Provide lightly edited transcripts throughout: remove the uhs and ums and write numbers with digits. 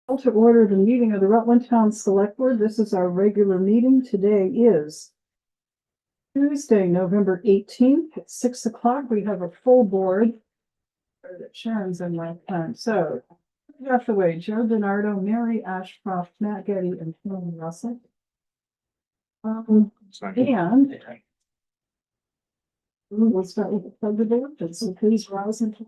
Call to order the meeting of the Rutland Town Select Board. This is our regular meeting. Today is Tuesday, November 18th at 6 o'clock. We have a full board. Sharon's in my time. So, half the way, Joe Denardo, Mary Ashcroft, Matt Getty, and Tony Russell. And we'll start with the pledge of allegiance. So please rise and pledge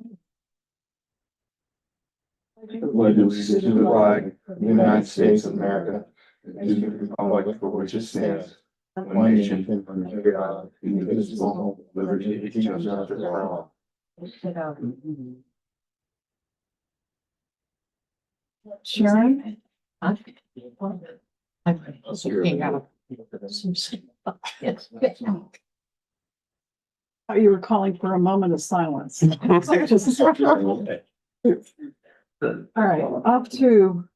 allegiance to the flag of the United States of America, and to the republic for which it stands, one nation under God, indivisible, liberty and justice for all. Sharon? Oh, you were calling for a moment of silence. All right, off to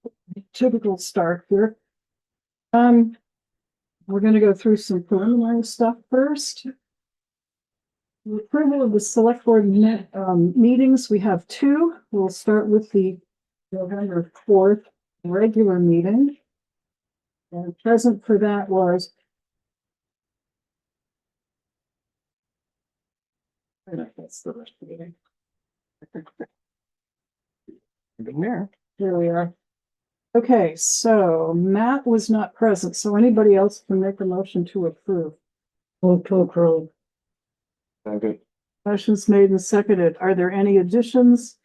typical start here. We're going to go through some preliminary stuff first. The approval of the select board meetings, we have two. We'll start with the November 4th regular meeting. And present for that was that's the rest of the meeting. Here we are. Okay, so Matt was not present, so anybody else can make a motion to approve. Move to approve. Okay. Motion's made and seconded. Are there any additions,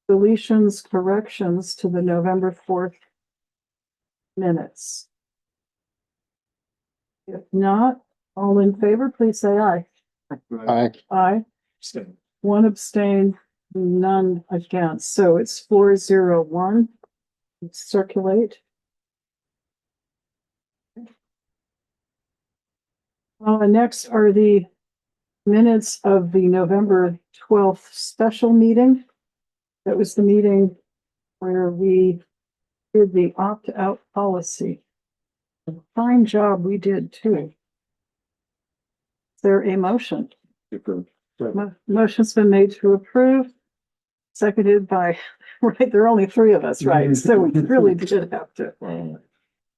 deletions, corrections to the November 4th minutes? If not, all in favor, please say aye. Aye. Aye. One abstain, none against. So it's 4-0-1. Circulate. Next are the minutes of the November 12th special meeting. That was the meeting where we did the opt-out policy. A fine job we did too. Is there a motion? Motion's been made to approve, seconded by, right, there are only three of us, right? So we really did have to. All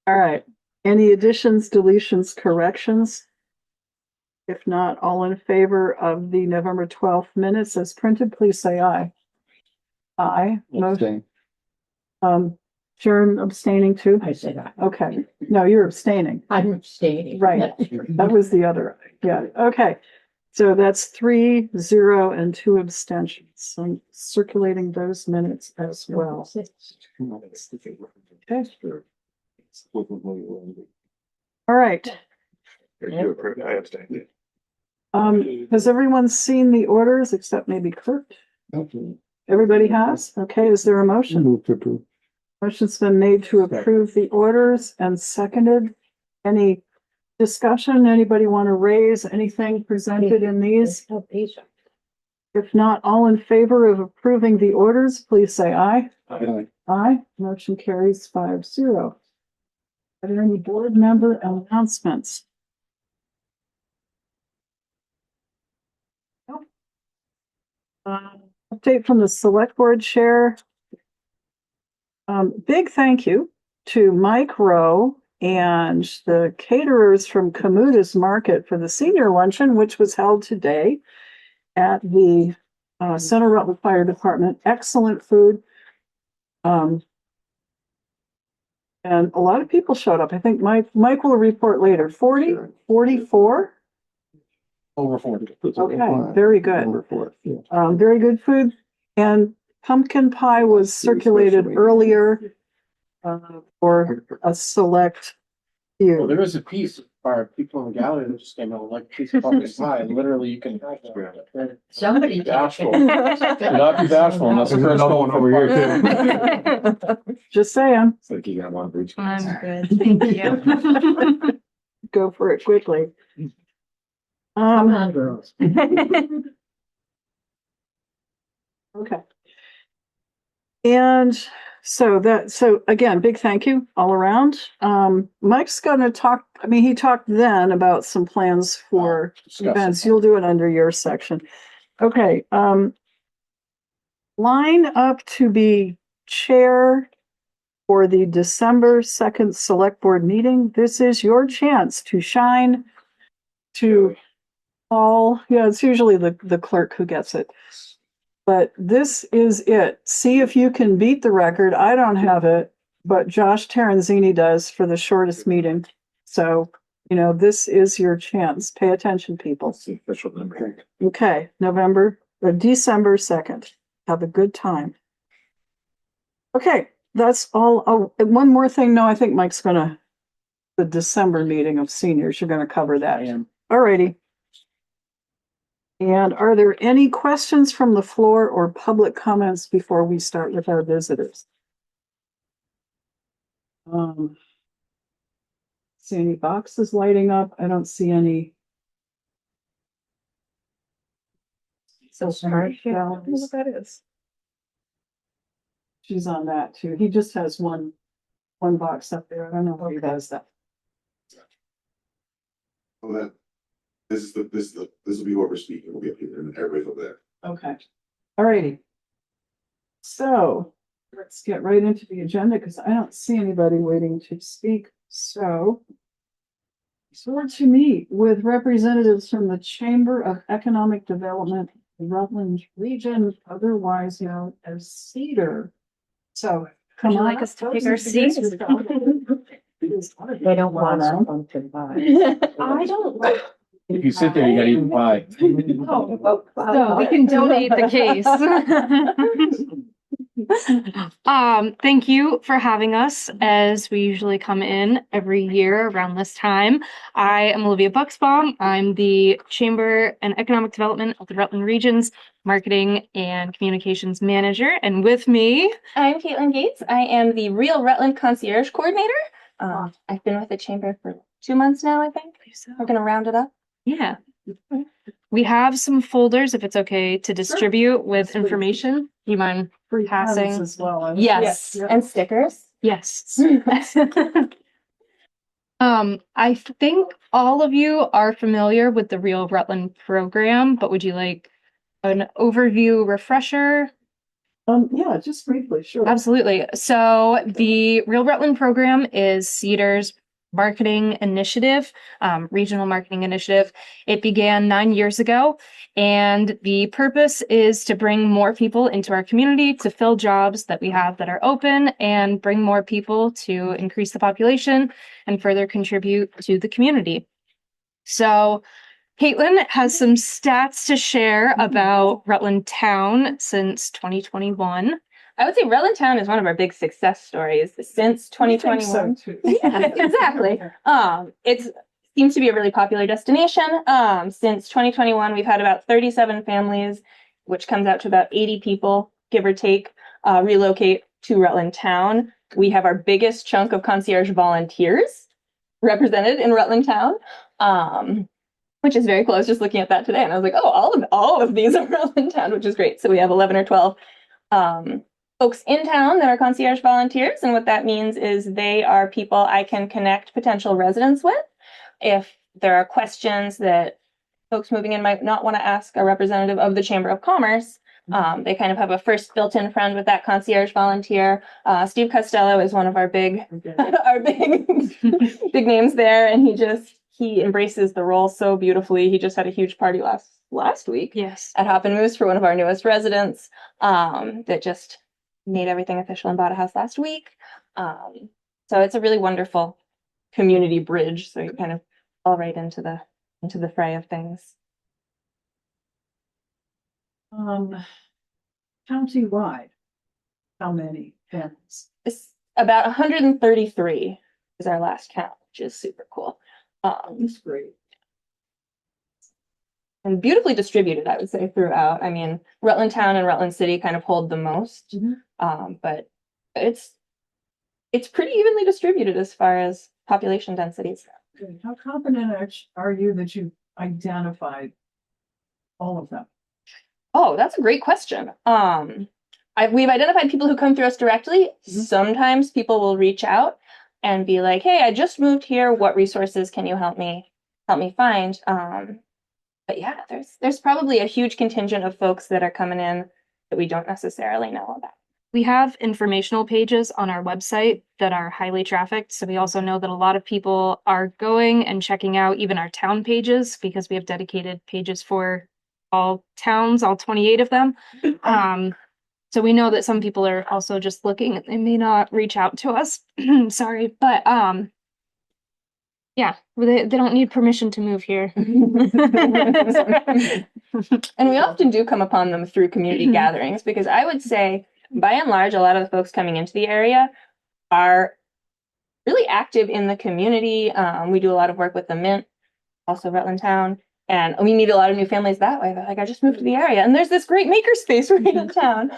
right. Any additions, deletions, corrections? If not, all in favor of the November 12th minutes as printed, please say aye. Aye. Motion. Sharon abstaining too? I said aye. Okay. No, you're abstaining. I'm abstaining. Right. That was the other. Yeah. Okay. So that's 3-0 and 2 abstentions. So I'm circulating those minutes as well. Okay. All right. I abstained. Has everyone seen the orders except maybe Kurt? Everybody has? Okay. Is there a motion? Move to approve. Motion's been made to approve the orders and seconded. Any discussion? Anybody want to raise anything presented in these? If not, all in favor of approving the orders, please say aye. Aye. Aye. Motion carries 5-0. Are there any board member announcements? Nope. Update from the select board chair. Big thank you to Mike Rowe and the caterers from Kamuta's Market for the senior luncheon, which was held today at the Center Rutland Fire Department. Excellent food. And a lot of people showed up. I think Mike will report later. 40, 44? Over 40. Okay, very good. Over 40. Yeah. Very good food. And pumpkin pie was circulated earlier for a select few. Well, there is a piece by people in the gallery that just came out like a piece of pumpkin pie, and literally you can have that. Somebody. Bashful. Do not be bashful unless There's another one over here too. Just saying. It's like you got one for each. I'm good, thank you. Go for it quickly. Come on, girls. Okay. And so again, big thank you all around. Mike's gonna talk, he talked then about some plans for events. You'll do it under your section. Okay, line up to be chair for the December 2nd Select Board meeting. This is your chance to shine, to all, yeah, it's usually the clerk who gets it. But this is it. See if you can beat the record. I don't have it, but Josh Terenzini does for the shortest meeting. So, you know, this is your chance. Pay attention, people. That's the official number. Okay, December 2nd. Have a good time. Okay, that's all. Oh, and one more thing. No, I think Mike's the December meeting of seniors, you're gonna cover that. I am. Alrighty. And are there any questions from the floor or public comments before we start with our visitors? See any boxes lighting up? I don't see any. So smart. Yeah, I don't know what that is. She's on that too. He just has one box up there. I don't know how he does that. Well, this will be what we're speaking. We'll be up here and everybody's over there. Okay. Alrighty. So let's get right into the agenda because I don't see anybody waiting to speak. So we're to meet with representatives from the Chamber of Economic Development, Rutland Region, otherwise known as CEDAR. So come Would you on like up, us to folks, pick our introduce seats? yourself. They don't want us to buy. I don't like. If you sit there, you gotta eat pie. So we can donate the case. Thank you for having us as we usually come in every year around this time. I am Olivia Buxbaum. I'm the Chamber and Economic Development of the Rutland Region's Marketing and Communications Manager. And with me, I'm Caitlin Gates. I am the Real Rutland Concierge Coordinator. I've been with the Chamber for 2 months now, I think. We're going to round it up. yeah, we have some folders, if it's okay, to distribute with information. Do you mind? Free Passing. pens as well. I Yes. Yeah. And stickers. Yes. I think all of you are familiar with the Real Rutland program, but would you like an overview refresher? Yeah, just briefly, sure. Absolutely. So the Real Rutland program is CEDAR's marketing initiative, regional marketing initiative. It began 9 years ago, and the purpose is to bring more people into our community to fill jobs that we have that are open and bring more people to increase the population and further contribute to the community. So Caitlin has some stats to share about Rutland Town since 2021. I would say Rutland Town is one of our big success stories since 2021. So too. Yeah, exactly. It seems to be a really popular destination. Since 2021, we've had about 37 families, which comes out to about 80 people, give or take, relocate to Rutland Town. We have our biggest chunk of concierge volunteers represented in Rutland Town, which is very close. Just looking at that today, and I was like, oh, all of these are Rutland Town, which is great. So we have 11 or 12 folks in town that are concierge volunteers. And what that means is they are people I can connect potential residents with. If there are questions that folks moving in might not want to ask a representative of the Chamber of Commerce, they kind of have a first built-in friend with that concierge volunteer. Steve Costello is one of our big big names there. And he embraces the role so beautifully. He just had a huge party last week. Yes. At Hop and Moose for one of our newest residents, that just made everything official and bought a house last week. So it's a really wonderful community bridge. So you kind of fall right into the fray of things. Countywide, how many families? It's about 133 is our last count, which is super cool. That's great. And beautifully distributed, I would say, throughout. I mean, Rutland Town and Rutland City kind of hold the most, but it's pretty evenly distributed as far as population densities. Good. How confident are you that you identified all of them? Oh, that's a great question. We've identified people who come through us directly. Sometimes people will reach out and be like, "Hey, I just moved here. What resources can you help me find?" But yeah, there's probably a huge contingent of folks that are coming in that we don't necessarily know about. We have informational pages on our website that are highly trafficked. So we also know that a lot of people are going and checking out even our town pages because we have dedicated pages for all towns, all 28 of them. So we know that some people are also just looking and they may not reach out to us. Sorry, but yeah, they don't need permission to move here. And we often do come upon them through community Mhm. gatherings because I would say, by and large, a lot of the folks coming into the area are really active in the community. We do a lot of work with the Mint, also Rutland Town, and we meet a lot of new families that way. They're like, I just moved to the area and there's this great makerspace right in town.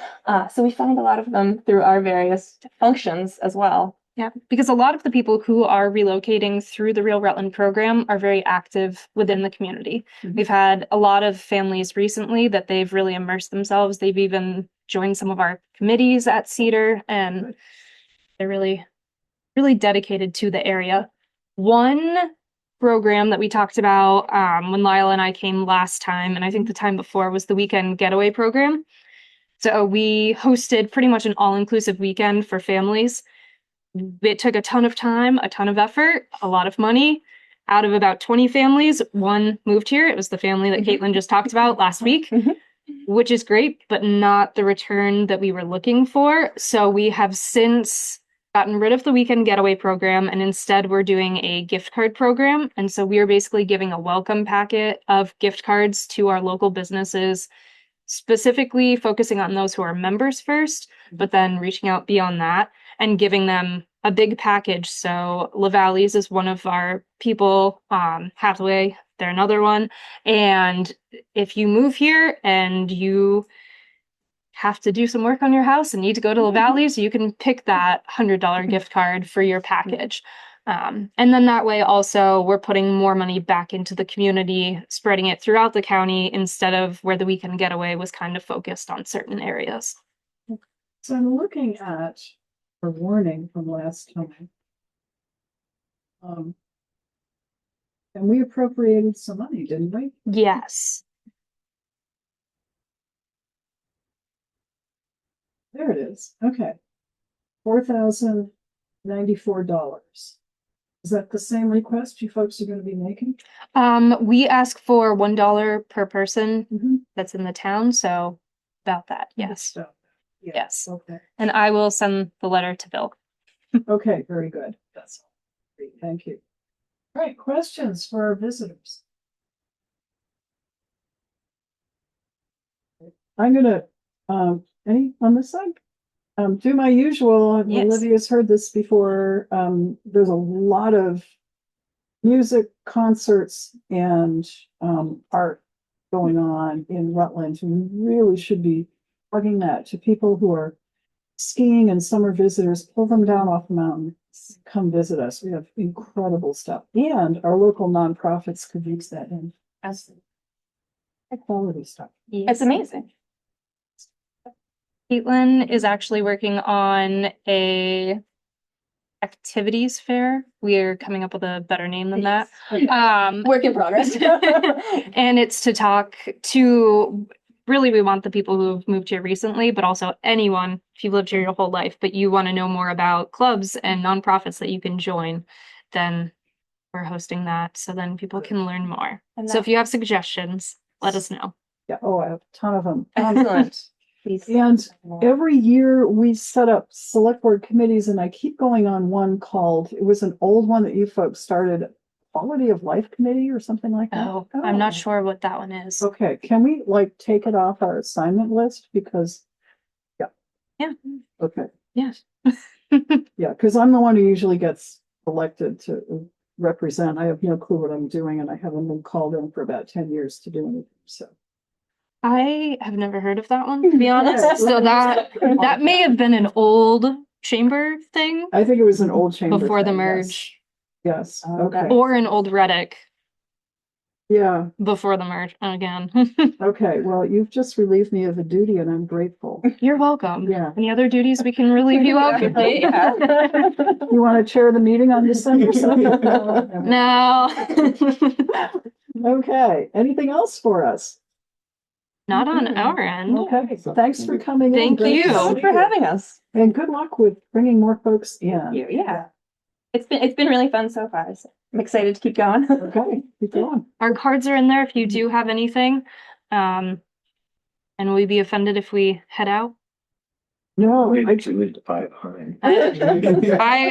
So we find a lot of them through our various functions as well. Yeah, because a lot of the people who are relocating through the Real Rutland program are very active within the community. Mhm. We've had a lot of families recently that they've really immersed themselves. They've even joined some of our committees at Cedar, and they're really, really dedicated to the area. One program that we talked about when Lila and I came last time, and I think the time before, was the weekend getaway program. So we hosted pretty much an all-inclusive weekend for families. It took a ton of time, a ton of effort, a lot of money. Out of about 20 families, one moved here. It was the family that Caitlin just talked about last week, Mhm. which is great, but not the return that we were looking for. So we have since gotten rid of the weekend getaway program, and instead we're doing a gift card program. And so we are basically giving a welcome packet of gift cards to our local businesses, specifically focusing on those who are members first, but then reaching out beyond that and giving them a big package. So LaValley's is one of our people, Hathaway, they're another one. And if you move here and you have to do some work on your house and need to go to LaValley's, you can pick that $100 gift card for your package. And then that way also we're putting more money back into the community, spreading it throughout the county instead of where the weekend getaway was kind of focused on certain areas. So I'm looking at a warning from last time. And we appropriated some money, didn't we? Yes. There it is. Okay. $4,094. Is that the same request you folks are going to be making? We ask for $1 per person Mhm. that's in the town, so about that, yes. So, yeah, Yes. okay. And I will send the letter to Bill. Okay, very good. That's all. Great, thank you. All right, questions for our visitors? I'm gonna, any on this side? Do my usual. Yes. Olivia's heard this before. There's a lot of music, concerts, and art going on in Rutland. We really should be plugging that to people who are skiing and summer visitors. Pull them down off the mountain. Come visit us. We have incredible stuff. And our local nonprofits could use that in as high quality stuff. It's amazing. Caitlin is actually working on a activities fair. We're coming up with a better name than that. Work in progress. And it's to talk to, really, we want the people who have moved here recently, but also anyone, if you've lived here your whole life, but you want to know more about clubs and nonprofits that you can join, then we're hosting that. So then people can learn more. And So if you have suggestions, let us know. Yeah, oh, I have a ton of them. Excellent. And every year we set up select board committees, and I keep going on one called, it was an old one that you folks started, Quality of Life Committee or something like that. Oh, I'm not sure what that one is. Okay, can we like take it off our assignment list? Because, yeah. Yeah. Okay, Yes. yeah, because I'm the one who usually gets elected to represent. I have no clue what I'm doing, and I haven't been called in for about 10 years to do anything, so. I have never heard of that one, to be honest. Yeah. So that may have been an old chamber thing I think it was an old chamber. before the thing, merge, Yes, Okay. okay, or an old Reddick yeah, before the merge again. okay, well, you've just relieved me of a duty and I'm grateful. You're welcome. Yeah. Any other duties we can relieve you of? Yeah. You want to chair the meeting on December 7th? No. Okay, anything else for us? Not on our end. Okay, thanks for coming in. Thank Great to you. Thank you so see much for having us. And good luck with bringing more folks in. Yeah. It's been really fun so far. So I'm excited to keep going. Okay, keep going. Our cards are in there if you do have anything. And will you be offended if we head out? No, I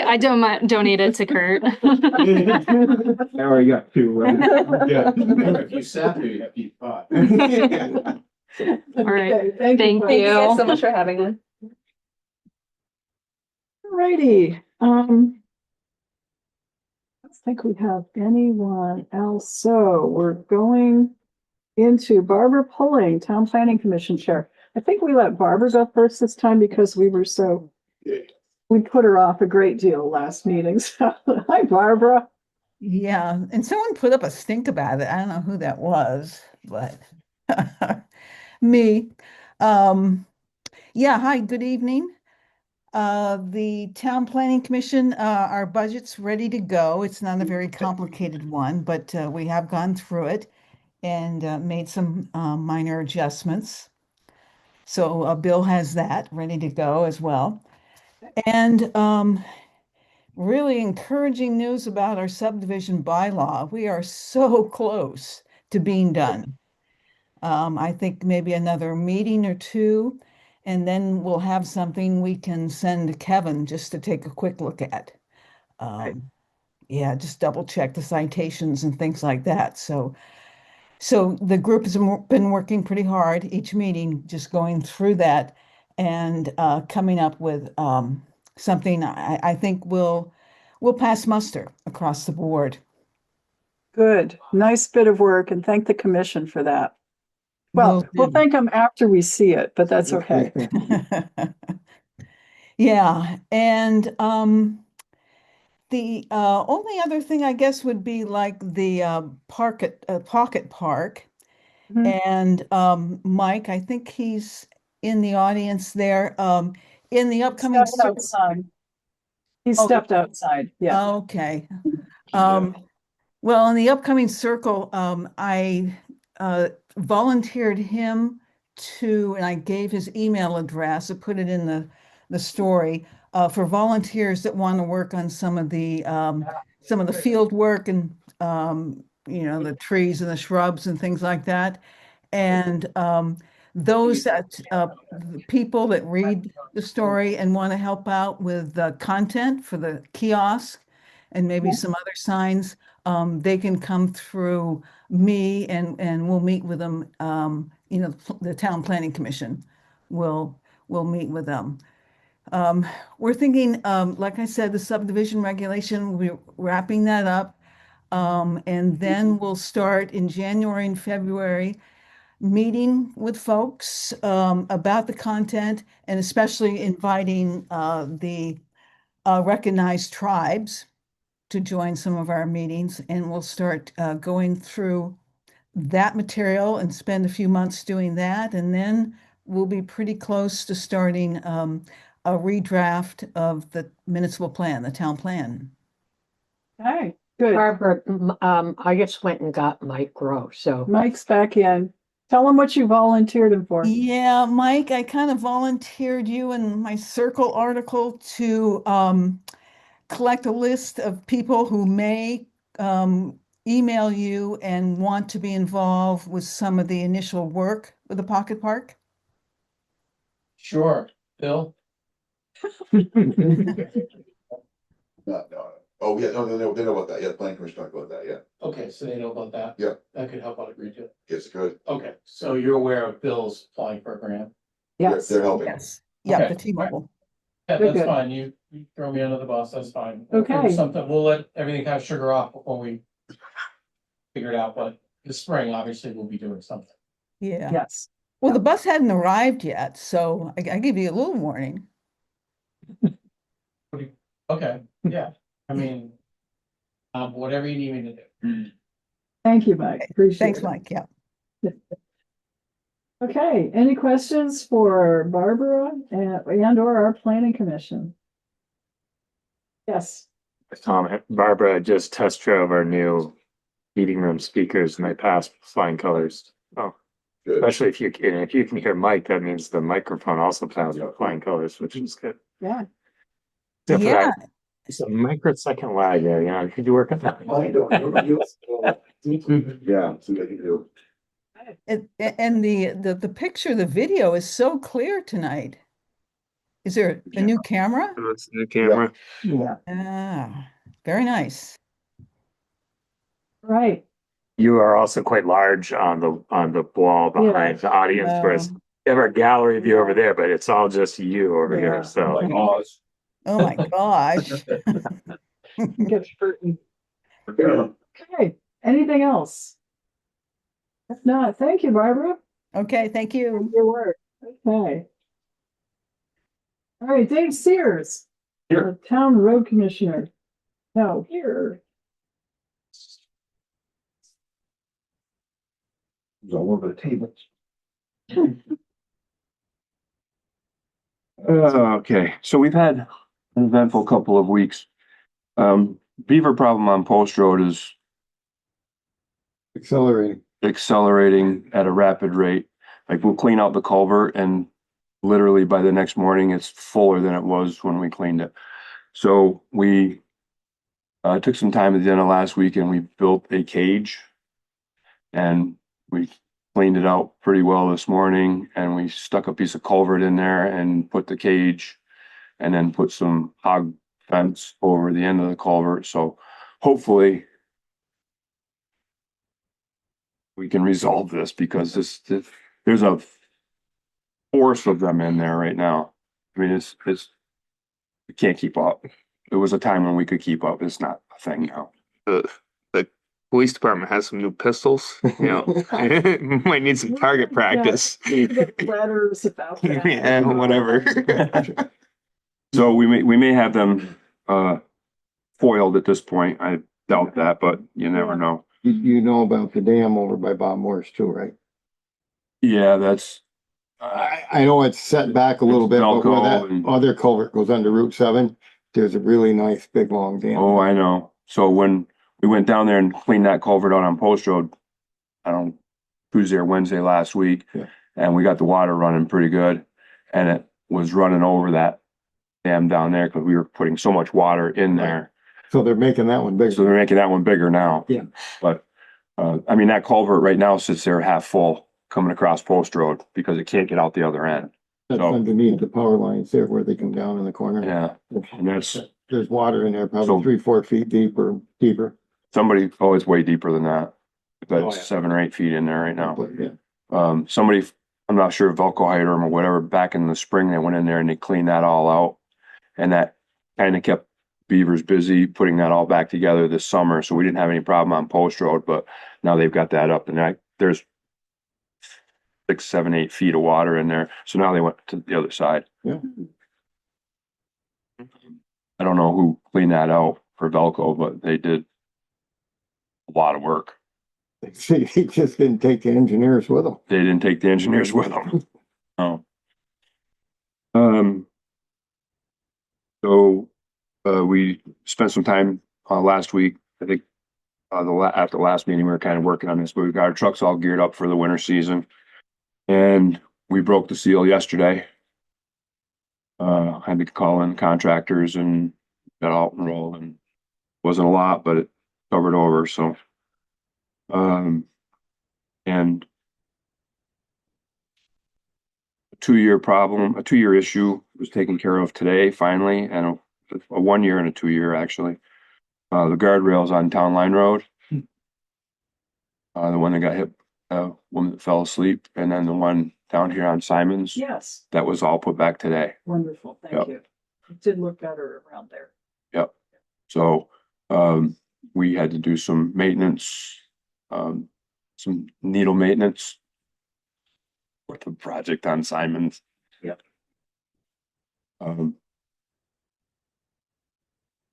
I don't donate it to Kurt. Now we got two. If you sat there, you'd be fine. All right. Okay, thank Thank folks. you. Thank you guys so much for having us. Alrighty, I don't think we have anyone else, so we're going into Barbara Pulling, Town Planning Commission Chair. I think we let Barbara go first this time because we were so, we put her off a great deal last meeting. So, hi, Barbara. Yeah, and someone put up a stink about it. I don't know who that was, but me. Yeah, hi, good evening. The Town Planning Commission, our budget's ready to go. It's not a very complicated one, but we have gone through it and made some minor adjustments. So Bill has that ready to go as well. And really encouraging news about our subdivision bylaw. We are so close to being done. I think maybe another meeting or two, and then we'll have something we can send to Kevin just to take a quick look at. Yeah, just double check the citations and things like that. So the group has been working pretty hard each meeting, just going through that and coming up with something I think will pass muster across the board. Good, nice bit of work, and thank the commission for that. Well, we'll thank them after we see it, but that's okay. Yeah, and the only other thing I guess would be like the Pocket Park. Mhm. And Mike, I think he's in the audience there. In the upcoming Stepped outside. He Oh. stepped outside, yeah. Okay. Well, in the upcoming circle, I volunteered him to, and I gave his email address, I put it in the story, for volunteers that want to work on some of the field work and the trees and the shrubs and things like that. And those that the people that read the story and want to help out with the content for the kiosk and maybe some other signs, they can come through me and we'll meet with them. The Town Planning Commission will meet with them. We're thinking, like I said, the subdivision regulation, we're wrapping that up. And then we'll start in January and February meeting with folks about the content and especially inviting the recognized tribes to join some of our meetings. And we'll start going through that material and spend a few months doing that. And then we'll be pretty close to starting a redraft of the municipal plan, the town plan. Okay, good. Barbara, I just went and got Mike Rowe, so. Mike's back in. Tell him what you volunteered him for. Yeah, Mike, I kind of volunteered you in my circle article to collect a list of people who may email you and want to be involved with some of the initial work with the Pocket Park. Sure, Bill. No. Oh, yeah, no, they know about that, yeah, the planning commission talked about that, yeah, Okay, so they know about that? Yeah. That could help out a great deal. yes, good, Okay, so you're aware of Bill's applying for a grant? Yes. they're helping. Yes. Yeah, Okay. the T-Mobile. Yeah, Good, that's good. fine. You throw me under the bus, that's fine. We'll figure Okay. Something, we'll let everything kind of sugar off before we figure it out, but this spring, obviously, we'll be doing something. Yeah. Yes. Well, the bus hadn't arrived yet, so I give you a little warning. Okay, yeah, I mean, whatever you need me to do. Thank you, Mike. Appreciate Thanks, it. Mike. Yeah. Okay, any questions for Barbara and or our planning commission? Yes. Tom, Barbara just test drove our new meeting room speakers and they passed flying colors. Oh, Good. especially if you can hear Mike, that means the microphone also sounds like flying colors, which is good. Yeah. Except for Yeah. that, it's a microsecond lag there, yeah, could you work on that? Yeah, see what I can do. And the picture, the video is so clear tonight. Is there a new camera? That's the camera. Yeah. Ah, very nice. Right. You are also quite large on the wall behind the audience, whereas Um, you have our gallery view over there, but it's all just you over Yeah. here, so. Like Oz. Oh my gosh. Get curtain. Okay, anything else? If not, thank you, Barbara. Okay, thank you. Your work. Okay. All right, Dave Sears. Here. Town Road Commissioner. Now, here. It's all over the table. Okay, so we've had an eventful couple of weeks. Beaver problem on Post Road is accelerating at a rapid rate. Like we'll clean out the culvert and literally by the next morning, it's fuller than it was when we cleaned it. So we took some time at the end of last week and we built a cage and we cleaned it out pretty well this morning and we stuck a piece of culvert in there and put the cage and then put some hog fence over the end of the culvert. So hopefully we can resolve this because there's a force of them in there right now. I mean, we can't keep up. There was a time when we could keep up. It's not a thing now. The police department has some new pistols, you know, might need some target practice. Get letters about that. Yeah, whatever. So we may have them foiled at this point. I doubt that, but you never know. You know about the dam over by Bob Morris too, right? Yeah, that's I know it's set back a little bit, but where Velcro and- that other culvert goes under Route 7, there's a really nice big long dam. oh, I know. So when we went down there and cleaned that culvert out on Post Road, I don't Tuesday or Wednesday last week, Yeah. and we got the water running pretty good, and it was running over that dam down there because we were putting so much water in there. So they're making that one bigger. So they're making that one bigger now. Yeah. But I mean, that culvert right now sits there half full coming across Post Road because it can't get out the other end. That's so- underneath the power lines there where they come down in the corner. Yeah, and that's There's water in there, So- probably 3-4 feet deep or deeper. somebody, oh, it's way deeper than that. But Oh, it's yeah. 7 or 8 feet in there right now. But, yeah. Somebody, I'm not sure if Velco hired them or whatever, back in the spring, they went in there and they cleaned that all out. And that kind of kept beavers busy putting that all back together this summer. So we didn't have any problem on Post Road, but now they've got that up and there's 6, 7, 8 feet of water in there. So now they went to the other side. Yeah. I don't know who cleaned that out for Velco, but they did a lot of work. They just didn't take the engineers with them. They didn't take the engineers with them. Oh. So, we spent some time, last week, I think, after the last meeting, we were kind of working on this, but we've got our trucks all geared up for the winter season. And we broke the seal yesterday. Had to call in contractors and got out and rolled and wasn't a lot, but it covered over, so. And a 2-year problem, a 2-year issue was taken care of today, finally, and a 1-year and a 2-year, actually. The guardrails on Town Line Road. The one that got hit, woman that fell asleep, and then the one down here on Simons. Yes, That was all put back today. wonderful, Yep. thank you. It did look better around there. Yep. So, we had to do some maintenance, some needle maintenance for the project on Simons. Yep.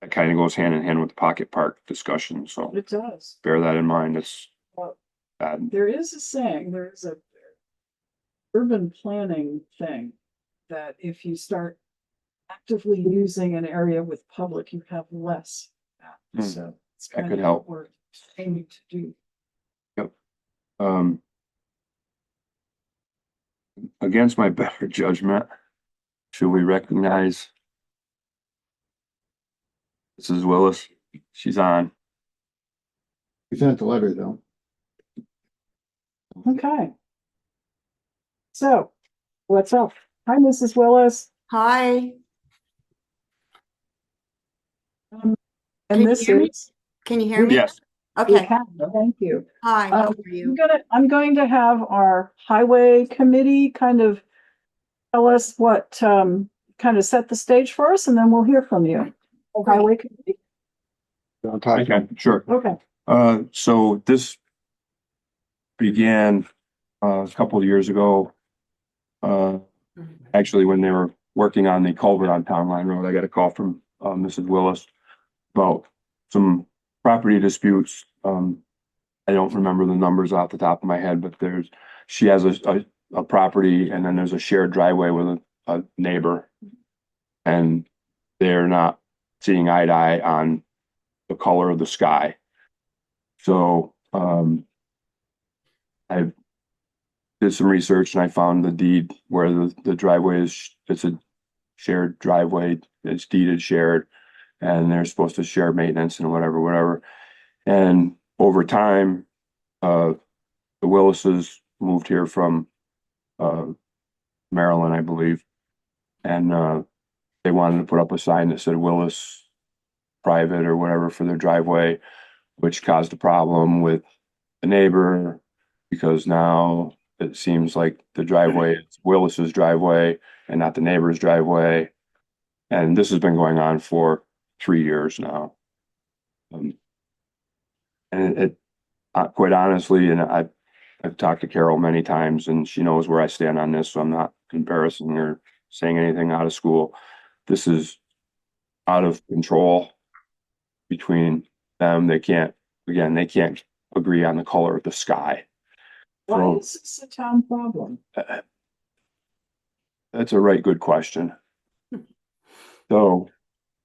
That kind of goes hand in hand with the pocket park discussion, so It does. bear that in mind. It's Well, bad. there is a saying, there is a urban planning thing that if you start actively using an area with public, you have less. Hmm. So it's That kind could of help. what we're aiming to do. Um, against my better judgment, should we recognize Mrs. Willis? She's on. We sent the letter though. Okay. So, what's up? Hi, Mrs. Willis. Hi, And Can you this hear me? is. can you hear me? Yes. We Okay, can, thank you. hi, how are I'm you? I'm going to have our highway committee kind of tell us what, kind of set the stage for us, and then we'll hear from you. Oh, Highway committee, Okay, sure. okay. So this began a couple of years ago. Actually, when they were working on the culvert on Town Line Road, I got a call from Mrs. Willis about some property disputes. I don't remember the numbers off the top of my head, but she has a property, and then there's a shared driveway with a neighbor, and they're not seeing eye to eye on the color of the sky. So I did some research and I found the deed where the driveway it's a shared driveway. It's deeded shared, and they're supposed to share maintenance and whatever. And over time, the Willises moved here from Maryland, I believe, and they wanted to put up a sign that said Willis private or whatever for their driveway, which caused a problem with the neighbor because now it seems like the driveway is Willis's driveway and not the neighbor's driveway. And this has been going on for 3 years now. And it quite honestly, and I've talked to Carol many times and she knows where I stand on this, so I'm not embarrassing or saying anything out of school. This is out of control between them. They can't agree on the color of the sky. Why is this a town problem? That's a right good question. So,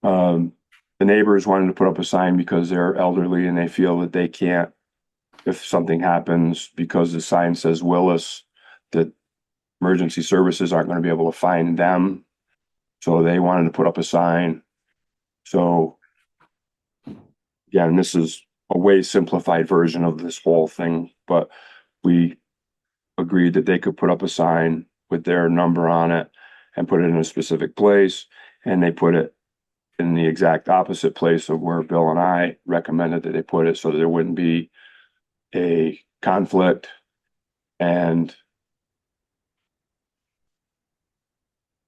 the neighbors wanted to put up a sign because they're elderly and they feel that they can't, if something happens, because the sign says Willis, that emergency services aren't going to be able to find them. So they wanted to put up a sign. So, again, this is a way simplified version of this whole thing, but we agreed that they could put up a sign with their number on it and put it in a specific place. And they put it in the exact opposite place of where Bill and I recommended that they put it so that there wouldn't be a conflict. And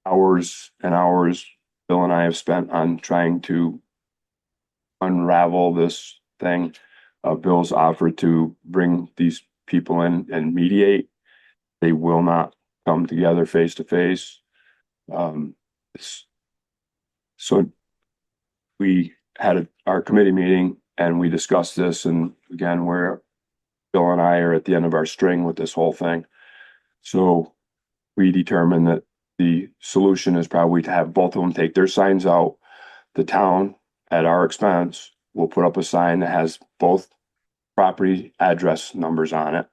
hours and hours Bill and I have spent on trying to unravel this thing. Bill's offered to bring these people in and mediate. They will not come together face to face. So we had our committee meeting and we discussed this, and again, Bill and I are at the end of our string with this whole thing. So we determined that the solution is probably to have both of them take their signs out. The town, at our expense, will put up a sign that has both property address numbers on it.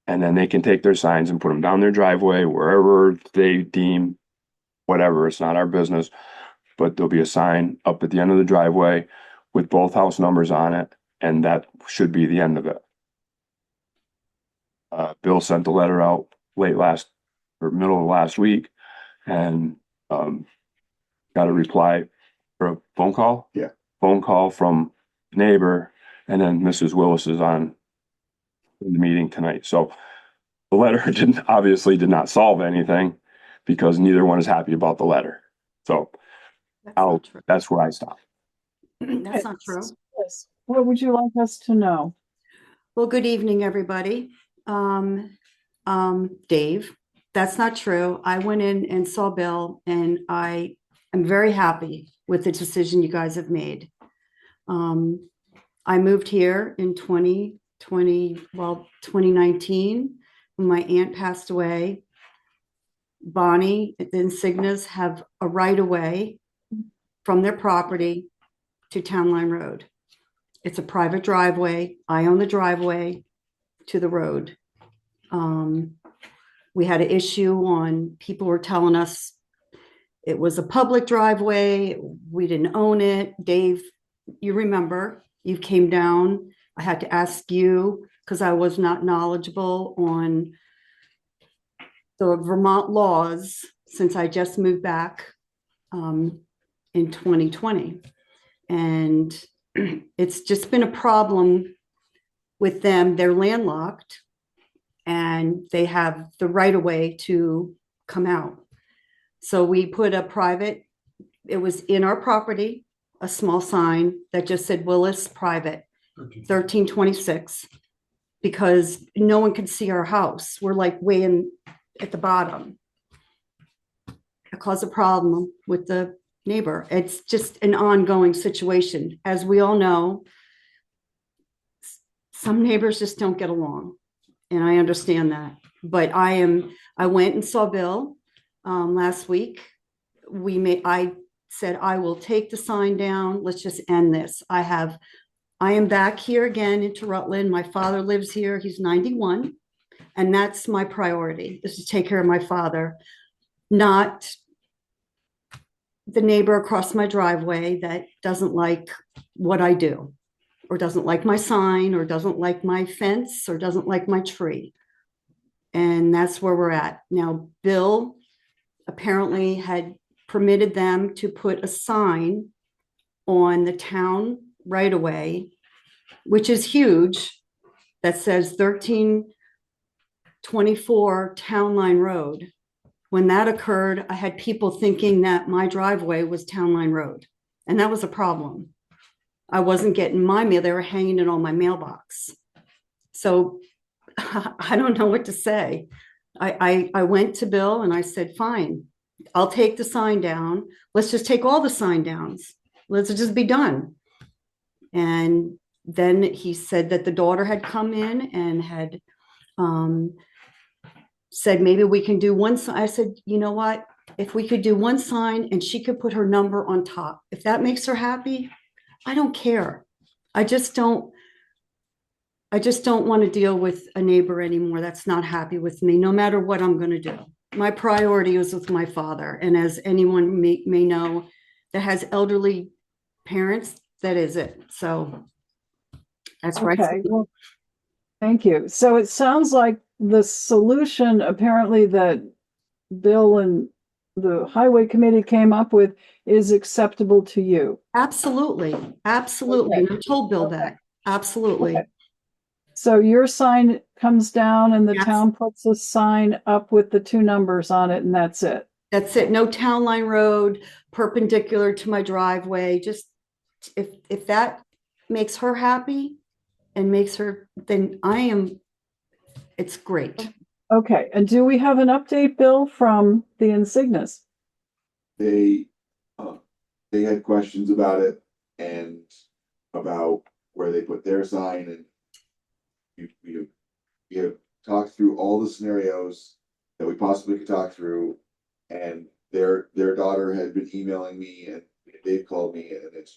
And then they can take their signs and put them down their driveway, wherever they deem, whatever, it's not our business. But there'll be a sign up at the end of the driveway with both house numbers on it, and that should be the end of it. Bill sent the letter out middle of last week, and got a reply or a phone call. Yeah. Phone call from neighbor, and then Mrs. Willis is on the meeting tonight. So the letter obviously did not solve anything because neither one is happy about the letter. So that's where I stop. That's not true. Yes. What would you like us to know? Well, good evening, everybody. Dave, that's not true. I went in and saw Bill, and I am very happy with the decision you guys have made. I moved here in 2019 when my aunt passed away. Bonnie, the Insignas have a right of way from their property to Town Line Road. It's a private driveway. I own the driveway to the road. We had an issue on, people were telling us it was a public driveway. We didn't own it. Dave, you remember, you came down. I had to ask you because I was not knowledgeable on the Vermont laws since I just moved back in 2020. And it's just been a problem with them. They're landlocked and they have the right of way to come out. So we put a private, it was in our property, a small sign that just said Willis Private 1326, because no one could see our house. We're like way in at the bottom. It caused a problem with the neighbor. It's just an ongoing situation. As we all know, some neighbors just don't get along. And I understand that. But I went and saw Bill last week. I said, I will take the sign down. Let's just end this. I am back here again into Rutland. My father lives here. He's 91. And that's my priority, is to take care of my father, not the neighbor across my driveway that doesn't like what I do, or doesn't like my sign, or doesn't like my fence, or doesn't like my tree. And that's where we're at. Now, Bill apparently had permitted them to put a sign on the town right away, which is huge, that says 1324 Town Line Road. When that occurred, I had people thinking that my driveway was Town Line Road, and that was a problem. I wasn't getting my mail. They were hanging it on my mailbox. So I don't know what to say. I went to Bill and I said, fine, I'll take the sign down. Let's just take all the sign downs. Let's just be done. And then he said that the daughter had come in and had said, maybe we can do one sign. I said, you know what? If we could do one sign and she could put her number on top, if that makes her happy, I don't care. I just don't want to deal with a neighbor anymore that's not happy with me, no matter what I'm going to do. My priority is with my father. And as anyone may know that has elderly parents, that is it. So that's right. Okay, well, thank you. So it sounds like the solution apparently that Bill and the highway committee came up with is acceptable to you. Absolutely. Absolutely. Okay. And I told Bill that. Absolutely. Okay. So your sign comes down and the Yes. town puts a sign up with the two numbers on it, and that's it. That's it. No Town Line Road perpendicular to my driveway. Just if that makes her happy and makes her, then it's great. Okay, and do we have an update, Bill, from the Insignis? They had questions about it and about where they put their sign, and we have talked through all the scenarios that we possibly could talk through, and their daughter had been emailing me and they've called me, and it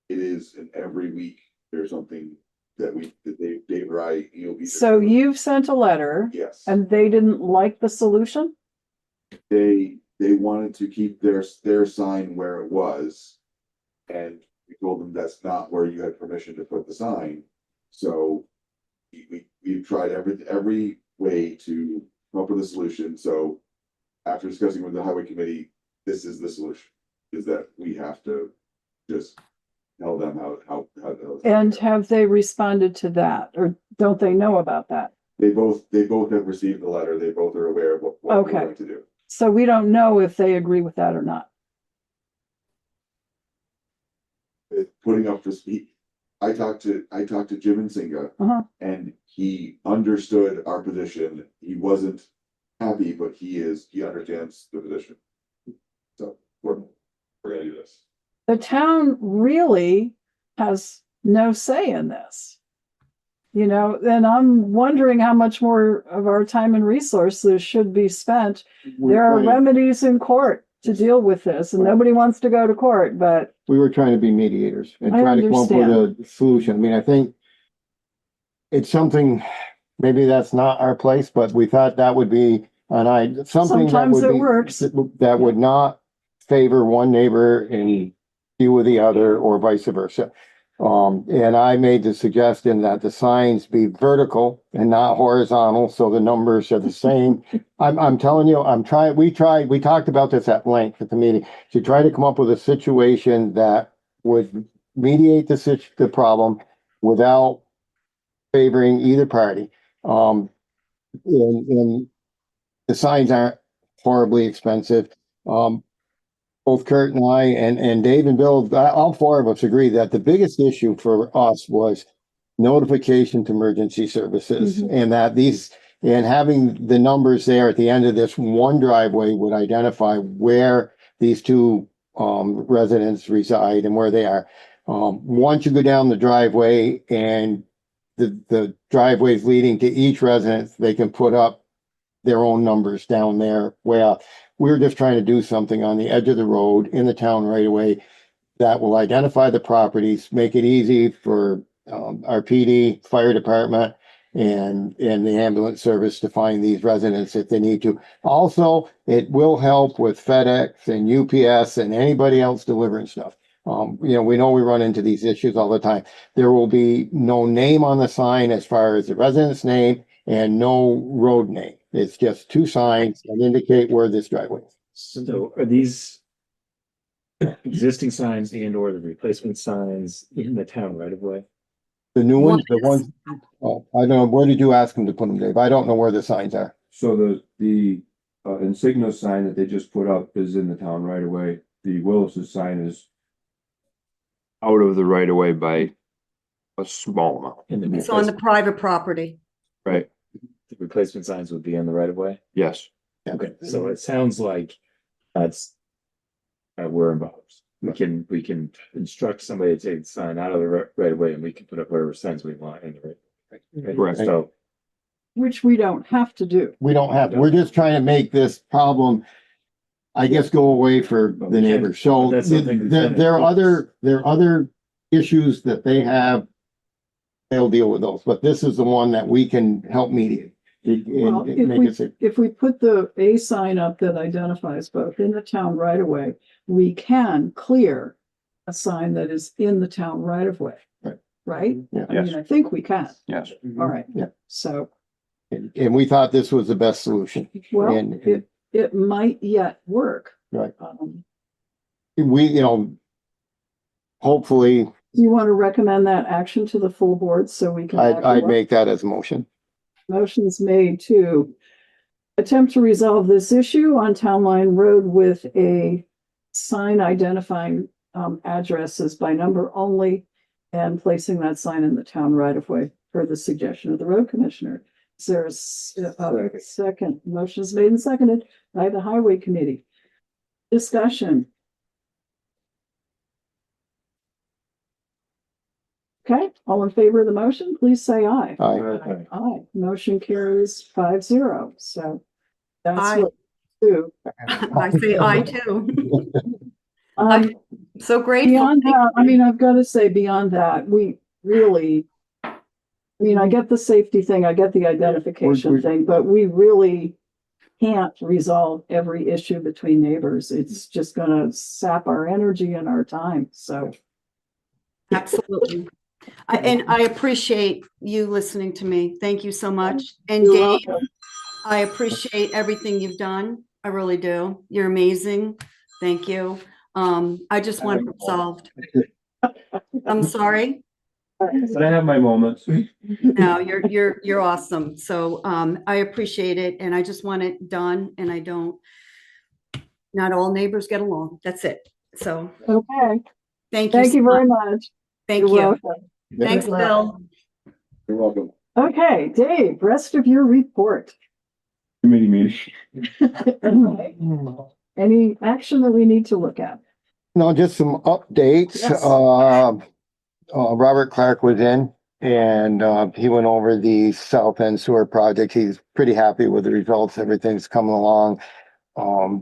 is, and every week there's something that Dave or I, So you've sent a letter. Yes. And they didn't like the solution? They wanted to keep their sign where it was, and we told them that's not where you had permission to put the sign. So we've tried every way to come up with a solution. So after discussing with the highway committee, this is the solution: is that we have to just tell them how. And have they responded to that, or don't they know about that? They both have received the letter. They both are aware of what we're going to do. So we don't know if they agree with that or not. Putting up for speed. I talked to Jim and Singa, and he understood our position. He wasn't happy, but he understands the position. So we're gonna do this. The town really has no say in this. And I'm wondering how much more of our time and resources should be spent. There are remedies in court to deal with this, and nobody wants to go to court, but We were trying to be mediators and I try to come up with a solution. I mean, I think it's something maybe that's not our place, but we thought that would be something that Sometimes would it be, works. that would not favor one neighbor and few of the other, or vice versa. And I made the suggestion that the signs be vertical and not horizontal, so the numbers are the same. I'm telling you, we talked about this at length at the meeting, to try to come up with a situation that would mediate the problem without favoring either party. And the signs aren't horribly expensive. Both Kurt and I and Dave and Bill, all four of us agree that the biggest issue for us was notification to emergency services, and that and having the numbers there at the end of this one driveway would identify where these two residents reside and where they are. Once you go down the driveway and the driveways leading to each residence, they can put up their own numbers down there. Well, we're just trying to do something on the edge of the road in the town right away that will identify the properties, make it easy for our PD, fire department, and the ambulance service to find these residents if they need to. Also, it will help with FedEx and UPS and anybody else delivering stuff. We know we run into these issues all the time. There will be no name on the sign as far as the resident's name and no road name. It's just two signs that indicate where this driveway is. So are these existing signs and or the replacement signs in the town right of way? The new ones, I don't know, where did you ask them to put them, Dave? I don't know where the signs are. So the insignia sign that they just put up is in the town right away. The Willis's sign is Out of the right of way by a small amount. It's on the private property. Right. The replacement signs would be in the right of way? Yes. Okay, so it sounds like that's we're involved. We can instruct somebody to take the sign out of the right of way, and we can put up whatever signs we want in the right. Correct. So Which we don't have to do. We don't have, we're just trying to make this problem, I guess, go away for the neighbors. So That's something there are other issues that they have. They'll deal with those, but this is the one that we can help mediate. Well, if we put the A sign up that identifies both in the town right away, we can clear a sign that is in the town right of way. Right? Yeah. I mean, I think we can. Yes. All right. Yeah. So, And we thought this was the best solution. well, And it might yet work. right. We, hopefully, Do you want to recommend that action to the full board so we can? I'd make that as a motion. Motion's made to attempt to resolve this issue on Town Line Road with a sign identifying addresses by number only and placing that sign in the town right of way per the suggestion of the road commissioner. Is there a second? Motion is made and seconded by the highway committee. Discussion. Okay, all in favor of the motion, please say aye. Aye. Aye. Motion carries 5-0. So that's Aye. what we do. I say I too. Um, So grateful. beyond that, I mean, I've got to say beyond that, we really, I mean, I get the safety thing, I get the identification thing, but we really can't resolve every issue between neighbors. It's just gonna sap our energy and our time. So Absolutely. And I appreciate you listening to me. Thank you so much. And you're Dave, welcome. I appreciate everything you've done. I really do. You're amazing. Thank you. I just want it solved. I'm sorry. but I have my moments. No, you're awesome. So, I appreciate it and I just want it done and not all neighbors get along. That's it. So, Okay, thank you. thank you so very much. much. Thank You're you. welcome. Thanks, Bill. You're welcome. Okay, Dave, rest of your report. Committee meeting. Any action that we need to look at? Just some updates. Yes. Robert Clark was in and he went over the South End Sewer project. He's pretty happy with the results. Everything's coming along.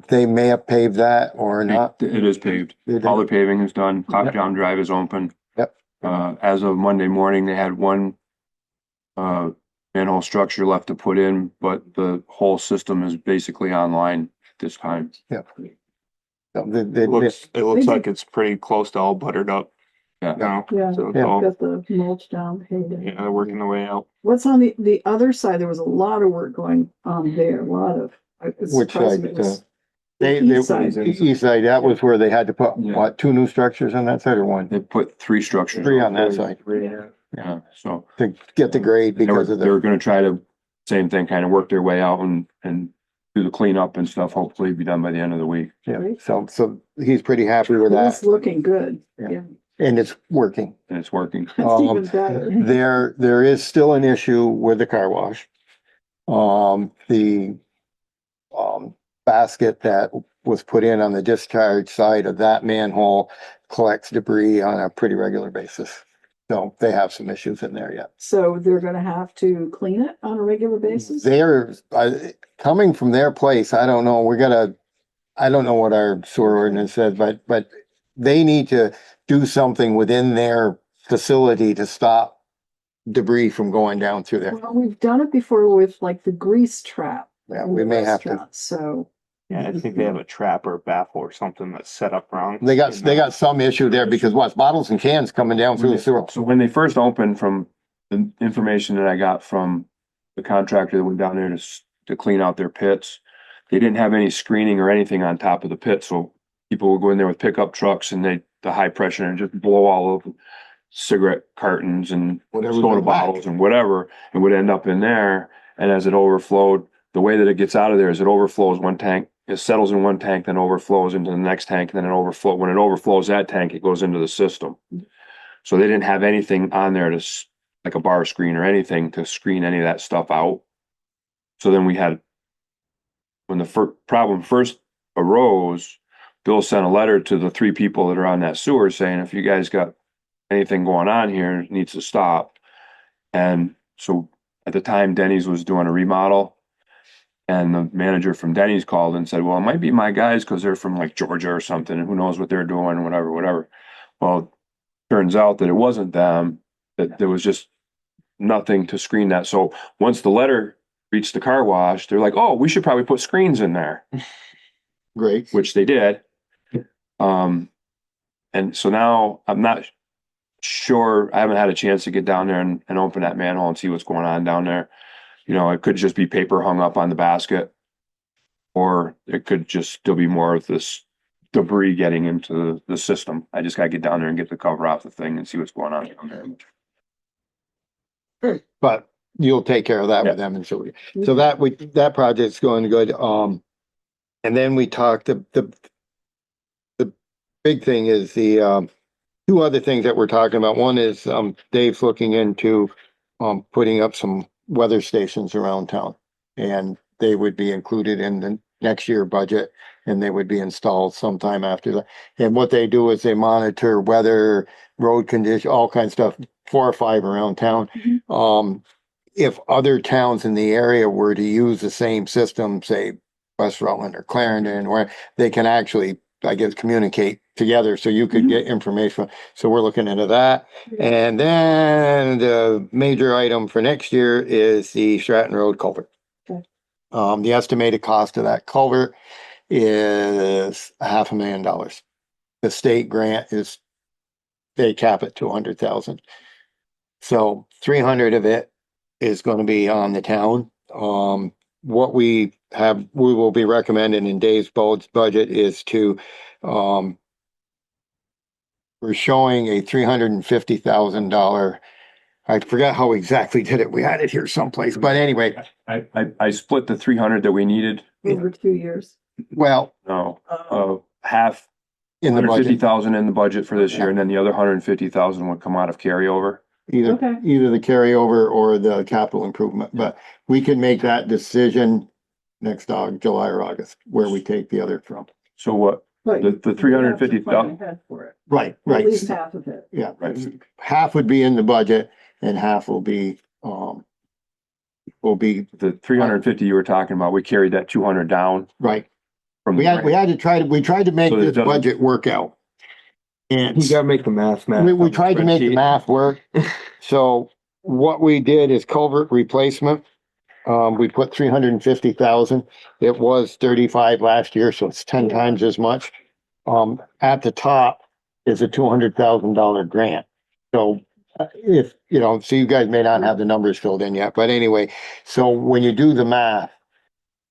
They may have paved that or not. It is paved. All the paving is done. Top John Drive is open. Yep. As of Monday morning, they had one manhole structure left to put in, but the whole system is basically online at this time. Yeah. It looks like it's pretty close to all buttered up. Yeah. Now, Yeah. so it's Yeah. all, Got the mulch down. yeah, they're working their way out. What's on the other side? There was a lot of work going on there, a lot of. It Which surprised side? me it was They, the east side. east side, that was where they had to put, Yeah. what, 2 new structures on that side or 1? They put 3 structures. 3 on that side Yeah, so to get the grade they were, because of they were the, gonna try to, same thing, kind of work their way out and do the cleanup and stuff, hopefully be done by the end of the week. yeah, so he's pretty happy with It's that looking good. Yeah. Yeah. and it's working. And it's working. That's Um, even better. There is still an issue with the car wash. The basket that was put in on the discharge side of that manhole collects debris on a pretty regular basis. So they have some issues in there yet. So they're gonna have to clean it on a regular basis? They're, coming from their place, I don't know, I don't know what our sewer ordinance says, but they need to do something within their facility to stop debris from going down through there. Well, we've done it before with like the grease trap. Yeah, in we the may have to. restaurant, So. Yeah, I think they have a trap or a baffle or something that's set up wrong. They got some issue there because what's bottles and cans coming down through the sewer. So when they first opened, from the information that I got from the contractor that went down there to clean out their pits, they didn't have any screening or anything on top of the pit, so people would go in there with pickup trucks and the high pressure and just blow all of cigarette cartons and Whatever soda goes back. bottles and whatever, and would end up in there. And as it overflowed, the way that it gets out of there is it overflows one tank, it settles in one tank, then overflows into the next tank, and then when it overflows that tank, it goes into the system. So they didn't have anything on there like a bar screen or anything to screen any of that stuff out. So then when the problem first arose, Bill sent a letter to the 3 people that are on that sewer saying, if you guys got anything going on here, it needs to stop. And so at the time, Denny's was doing a remodel. And the manager from Denny's called and said, well, it might be my guys because they're from like Georgia or something, and who knows what they're doing, whatever. Well, turns out that it wasn't them, that there was just nothing to screen that. So once the letter reached the car wash, they're like, oh, we should probably put screens in there, Great. which they did. And so now I'm not sure, I haven't had a chance to get down there and open that manhole and see what's going on down there. You know, it could just be paper hung up on the basket, or it could just still be more of this debris getting into the system. I just gotta get down there and get the cover off the thing and see what's going on down there. But you'll take care of that with them and so that project's going good. And then we talked, the big thing is the 2 other things that we're talking about. One is Dave's looking into putting up some weather stations around town, and they would be included in the next year budget, and they would be installed sometime after that. And what they do is they monitor weather, road condition, all kinds of stuff, 4 or 5 around town. If other towns in the area were to use the same system, say West Rutland or Clarendon, where they can actually, I guess, communicate together so you could get information. So we're looking into that. And then the major item for next year is the Stratton Road culvert. Okay. The estimated cost of that culvert is $500,000. The state grant they cap it to 100,000. So 300 of it is going to be on the town. What we will be recommending in Dave's budget is to, we're showing a $350,000. I forgot how we exactly did it. We had it here someplace, but anyway, I split the 300 that we needed. Over 2 years. well, Half, in the budget, 150,000 in the budget for this year, and then the other 150,000 would come out of carryover. either the carryover or the capital improvement, but we can make that decision next July or August, where we take the other from. So what, the 350,000, Right, At least half of it. Yeah, right. Half would be in the budget and half will be the 350 you were talking about, we carried that 200 down. right. From We tried to make So this it doesn't- budget work out. And You gotta make the math. we tried to make the math work. So what we did is culvert replacement. We put 350,000. It was 35 last year, so it's 10 times as much. At the top is a $200,000 grant. So if, you know, so you guys may not have the numbers filled in yet, but anyway, so when you do the math,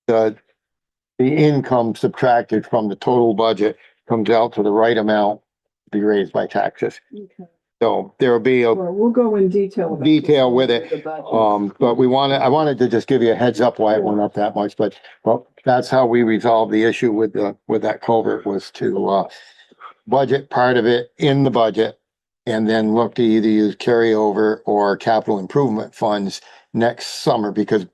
the income subtracted from the total budget comes out to the right amount to be raised by taxes. Okay. So there'll be a Well, we'll go in detail. about detail this with in it. the budget. But I wanted to just give you a heads up why it went up that much, but, well, that's how we resolved the issue with that culvert, was to, budget part of it in the budget and then look to either use carryover or capital improvement funds next summer, because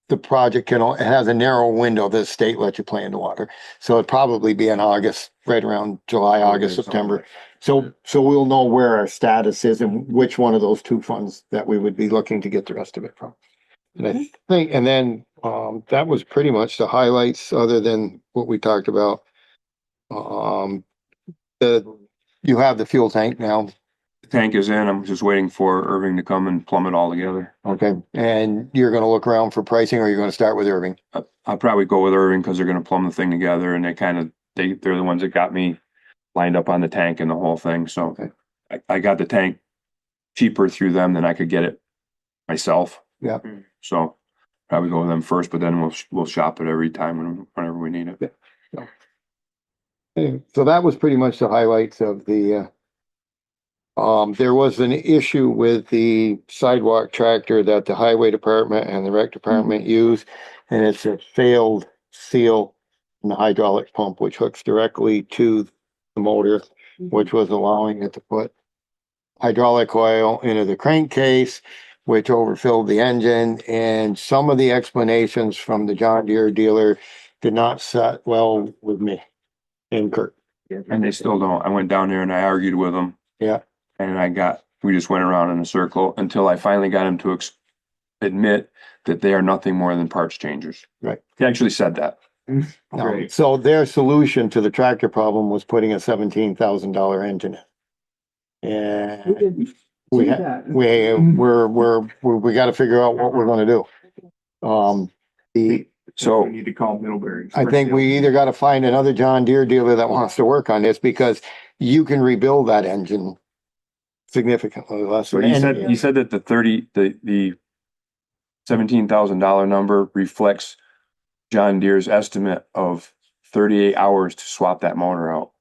the project it has a narrow window that the state lets you play in the water. So it'd probably be in August, right around July, August, September. So we'll know where our status is and which one of those two funds that we would be looking to get the rest of it from. And I think, and then, that was pretty much the highlights, other than what we talked about. You have the fuel tank now, The tank is in. I'm just waiting for Irving to come and plumb it all together. okay? And you're gonna look around for pricing, or you're gonna start with Irving? I'll probably go with Irving because they're gonna plumb the thing together, and they're the ones that got me lined up on the tank and the whole thing. So Okay. I got the tank cheaper through them than I could get it myself. Yeah. So probably go with them first, but then we'll shop it every time whenever we need it. So that was pretty much the highlights of the, there was an issue with the sidewalk tractor that the highway department and the rec department use, and it's a failed seal in the hydraulic pump, which hooks directly to the motor, which was allowing it to put hydraulic oil into the crankcase, which overfilled the engine, and some of the explanations from the John Deere dealer did not set well with me and Kurt. And they still don't. I went down there and I argued with them. Yeah. And we just went around in a circle until I finally got him to admit that they are nothing more than parts changers. Right. He actually said that. No. So their solution to the tractor problem was putting a $17,000 engine in. And We didn't we do ha- that. we got to figure out what we're going to do. So We need to call Middlebury. I think we either got to find another John Deere dealer that wants to work on this, because you can rebuild that engine significantly less. So he said that the $17,000 number reflects John Deere's estimate of 38 hours to swap that motor out.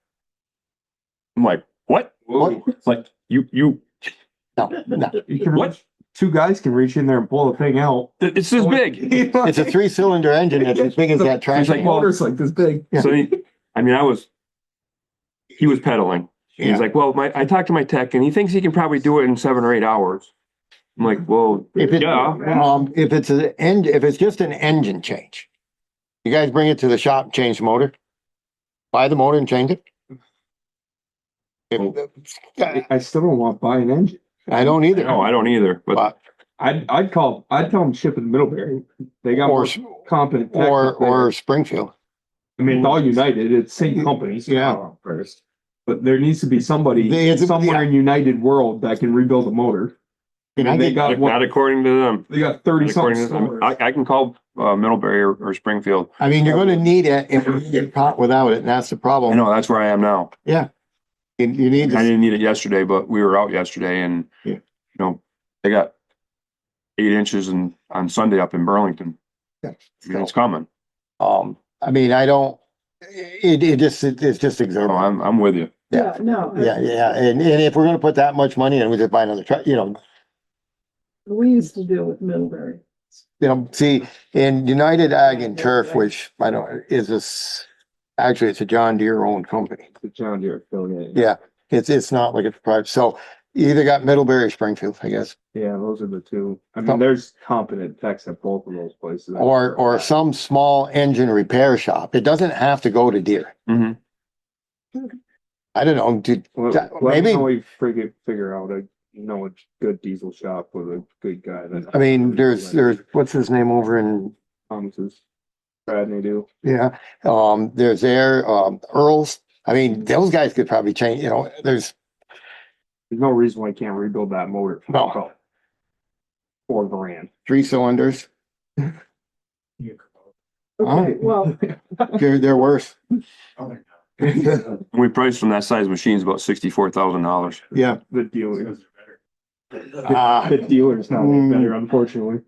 I'm like, what? Like you No. You can what? Two guys can reach in there and pull the thing out. It's this big. It's a 3-cylinder engine that's as big as that It's tractor. like, well, Motor's like this big. Yeah. So he was pedaling. He's Yeah. like, well, I talked to my tech and he thinks he can probably do it in 7 or 8 hours. I'm like, well, If it's just an engine change, you guys bring it to the shop, change the motor, buy the motor and change it. I still don't want to buy an engine. I don't either. no, I don't either, but I'd tell them ship it to Middlebury. They got more competent tech up there. or Springfield. I mean, it's all United. It's same companies. Yeah. First, but there needs to be somebody somewhere in United World that can rebuild a motor. Can And I they get- got not according to them. They got 30 Not according something to them. stores. I can call Middlebury or Springfield. I mean, you're gonna need it if you get caught without it, and that's the I problem. know, that's where I am now. Yeah. You need I to, didn't need it yesterday, but we were out yesterday and, Yeah. They got 8 inches on Sunday up in Burlington. Yeah. It's coming. I mean, it's just Oh, exorbitant. I'm with you. Yeah, no. Yeah. And if we're gonna put that much money in, we just buy another truck, We used to deal with Middlebury. see, in United Ag and Turf, which I don't, actually, it's a John Deere owned company. The John Deere affiliate. Yeah, it's not like it's private. So you either got Middlebury or Springfield, I guess, Yeah, those are the two. I mean, there's competent techs at both of those places. or some small engine repair shop. It doesn't have to go to Deere. Mm-hmm. I don't know, Maybe maybe, we figure out a good diesel shop with a good guy. I mean, there's, what's his name over in, Thomas's. Brad and they do. yeah, there's Earl's. I mean, those guys could probably change, there's, There's no reason why I can't rebuild that motor. No. $4,000. 3 cylinders. Okay, well, They're worse. We priced from that size machines about $64,000. Yeah. The dealer. Ah. The dealer's not any better, unfortunately.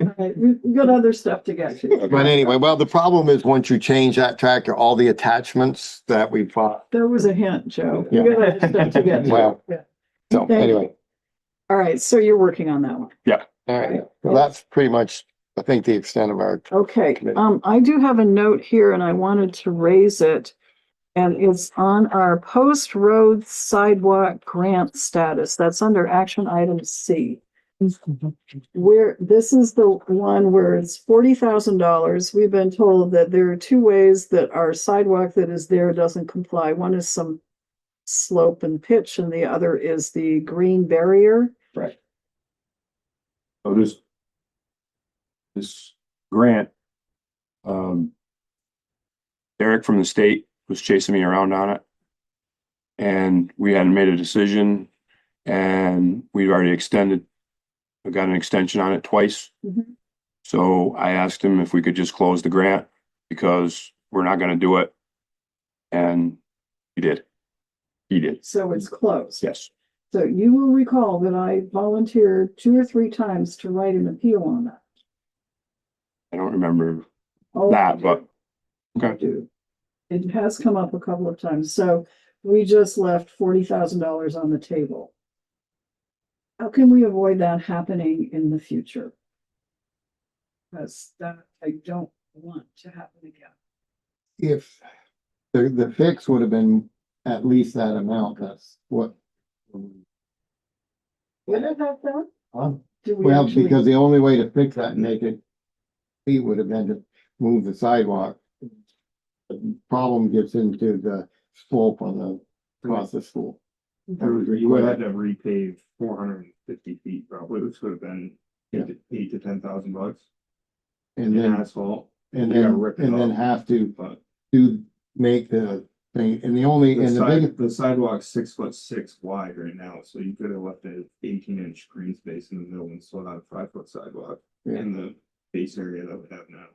all right, we've got other stuff to get to. But anyway, well, the problem is once you change that tractor, all the attachments that we bought. There was a hint, Joe. We Yeah. got other stuff to get to. Well, Yeah. So Thank you. anyway, All right, so you're working on that one. all right. Well, that's pretty much, I think, the extent of our. Okay, Committee. I do have a note here and I wanted to raise it. And it's on our post road sidewalk grant status. That's under action item C. Where, this is the one where it's $40,000. We've been told that there are 2 ways that our sidewalk that is there doesn't comply. One is some slope and pitch and the other is the green barrier. Right. So this grant, Eric from the state was chasing me around on it. And we hadn't made a decision and we'd already extended. I got an extension on it twice. Mhm. So I asked him if we could just close the grant because we're not gonna do it. And he did. He did. So it's closed. Yes. So you will recall that I volunteered 2 or 3 times to write an appeal on that. I don't remember Oh, that, but I okay. do. It has come up a couple of times, so we just left $40,000 on the table. How can we avoid that happening in the future? Because that I don't want to happen again. If the fix would have been at least that amount, that's what. Would it have that? Do we Well, actually? because the only way to fix that and make it, he would have been to move the sidewalk. The problem gets into the slope on the, across the school. You would have to repave 450 feet probably, which would have been eight to 10,000 bucks And in then, asphalt. and You gotta then, rip it and then up. have to But make the thing, and the only, the and the big, the sidewalk's 6'6" wide right now, so you could have left an 18-inch green space in the middle and still have a 5-foot sidewalk Yeah. in the base area that we have now.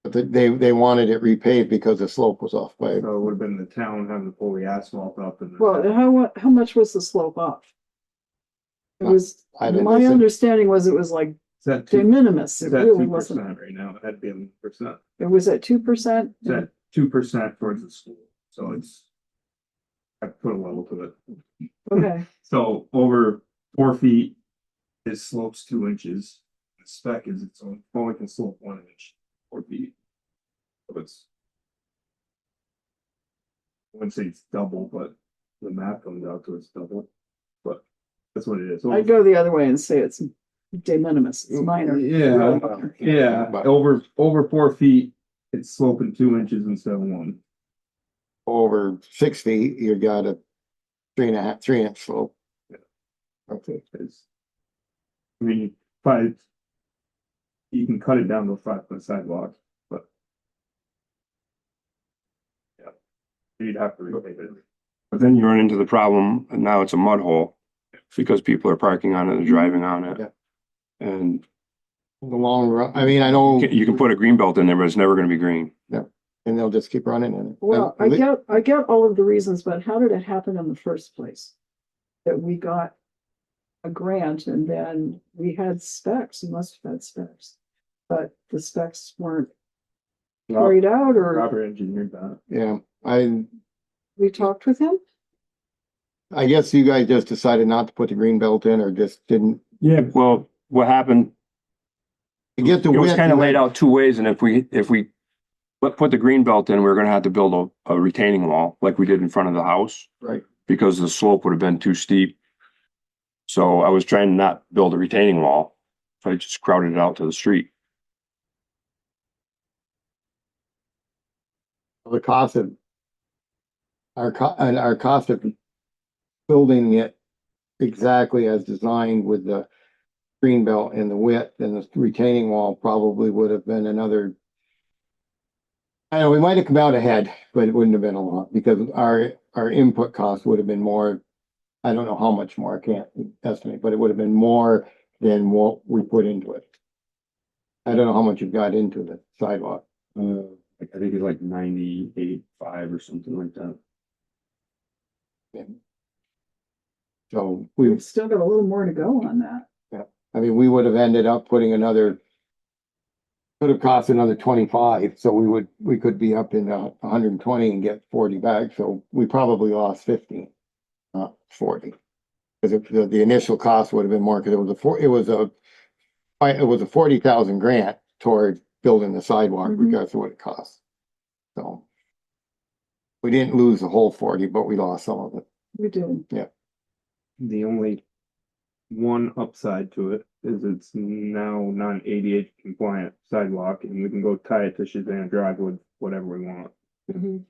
but they wanted it repaved because the slope was off by. So it would have been the town having to pull the asphalt up and. Well, how much was the slope off? It was, I don't my know. understanding was it was like It's at de 2%, minimis. It it's at really wasn't. 2% right now. It had to be 1%. It was at 2%. It's at 2% towards the school, so it's. I put a level to it. Okay, So over 4 feet, it slopes 2 inches. The spec is its own, only can slope 1 inch, 4 feet. So it's. I wouldn't say it's double, but the map comes out to it's double, but that's what it is. I'd go the other way and say it's de minimis, it's minor. Yeah, yeah, But over 4 feet, it's sloping 2 inches instead of 1. over 6 feet, you got a 3.5, 3-inch slope. Yeah. Okay. It's. I mean, you can cut it down to a 5-foot sidewalk, but. Yeah. You'd have to repave it. But then you run into the problem, and now it's a mud hole because people are parking on it and driving on it. Yeah. And In the long run, I mean, I know, you can put a green belt in there, but it's never gonna be green. and they'll just keep running in it. Well, I get all of the reasons, but how did it happen in the first place? That we got a grant and then we had specs, we must have had specs. But the specs weren't carried out, or Robert engineered that. Yeah, we talked with him? I guess you guys just decided not to put the green belt in or just didn't Yeah. Well, what happened, get the it was width. kind of laid out 2 ways, and if we put the green belt in, we're gonna have to build a retaining wall like we did in front of the house. Right. Because the slope would have been too steep. So I was trying to not build a retaining wall, so I just crowded it out to the street. The cost of our cost of building it exactly as designed with the green belt and the width and the retaining wall probably would have been another. I know we might have come out ahead, but it wouldn't have been a lot because our input cost would have been more I don't know how much more, I can't estimate, but it would have been more than what we put into it. I don't know how much you got into the sidewalk. I think it's like 98.5 or something like that. So We've still got a little more to go on that. I mean, we would have ended up putting another, could have cost another 25, so we could be up in 120 and get 40 back, so we probably lost 15, not 40. Because the initial cost would have been more, because it was a 40,000 grant toward building the sidewalk, Mhm. regardless of what it costs. So we didn't lose the whole 40, but we lost some of it. We do. The only one upside to it is it's now not an ADA compliant sidewalk, and we can go tie it to Shazam Drive with whatever we want. Mhm.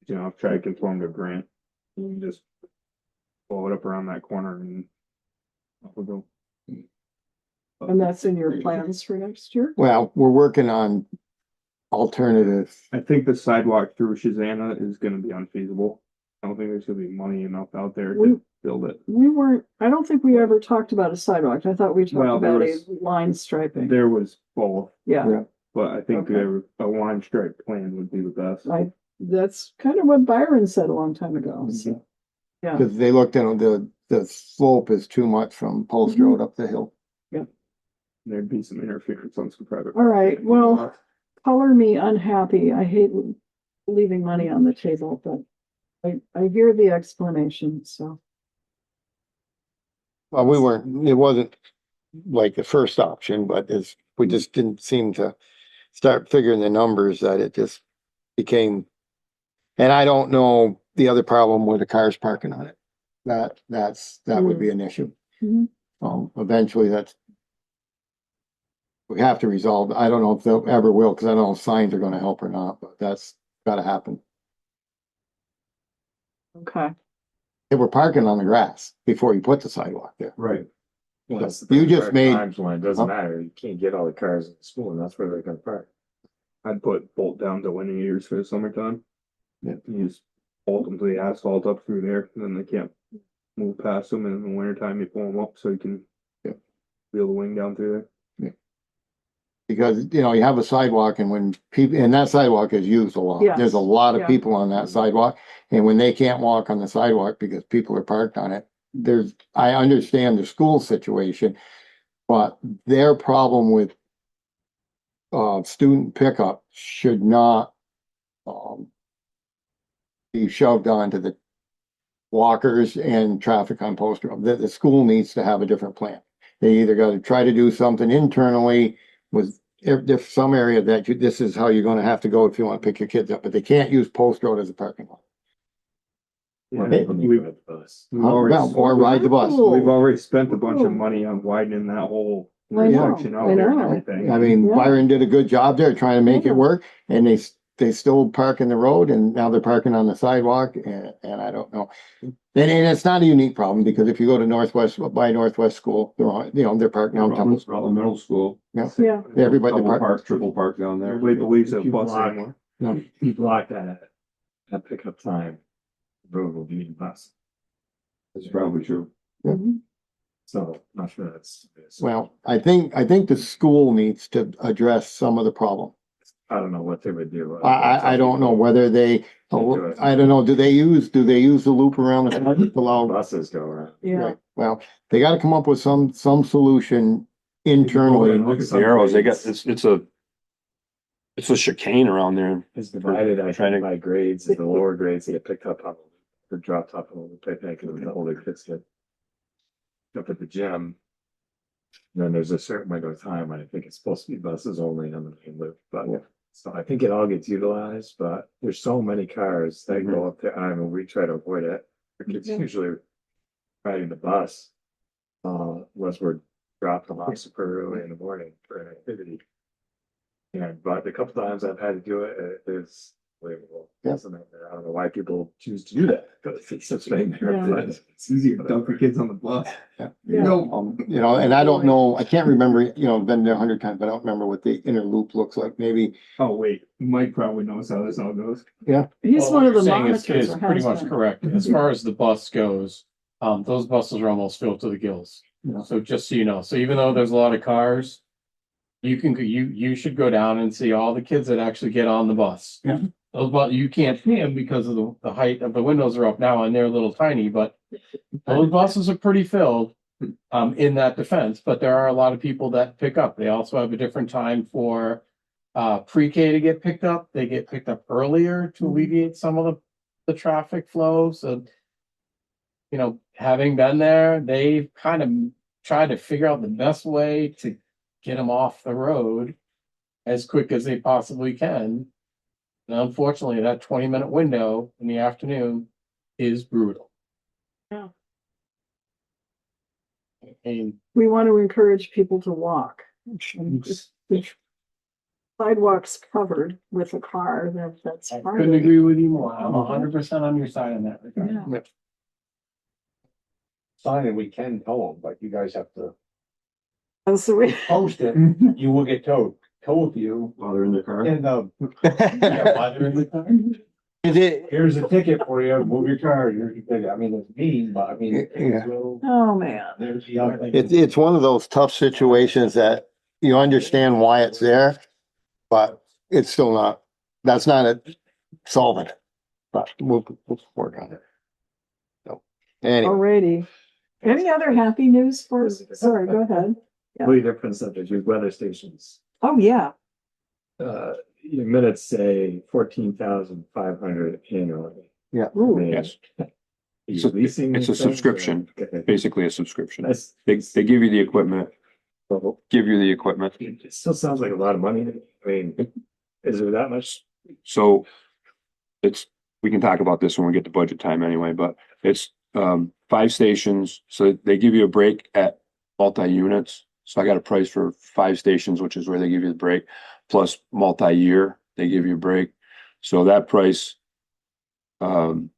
You know, try to conform to grant. You can just blow it up around that corner and off we go. And that's in your plans for next year? Well, we're working on alternatives. I think the sidewalk through Shazana is gonna be unfeasible. I don't think there's gonna be money enough out there We- to build it. I don't think we ever talked about a sidewalk. I thought we talked Well, there about was- a line striping. There was both, Yeah, but I think Okay. a line stripe plan would be the best. that's kind of what Byron said a long time ago, so. Yeah, Because they looked at the slope is too much from Post Mhm. Road up the hill. There'd be some interference on some private. all right, well, color me unhappy. I hate leaving money on the table, but I hear the explanation, so. Well, it wasn't like the first option, but we just didn't seem to start figuring the numbers that it just became. And I don't know the other problem with the cars parking on it. That would be an issue. Mhm. Eventually we have to resolve. I don't know if they'll ever will, because I don't know if signs are gonna help or not, but that's gotta happen. Okay, They were parking on the grass before you put the sidewalk there. Right. Well, So that's the you thing, just there are made- times when it doesn't Huh? matter, you can't get all the cars in the school, and that's where they're gonna park. I'd put bolt down delineators for the summertime. Yeah. You just bolt them to the asphalt up through there, and then they can't move past them, and in the wintertime you pull them up so you can. Yeah. Wheel the wing down through there. Because, you have a sidewalk, and when people, and that sidewalk is used a lot. Yes. There's a lot of Yeah. people on that sidewalk, and when they can't walk on the sidewalk because people are parked on it, I understand the school situation, but their problem with student pickup should not be shoved onto the walkers and traffic on Post Road. The school needs to have a different plan. They either got to try to do something internally with, if there's some area that this is how you're gonna have to go if you want to pick your kids up, but they can't use Post Road as a parking lot. Or Hey, people need to ride the bus. We've already, Or ride the bus. Cool. we've already spent a bunch of Ooh. money on widening that whole I know, section out I there and know. everything. I mean, Yeah. Byron did a good job there trying to make Yeah. it work, and they still park in the road, and now they're parking on the sidewalk, and I don't know. And it's not a unique problem, because if you go to Northwest School, they're parking down Temple. Rutland Middle School. yeah, Everybody Double park. park, triple park down there. Nobody believes If a you bus block- anymore. If you block that pickup time, the road will be the bus. That's probably true. So, not sure it's. Well, I think the school needs to address some of the problem. I don't know what they would do. I don't know whether I don't know, do they use the loop around the side to allow? Buses go around. yeah. Right. Well, they gotta come up with some solution internally. Look at the arrows, they got, it's a chicane around there. It's divided, I Trying to- think, by grades, and the lower grades get picked up on, or dropped off on the picnic, and the older kids get up at the gym. And then there's a certain window of time when I think it's supposed to be buses only on the main loop, but. Yeah. So I think it all gets utilized, but there's so many cars that go up there, I mean, we try to avoid it. The kids Yeah. usually riding the bus, unless we're dropped them off super early in the morning for an activity. But the couple times I've had to do it, it is unbelievable. Yeah. I don't know why people choose to do that, because it's such a nightmare, Yeah. but It's easier to dump your kids on the bus. Yeah. And I don't know, I can't remember, been there 100 times, but I don't remember what the inner loop looks like, maybe. Oh, wait, Mike probably knows how this all goes. He's Well, one what of the you're saying monitors. is or pretty has much been. correct. As far as the bus goes, those buses are almost filled to the gills. Yeah. So just so you know, so even though there's a lot of cars, you should go down and see all the kids that actually get on the bus. Yeah. Those you can't see them because of the height of the windows are up now and they're a little tiny, but those buses are pretty filled. In that defense, but there are a lot of people that pick up. They also have a different time for pre-K to get picked up. They get picked up earlier to alleviate some of the traffic flow. So, you know, having been there, they've kind of tried to figure out the best way to get them off the road as quick as they possibly can. And unfortunately, that 20-minute window in the afternoon is brutal. Yeah. And We want to encourage people to walk. And if sidewalks covered with a car, that's I part couldn't of it. agree with you more. I'm 100% on your side in that regard. Yeah. Sign we can tow them, but you guys have to And so we, post it, you will get towed you While they're in the car. in the, Yeah, while they're in the car. Is it, here's a ticket for you, move your car, here's your ticket. I mean, it's mean, but I mean. Yeah. oh, man. There's the other thing. it's one of those tough situations that you understand why it's there, but it's still not, that's not a solvent. But we'll work on it. So, anyway, Alrighty. Any other happy news for us? Sorry, go ahead. Completely different subject, your weather stations. Oh, yeah. Your minutes say 14,500 annually. yeah. I mean, Yes. are you It's a- leasing it's a these things, or- subscription. Okay. Basically a subscription. That's, They give you the equipment, well, give you the equipment. it still sounds like a lot of money. I mean, is there that much? So we can talk about this when we get to budget time anyway, but it's 5 stations. So they give you a break at multi-units. So I got a price for 5 stations, which is where they give you the break, plus multi-year, they give you a break. So that price, the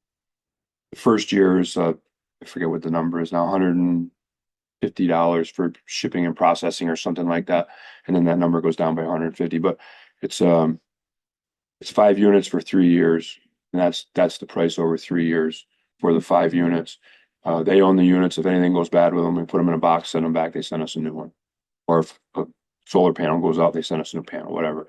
first year is, I forget what the number is now, $150 for shipping and processing or something like that. And then that number goes down by 150, but it's 5 units for 3 years. And that's the price over 3 years for the 5 units. They own the units. If anything goes bad with them, we put them in a box, send them back, they send us a new one. Or if a solar panel goes out, they send us a new panel, whatever.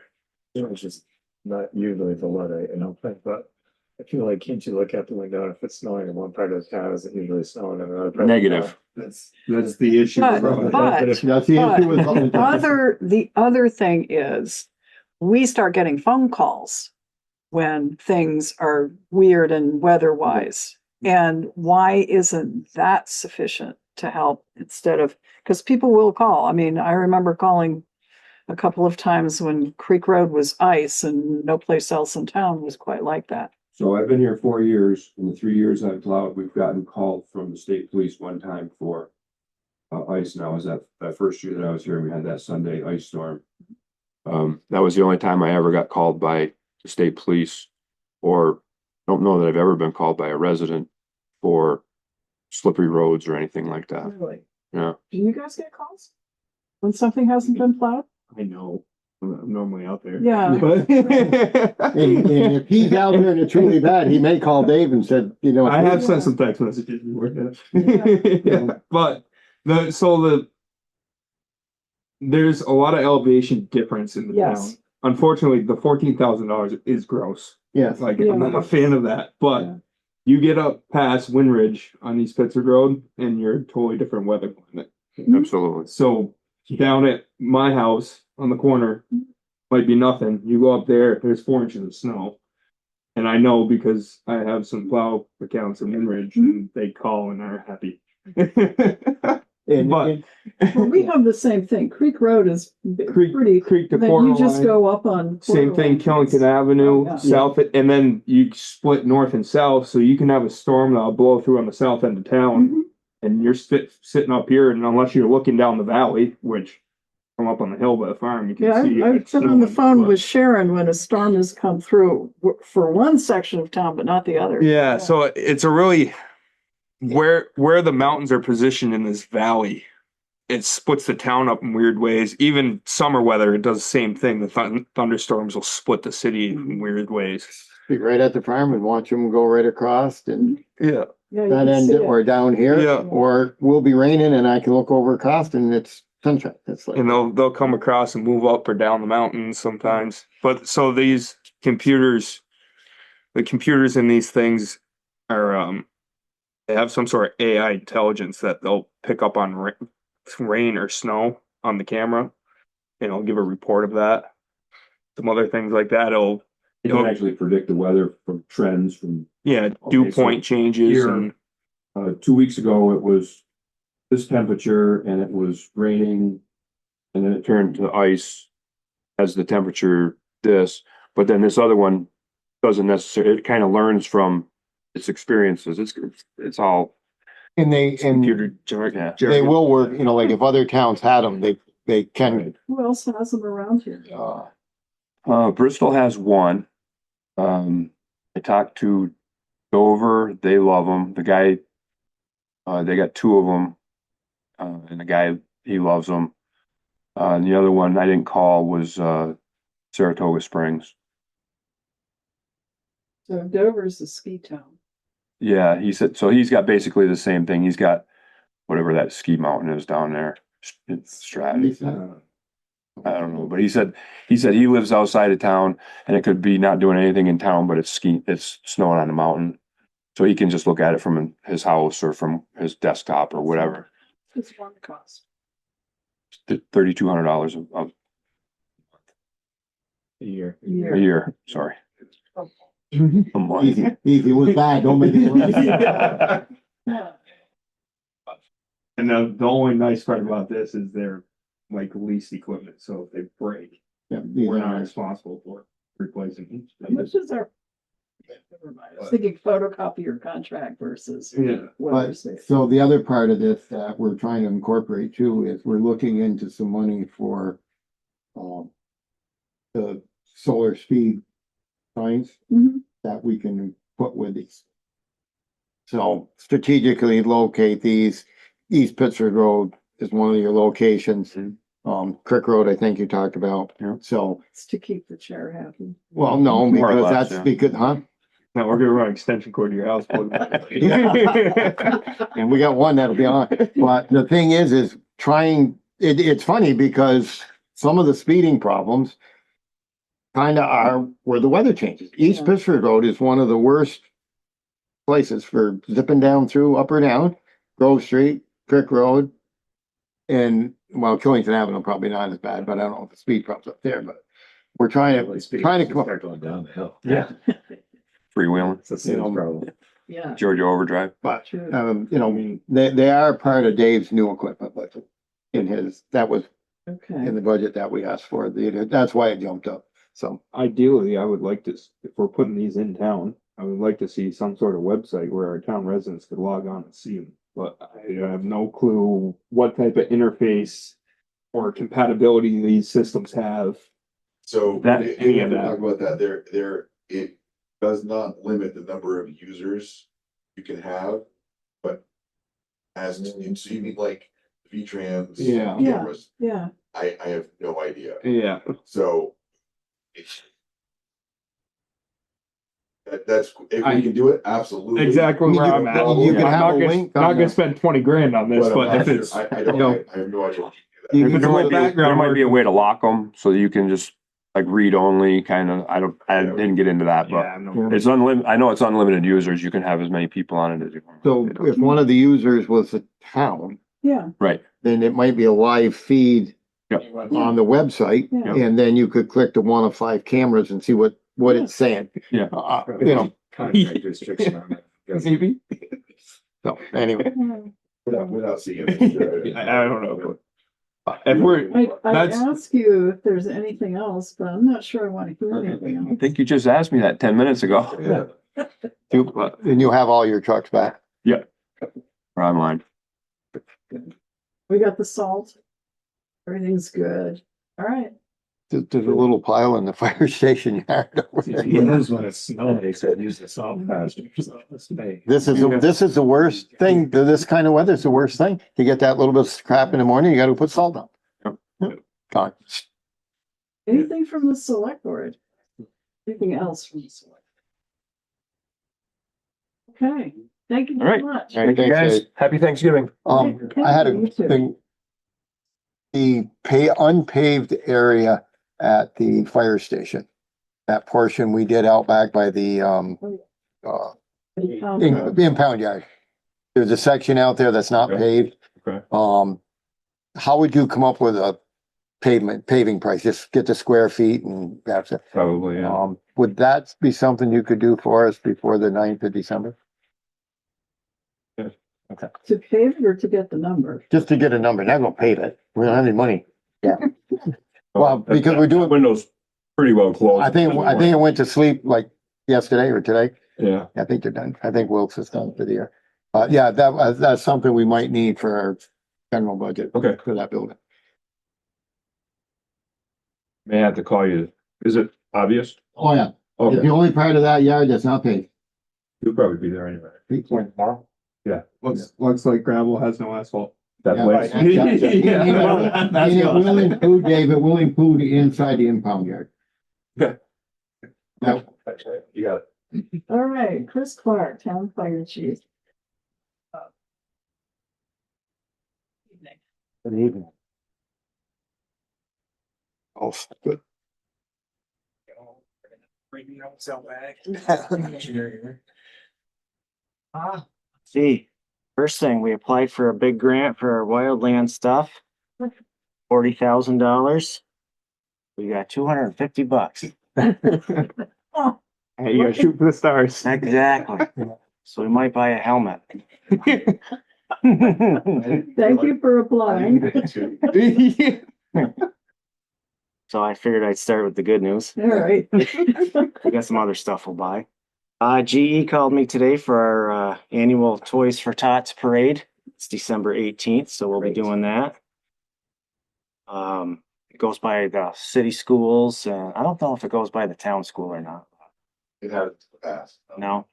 It's just not usually the Luddite, I don't think, but I feel like, can't you look out the window and if it's snowing in one part of the town, is it usually snowing in another part? of the Negative. town? That's the issue. But- But if- That's the issue with. The other thing is, we start getting phone calls when things are weird and weather-wise. And why isn't that sufficient to help instead of, because people will call. I mean, I remember calling a couple of times when Creek Road was ice and no place else in town was quite like that. So I've been here 4 years. In the 3 years I've plowed, we've gotten called from the state police one time for ice. And I was that first year that I was here, we had that Sunday ice storm. That was the only time I ever got called by the state police, or I don't know that I've ever been called by a resident for slippery roads or anything like that. Really? Yeah. Do you guys get calls when something hasn't been plowed? I know, I'm normally out there. Yeah. But And if he's out there and it's really bad, he may call Dave and said, you know. I have sent some text messages before. Yeah. But there's a lot of elevation difference in the Yes. town. Unfortunately, the $14,000 is gross. Yes. Like, Yeah. I'm not a fan of that, but Yeah. you get up past Windridge on East Pittsburgh Road and you're a totally different weather climate. Absolutely. So down at my house on the corner might be nothing. You go up there, there's 4 inches of snow. And I know because I have some plow accounts in Windridge and they call and are happy. And, But- Well, we have the same thing. Creek Road is pretty, Creek to then Corner you just line. go up on. Same thing, Killington Avenue, Oh, yeah. south, and then you split north and south, so you can have a storm that'll blow through on the south end of town. Mhm. And you're sitting up here, and unless you're looking down the valley, which I'm up on the hill by the farm, you can Yeah, see. I've it's been on the snowing, phone but- with Sharon when a storm has come through for one section of town, but not the other. Yeah, so it's a really, where the mountains are positioned in this valley, it splits the town up in weird ways. Even summer weather, it does the same thing. The thunderstorms will split the city in weird ways. be right at the farm and watch them go right across and Yeah. Yeah, you that can end see it. or down here. Yeah. Or we'll be raining and I can look over across and it's sunshine. It's like. And they'll come across and move up or down the mountains sometimes. But so these computers, the computers in these things are they have some sort of AI intelligence that they'll pick up on rain or snow on the camera, and it'll give a report of that. Some other things like that. It can actually predict the weather from trends from. Dew Okay, so point changes here- and 2 weeks ago, it was this temperature and it was raining. And then it turned to ice as the temperature this, but then this other one doesn't necessarily, it kind of learns from its experiences. It's all And they computer jargon. they will work, you know, like if other towns had them, they can. Who else has them around here? Bristol has one. I talked to Dover, they love them. The guy, they got two of them. And the guy, he loves them. And the other one I didn't call was, Saratoga Springs. So Dover's a ski town. Yeah, he said, so he's got basically the same thing. He's got whatever that ski mountain is down there. It's Stratton. I don't know, but he said he lives outside of town and it could be not doing anything in town, but it's snowing on the mountain. So he can just look at it from his house or from his desktop or whatever. It's one cost. $3,200 a year. a year, sorry. Oh. A month. Easy was bad, don't make it worse. Yeah. And the only nice part about this is they're like leased equipment, so if they break, Yeah, we're not responsible for replacing How much is our? Never mind. I was thinking photocopier contract versus. Yeah. weather But, station. so the other part of this that we're trying to incorporate too is we're looking into some money for the solar speed signs Mhm. that we can put with these. So strategically locate these. East Pittsford Road is one of your locations. Crick Road, I think you talked about. Yeah. So, It's to keep the chair happy. well, no, More or because less, that's yeah. because, huh? Now we're gonna run extension cord to your house. And we got one that'll be on. But the thing is it's funny because some of the speeding problems kind of are where the weather changes. East Yeah. Pittsford Road is one of the worst places for zipping down through up or down Grove Street, Crick Road. And well, Killington Avenue probably not as bad, but I don't know if the speed problem's up there, but we're trying to come up. Going down the hill. Yeah. Freewheeling, It's the same problem. Yeah. Georgia Overdrive. But, True. you know, they are part of Dave's new equipment budget that was Okay. in the budget that we asked for. That's why it jumped up. So, Ideally, I would like to, if we're putting these in town, I would like to see some sort of website where our town residents could log on and see them. But I have no clue what type of interface or compatibility these systems have. So That- any of that, talk about that, it does not limit the number of users you can have, but as to, so you mean like V-Trans. Yeah. cameras, Yeah. I have no idea, Yeah. so. It's. That's, if we can do it, absolutely. Exactly where I'm at. You Yeah. can I'm have not a gonna, link not on gonna the, spend 20 grand on this, I'm but not if sure. it's, I you don't, know, I have no idea. What you you can There do might it- be, there background might be a work. way to lock them so you can just like read only kind of, I didn't get into that, but yeah, no. it's unlimited. I know it's unlimited users. You can have as many people on it as you want. so if one of the users was a town, Yeah. Right. then it might be a live feed on the website. Yeah. And then you could click to one of 5 cameras and see what it's saying. Yeah. You know, Contract restriction on that. Maybe. so anyway. without seeing it. I don't know. If we're, I That's- ask you if there's anything else, but I'm not sure I want to hear anything I else. think you just asked me that 10 minutes ago. And you have all your trucks back. Or online. We got the salt. Everything's good. All right. There's a little pile in the fire station yard over there. He knows when it's snowing, they said use the salt faster, so let's stay. This is the worst thing, this kind of weather is the worst thing. You get that little bit of crap in the morning, you gotta put salt on. Gone. Anything from the select board? Anything else from the select? Okay, thank you All right. very much. All right, Thank you, thanks, guys. Dave. Happy Thanksgiving. I had You a too. thing. The unpaved area at the fire station. That portion we did out back by the, impound yard. There's a section out there that's not Okay. paved. Okay. How would you come up with a paving price? Just get the square feet and that's it. Probably, yeah. Would that be something you could do for us before the 9th of December? To pave it or to get the number? Just to get a number, not gonna pave it. We don't have any money. Yeah. Well, because we're doing, Windows pretty well closed. I think it went to sleep like yesterday or today. Yeah. I think they're done. I think Wilkes is done for the year. Yeah, that's something we might need for our general budget. Okay. For that building. May I have to call you. Is it obvious? Oh, yeah. It's Okay. the only part of that yard that's not paved. You'll probably be there anyway. Yeah. Looks like gravel has no asphalt. That Yeah, place. right. Yeah, well, that's And it good. will include, David, will include inside the impound yard. Okay. Now, You got it. All right, Chris Clark, Town Fire Chief. good evening. Oh, good. See, first thing, we applied for a big grant for our wildland stuff. $40,000. We got $250. Hey, you gotta shoot for the stars. Exactly. So we might buy a helmet. Thank you for applying. So I figured I'd start with the good news. All right. We got some other stuff we'll buy. GE called me today for our annual Toys for Tots parade. It's December 18th, so we'll be doing that. It goes by the city schools. I don't know if it goes by the town school or not. It has passed. No.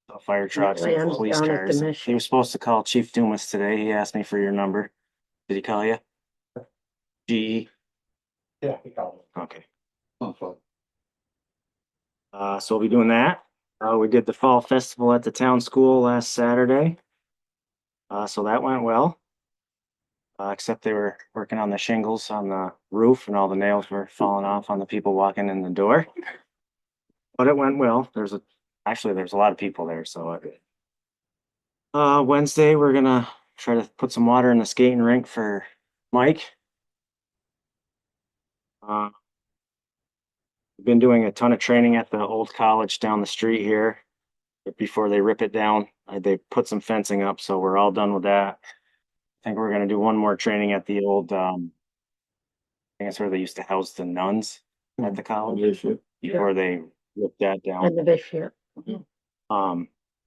The fire trucks and Lands police down at the cars. mission. He was supposed to call Chief Dumas today. He asked me for your number. Did he call you? GE? Yeah, he called. Okay. Oh, fun. So we'll be doing that. We did the fall festival at the town school last Saturday. So that went well. Except they were working on the shingles on the roof and all the nails were falling off on the people walking in the door. But it went well. There's a lot of people there, so Wednesday we're gonna try to put some water in the skating rink for Mike. We've been doing a ton of training at the old college down the street here. Before they rip it down, they put some fencing up, so we're all done with that. I think we're gonna do one more training at the old, I think it's where they used to house the nuns at the college before they ripped that down. And the bishop.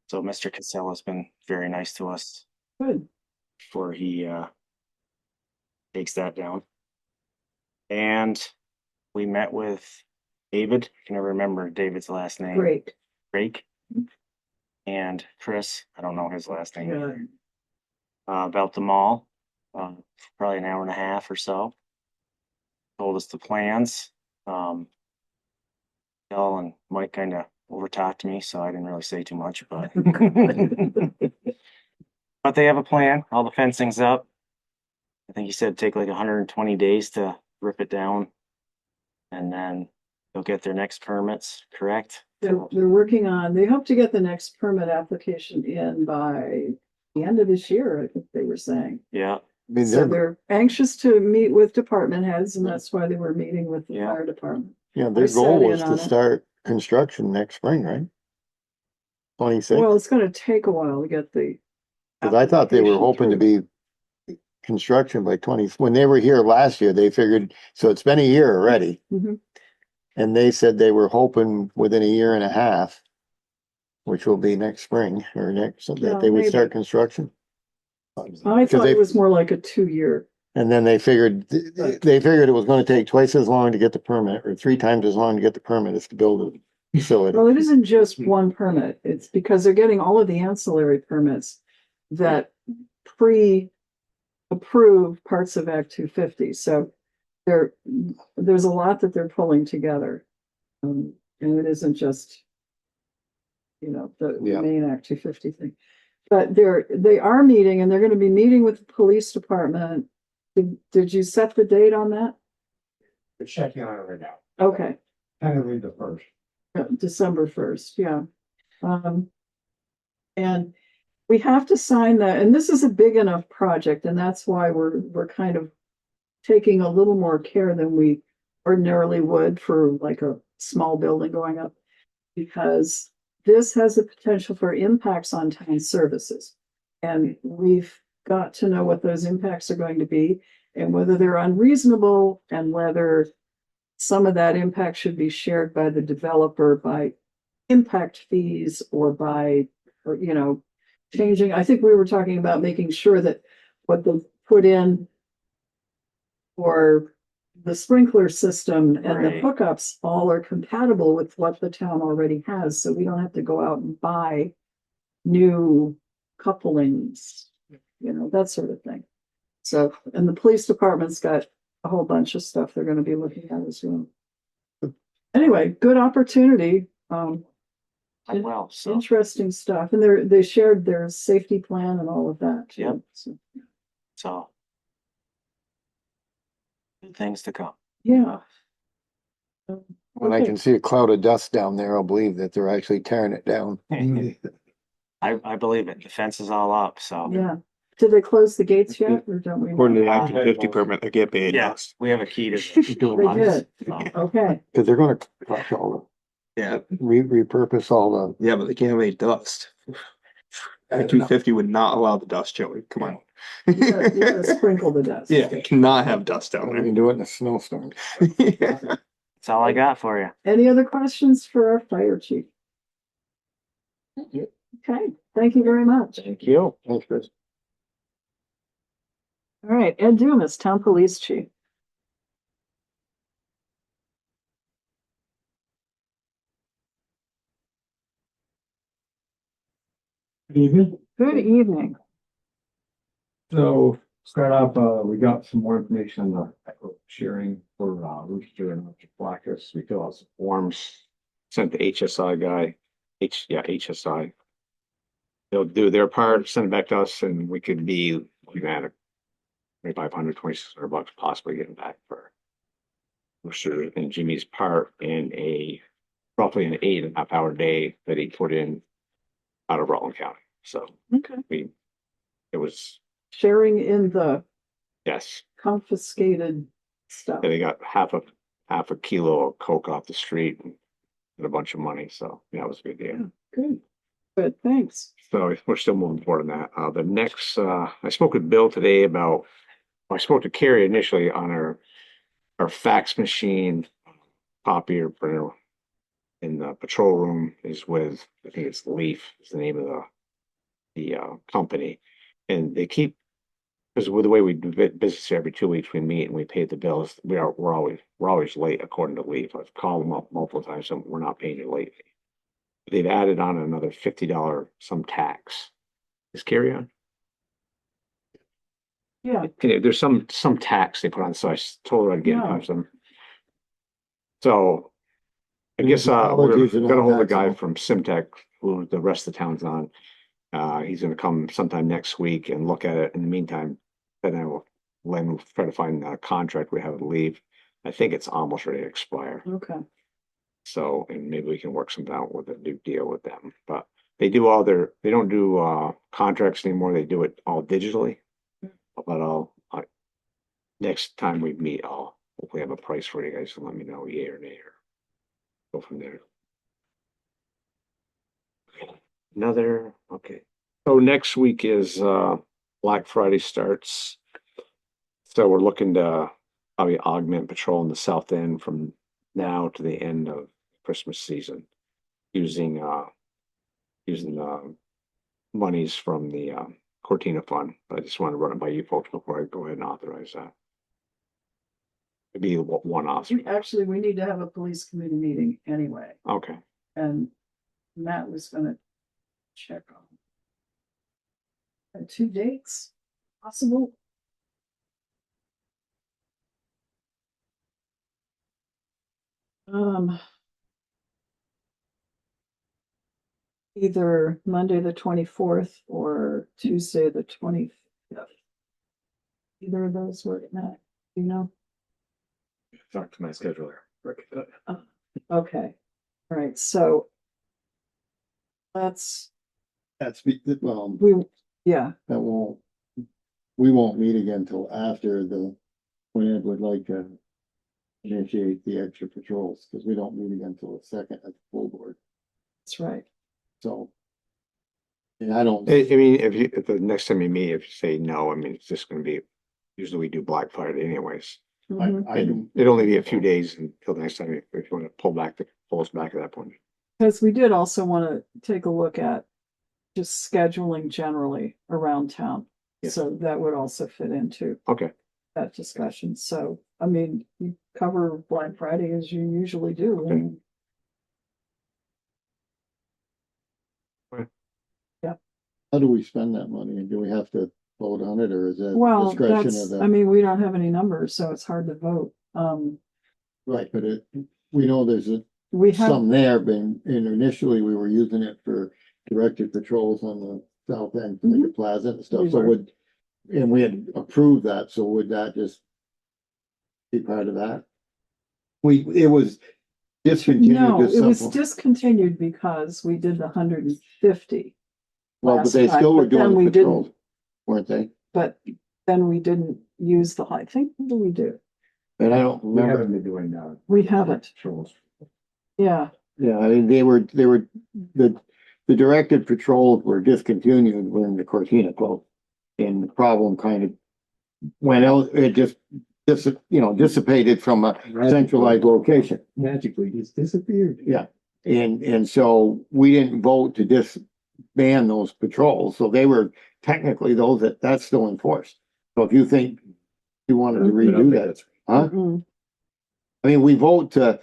So Mr. Casella's been very nice to us Good. before he takes that down. And we met with David. I can never remember David's last name. Great. Drake. And Chris, I don't know his last name. Yeah. About the mall, probably an hour and a half or so. Told us the plans. Bill and Mike kind of overtalked me, so I didn't really say too much, but but they have a plan. All the fencing's up. I think he said take like 120 days to rip it down, and then they'll get their next permits, correct? They're working on, they hope to get the next permit application in by the end of this year, I think they were saying. Yeah. I mean, So they're anxious to meet with department heads, and that's why they were meeting with the Yeah. fire department. yeah, their I sat goal in was on to it. start construction next spring, right? 26, Well, it's gonna take a while to get the. because I thought they were hoping to be construction by 20, when they were here last year, they figured, so it's been a year already. Mhm. And they said they were hoping within a year and a half, which will be next spring or next, so Yeah, that they would maybe. start construction. I 'Cause thought they- it was more like a 2-year. And then they figured it was gonna take twice as long to get the permit, or 3 times as long to get the permit as to build a facility. Well, it isn't just one permit. It's because they're getting all of the ancillary permits that pre-approve parts of Act 250. So there's a lot that they're pulling together. And it isn't just you know, the Yeah. main Act 250 thing. But they are meeting and they're gonna be meeting with the police department. Did you set the date on that? We're checking on it right now. Okay, Tentatively the first. December 1st, yeah. And we have to sign that, and this is a big enough project, and that's why we're kind of taking a little more care than we ordinarily would for like a small building going up. Because this has the potential for impacts on town services. And we've got to know what those impacts are going to be and whether they're unreasonable and whether some of that impact should be shared by the developer by impact fees or by, or, you know, changing. I think we were talking about making sure that what they put in for the sprinkler system and the Right. hookups all are compatible with what the town already has, so we don't have to go out and buy new couplings, you know, that sort of thing. So, and the police department's got a whole bunch of stuff they're gonna be looking at as well. Anyway, good opportunity, Well, so, interesting stuff, and they shared their safety plan and all of that. too. Yep. So, so. Good things to come. yeah. When I Okay. can see a cloud of dust down there, I'll believe that they're actually tearing it down. I believe it. The fence is all up, so. Yeah. Did they close the gates yet, or don't we? know? According to the Act 250 permit, they get paid. Yeah, we have a key to. They did, okay. Cause they're gonna crush all Yeah, the, repurpose all yeah, but they can't have any dust. Act 250 would not allow the dust, Joey. Come on. You gotta sprinkle the dust. Yeah, you cannot have dust the, down we there. can do it in a snowstorm. Yeah. That's all I got for you. Any other questions for our fire chief? Okay, thank you very much. Thank you. Thanks, Chris. All right, Ed Dumas, town police chief. Evening. Good evening. So start off, we got some more information on the echo sharing for Rooster and Blackus. We fill out some forms. Sent the HSI guy, HSI. They'll do their part, send it back to us, and we could be looking at it. $2,500, $2,600 possibly getting back for Rooster and Jimmy's part in roughly an 8.5 hour day that he put in out of Rutland County. So Okay. it was, Sharing in the yes. confiscated stuff. And they got half a kilo of coke off the street and a bunch of money. So yeah, it was a good deal. Good, good, thanks. So we're still moving forward on that. The next, I spoke with Bill today about, I spoke to Carrie initially on our fax machine, copier printer in the patrol room is with, I think it's Leaf is the name of the company. And they keep, because with the way we do business every 2 weeks, we meet and we pay the bills. We're always late according to Leaf. I've called them up multiple times, so we're not paying you late. They've added on another $50 some tax. Is Carrie on? Yeah, Okay, there's some tax they put on, so I told her I'd get in touch with them. So I guess we're gonna hold a guy from Simtech, who the rest of the town's on. He's gonna come sometime next week and look at it. In the meantime, then I will try to find a contract we have to leave. I think it's almost ready to expire. okay. So, and maybe we can work something out with a new deal with them. But they don't do contracts anymore. They do it all digitally. But next time we meet, I'll hopefully have a price for you guys to let me know yay or nay or go from there. Okay. So next week is Black Friday starts. So we're looking to probably augment patrol in the south end from now to the end of Christmas season using monies from the Cortina Fund. But I just want to run it by you folks before I go ahead and authorize that. Maybe one officer. Actually, we need to have a police committee meeting anyway, Okay. and Matt was gonna check on 2 dates possible. either Monday, the 24th or Tuesday, the 25th. Either of those work, Matt, you know? Talk to my scheduler. Okay, all right, so let's, we, yeah, that won't, we won't meet again till after the, when Ed would like to initiate the extra patrols, because we don't meet again till the second at the full board, that's right. so. And I don't, I mean, if the next time you meet, if you say no, I mean, it's just gonna be, usually we do Black Friday anyways. Mhm. It'd only be a few days until the next time, if you wanna pull us back at that point. Because we did also want to take a look at just scheduling generally around town. Yeah. So that would also fit into Okay. that discussion. So, I mean, you cover Black Friday as you usually do. and- how do we spend that money, and do we have to vote on it, or is that Well, discretion of that's, the? I mean, we don't have any numbers, so it's hard to vote. Right, but we know there's We have, some there, but initially we were using it for directed patrols on the south end, like the plaza and stuff, We so were. and we had approved that, so would that just be part of that? It was discontinued. no, just it was simple. discontinued because we did the 150. Well, but last they time, still were but then doing we the didn't. patrols, weren't they? But then we didn't use the high, think, what do we do? And I don't We remember. haven't been doing that. We haven't, Patrols. yeah, Yeah, I mean, the directed patrols were discontinued when the Cortina closed. And the problem kind of went out, it just, dissipated from a centralized location. Magically, he's disappeared. Yeah, and so we didn't vote to disband those patrols, so they were technically that's still enforced. So if you think you wanted to redo that, huh? Mm-mm. I mean, we vote to,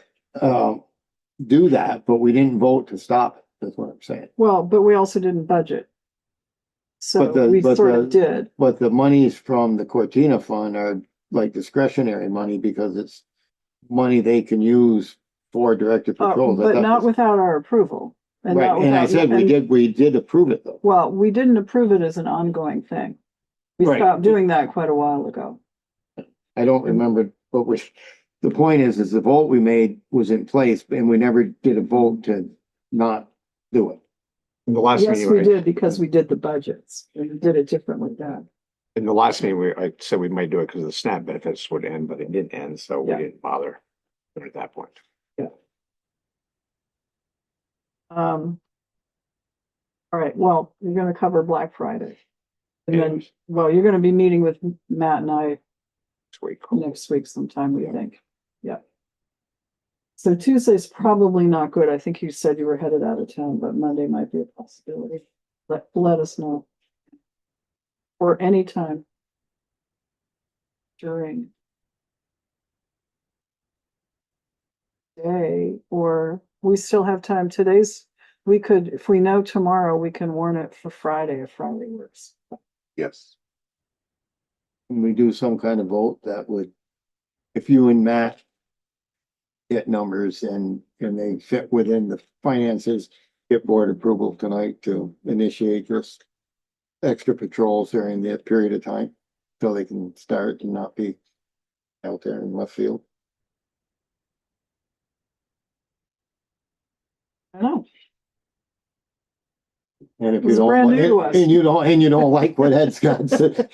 do that, but we didn't vote to stop it, that's what I'm saying. Well, but we also didn't budget. So But the- we but sort the- of did, But the monies from the Cortina fund are like discretionary money because it's money they can use for directed patrols. I but thought not this- without our approval. And Right, not and I without- said we did approve it though. Well, we didn't approve it as an ongoing thing. We Right. stopped doing that quite a while ago. I don't remember, but the point is the vote we made was in place and we never did a vote to not do it. In the last Yes, meeting, we did because we did the budgets and we did it differently then. in the last meeting, I said we might do it because the SNAP benefits would end, but it didn't end, so we Yeah. didn't bother at that point. All right, well, you're gonna cover Black Friday. And then, well, you're gonna be meeting with Matt and I This week. next week sometime, we think. Yeah. So Tuesday's probably not good. I think you said you were headed out of town, but Monday might be a possibility. Let us know. Or anytime. During. Day, or we still have time. We could, if we know tomorrow, we can warn it for Friday if Friday works. Yes. When we do some kind of vote that would, if you and Matt get numbers and they fit within the finances, get board approval tonight to initiate this extra patrols during that period of time, so they can start and not be out there in left field. I know. And if It's you don't, brand new to us. and you don't like what Ed's got,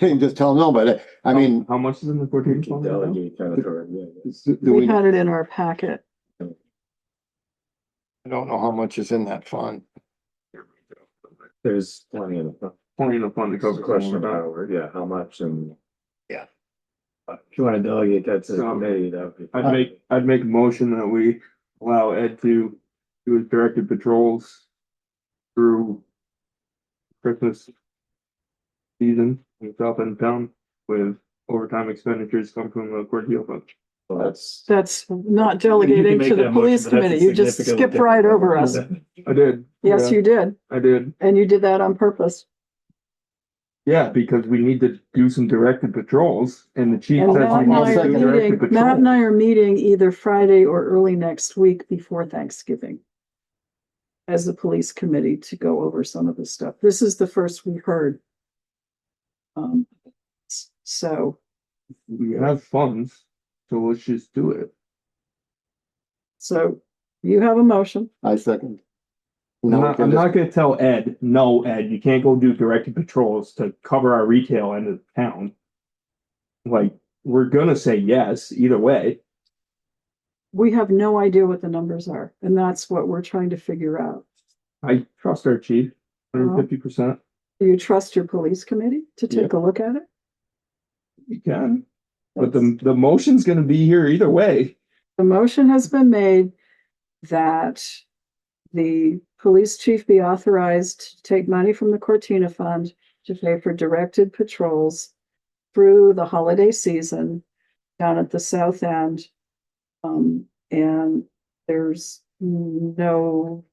you just tell them no, but I mean, How much is in the quotation? fund? Delegate kind of, yeah. do We we, had it in our packet. I don't know how much is in that fund. There's plenty of. Plenty of fund to It's a cover. question some of of that. power, yeah, how much and. Yeah. If you wanna delegate that to the So, committee, that would be. I'd make a motion that we allow Ed to do his directed patrols through Christmas season in South End town with overtime expenditures come from the court deal fund. So that's. That's not You can delegating make to the that motion, police but that's a committee. You just significantly skipped right different over one. us. I did. Yes, Yeah, you did. I did. And you did that on purpose. Yeah, because we need to do some directed patrols and the chief And says Matt we and need I to are do directed meeting, Matt and I patrols. are meeting either Friday or early next week before Thanksgiving. as the police committee to go over some of this stuff. This is the first we heard. So We have funds, so let's just do it. you have a motion. I second. I'm not gonna tell Ed, no, Ed, you can't go do directed patrols to cover our retail end of town. Like, we're gonna say yes, either way. We have no idea what the numbers are, and that's what we're trying to figure out. I trust our chief, 150%. Do you trust your police committee to take a look at it? You can, but the motion's gonna be here either way. The motion has been made that the police chief be authorized to take money from the Cortina Fund to pay for directed patrols through the holiday season down at the south end. And there's no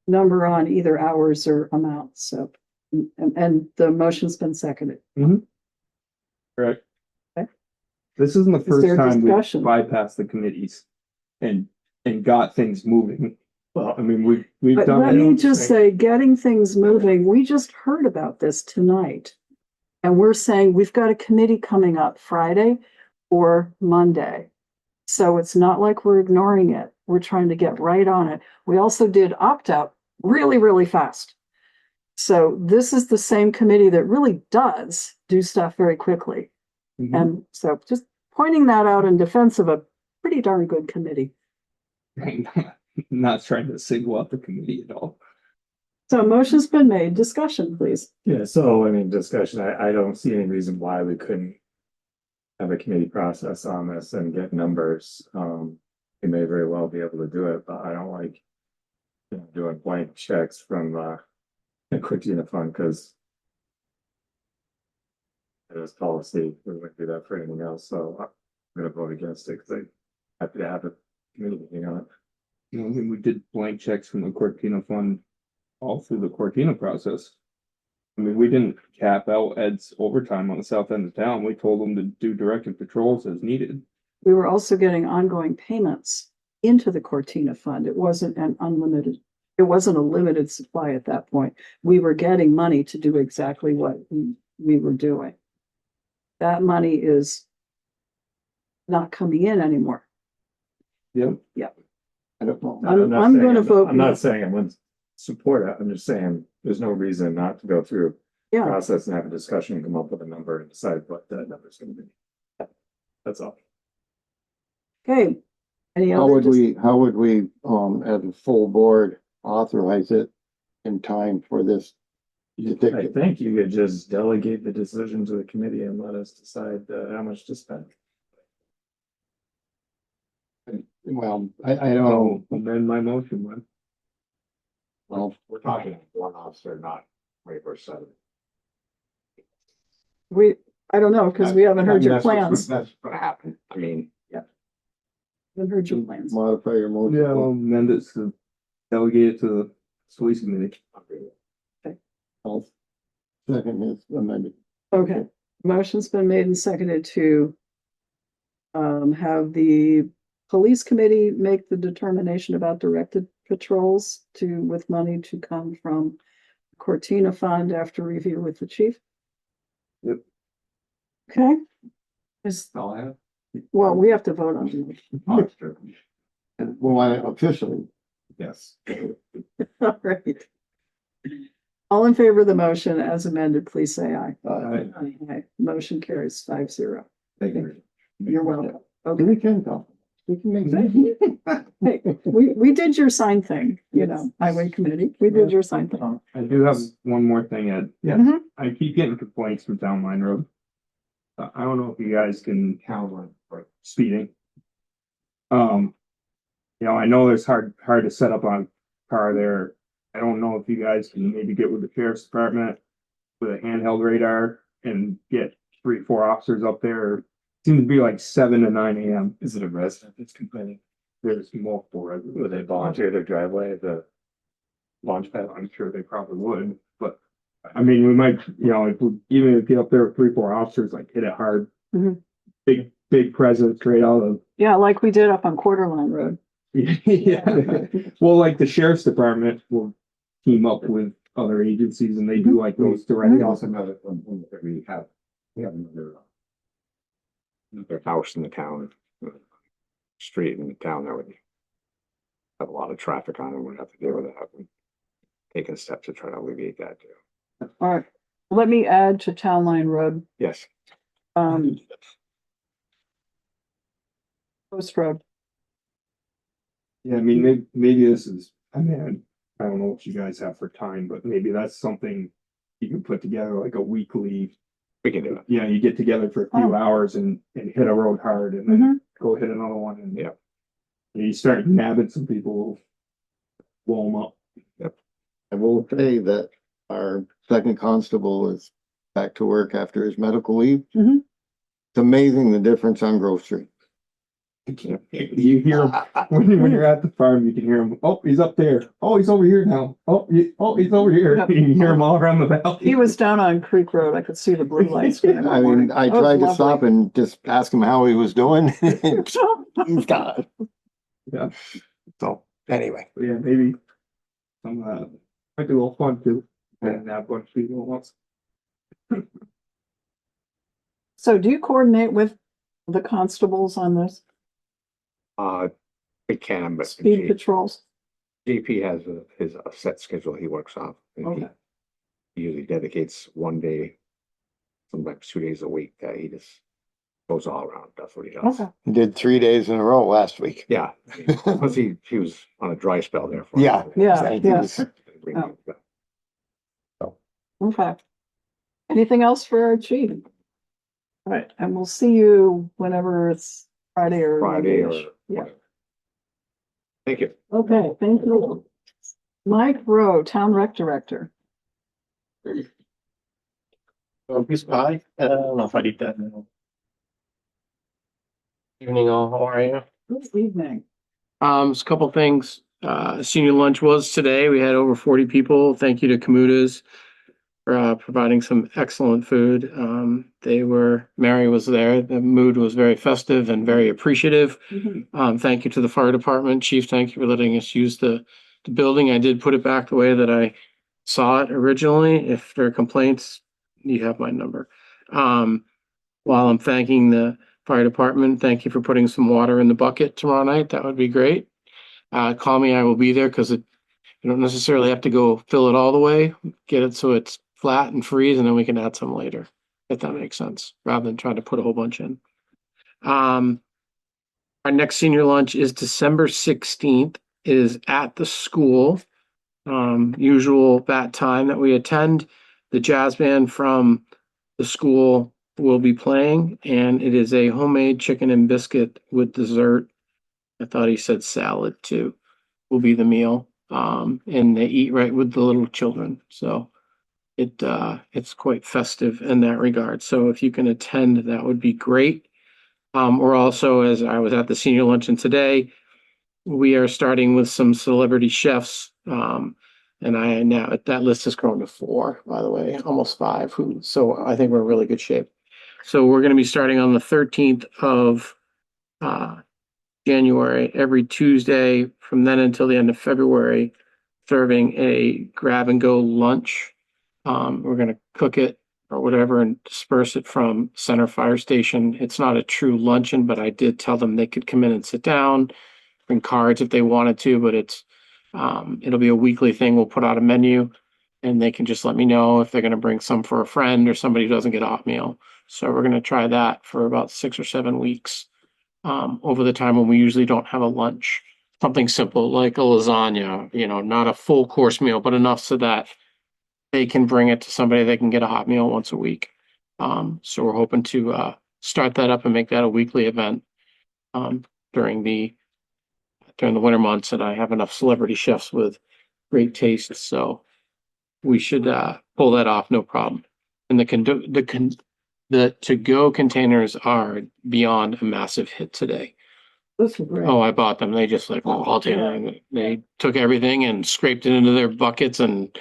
number on either hours or amounts. So, and the motion's been seconded. Correct. Okay. This isn't the Is there first time we discussion? bypassed the committees and got things moving. Well, I mean, we've But done. let me just say, getting things moving, we just heard about this tonight. And we're saying we've got a committee coming up Friday or Monday. So it's not like we're ignoring it. We're trying to get right on it. We also did opt-out really, really fast. So this is the same committee that really does do stuff very quickly. And so just pointing that out in defense of a pretty darn good committee. Not trying to single out the committee at all. So a motion's been made. Discussion, please. Yeah, so I mean, discussion, I don't see any reason why we couldn't have a committee process on this and get numbers. We may very well be able to do it, but I don't like doing blank checks from the Cortina Fund because it is policy. We wouldn't do that for anything else. So I'm gonna vote against it because I'm happy to have a committee meeting on it. You know, I mean, we did blank checks from the Cortina Fund all through the Cortina process. I mean, we didn't cap out Ed's overtime on the south end of town. We told him to do directed patrols as needed. We were also getting ongoing payments into the Cortina Fund. It wasn't it wasn't a limited supply at that point. We were getting money to do exactly what we were doing. That money is not coming in anymore. Yep. Yep. I don't know. I'm gonna vote I'm not saying I wouldn't support it. I'm just saying there's no reason not to go through the Yeah, process and have a discussion and come up with a number and decide what that number is gonna be. That's all. okay. Any How other? would we, as a full board, authorize it in time for this? I think you could just delegate the decision to the committee and let us decide how much to spend. Well, I don't know. Amend my motion, man. Well, We're talking one officer, not 24/7. I don't know, because we haven't heard your plans. That's what happened. I mean, Haven't heard your plans. modify your motion. Yeah, I'll amend it to delegate it to the police committee. I'll second his amendment. Okay, motion's been made and seconded to have the police committee make the determination about directed patrols with money to come from Cortina Fund after review with the chief. Yep. Okay, All I have. well, we have to vote on it. And we want it officially. Yes. All right. All in favor of the motion as amended, please say aye. Aye. Aye. Motion carries 5-0. Thank you. You're welcome. We can talk. We can make that. Hey, we did your sign thing, highway committee. We did your sign thing. I do have one more thing, Ed. Mhm. I keep getting complaints from Town Line Road. I don't know if you guys can handle speeding. I know it's hard to set up on car there. I don't know if you guys can maybe get with the sheriff's department with a handheld radar and get 3-4 officers up there. Seems to be like 7 to 9 a.m. Is it a resident that's complaining? There's multiple residents. Would they volunteer their driveway at the launch pad? I'm sure they probably would, but I mean, we might, even if we get up there with 3-4 officers, like hit it hard. Mhm. Big presence right out of. Yeah, like we did up on Quarter Line Road. Yeah. Well, like the sheriff's department will team up with other agencies and they do like those direct. We also know that we have another house in the town, street in the town that would have a lot of traffic on it, would have to deal with that. And taking steps to try to alleviate that too. All right, let me add to Town Line Road, Yes. Post Road. Yeah, I mean, maybe this is, I mean, I don't know what you guys have for time, but maybe that's something you can put together like a weekly. We can do it. Yeah, you get together for a few hours and hit a road hard and then go hit another one and Yeah. you start nabbing some people, blow them up. I will say that our second constable is back to work after his medical leave. Mhm. It's amazing the difference on Grove Street. You hear him when you're at the farm, you can hear him. Oh, he's up there. Oh, he's over here now. Oh, he's over here. Yep. You can hear him all around the valley. He was down on Creek Road. I could see the blue lights. I mean, I tried to stop and just ask him how he was doing. He's gone. Yeah. So anyway, But yeah, maybe some might be a little fun too. And have a bunch of people at once. So do you coordinate with the constables on this We can, but speed patrols? GP has his set schedule he works off. And Okay. he usually dedicates one day, sometimes 2 days a week that he just goes all around. That's what he does. Okay. he did 3 days in a row last week. Yeah. Plus he was on a dry spell there for. Yeah. Yeah, He yeah. was- Okay. Anything else for our chief? All right, and we'll see you whenever it's Friday or. Friday or. Monday-ish. Yeah. whatever. Thank you. Okay, thank you. Mike Rowe, Town Rec Director. Piece of pie? I don't know if I'd eat that now. Evening all, how are you? Good evening. Just a couple things. Senior lunch was today. We had over 40 people. Thank you to Kamuta's for providing some excellent food. Mary was there. The mood was very festive and very appreciative. Thank you to the fire department. Chief, thank you for letting us use the building. I did put it back the way that I saw it originally. If there are complaints, you have my number. While I'm thanking the fire department, thank you for putting some water in the bucket tomorrow night. That would be great. Call me, I will be there because you don't necessarily have to go fill it all the way. Get it so it's flat and freeze, and then we can add some later, if that makes sense, rather than trying to put a whole bunch in. Our next senior lunch is December 16th. It is at the school. Usual that time that we attend. The jazz band from the school will be playing, and it is a homemade chicken and biscuit with dessert. I thought he said salad too, will be the meal. And they eat right with the little children. So it's quite festive in that regard. So if you can attend, that would be great. We're also, as I was at the senior luncheon today, we are starting with some celebrity chefs. And that list has grown to 4, by the way, almost 5. So I think we're in really good shape. So we're going to be starting on the 13th of January, every Tuesday from then until the end of February, serving a grab and go lunch. We're going to cook it or whatever and disperse it from Center Fire Station. It's not a true luncheon, but I did tell them they could come in and sit down, bring cards if they wanted to, but it'll be a weekly thing. We'll put out a menu and they can just let me know if they're going to bring some for a friend or somebody who doesn't get a hot meal. So we're going to try that for about 6 or 7 weeks. Over the time when we usually don't have a lunch, something simple like a lasagna, not a full course meal, but enough so that they can bring it to somebody, they can get a hot meal once a week. So we're hoping to start that up and make that a weekly event during the winter months. And I have enough celebrity chefs with great taste, so we should pull that off, no problem. And the to-go containers are beyond a massive hit today. Those are great. Oh, I bought them. They just all day. They took everything and scraped it into their buckets, and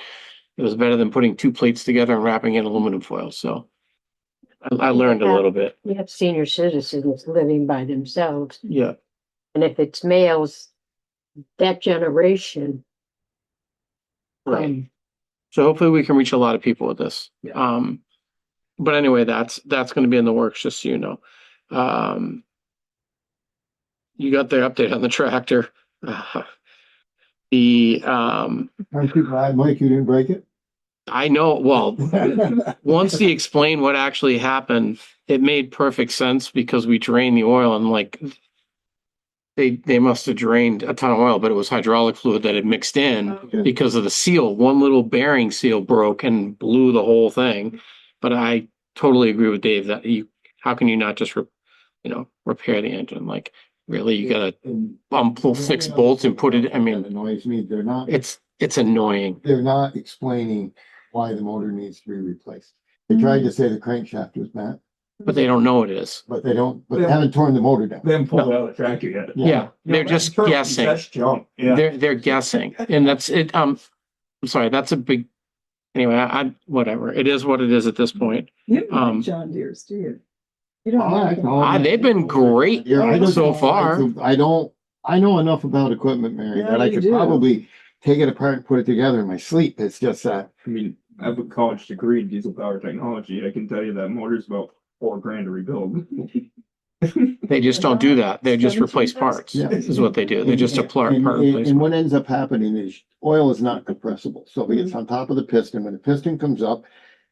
it was better than putting 2 plates together and wrapping it in aluminum foil. So I learned a little bit. We have senior citizens living by themselves. Yeah. And if it's males, that generation Right. So hopefully we can reach a lot of people with this. Yeah. But anyway, that's going to be in the works, just so you know. You got the update on the tractor. Aren't you glad, Mike, you didn't break it? I know, well, once he explained what actually happened, it made perfect sense because we drained the oil and like they must have drained a ton of oil, but it was hydraulic fluid that had mixed in Okay. because of the seal. One little bearing seal broke and blew the whole thing. But I totally agree with Dave that how can you not just repair the engine? Like really, you gotta pull 6 bolts and put it. I mean, That annoys me. They're not. It's annoying. They're not explaining why the motor needs to be replaced. They tried to say the crankshaft was bad, But they don't know it is. but they haven't torn the motor down. They haven't pulled out of the tractor yet. Yeah, they're just guessing. That's junk. Yeah. They're guessing, and that's it. I'm sorry, that's a big. Anyway, I whatever. It is what it is at this point. You don't like John Deere's, do you? You don't I like know. them? They've been great so far. I know enough about equipment, Mary, Yeah, that I you could do. probably take it apart and put it together in my sleep. It's just that. I mean, I have a college degree in diesel power technology. I can tell you that motor's about $4,000 to rebuild. They just don't do that. They just replace 17,000. parts. Yeah. Is what they do. They just apply And- part and- replacement. And what ends up happening is oil is not compressible. So if it gets on top of the piston, when the piston comes up,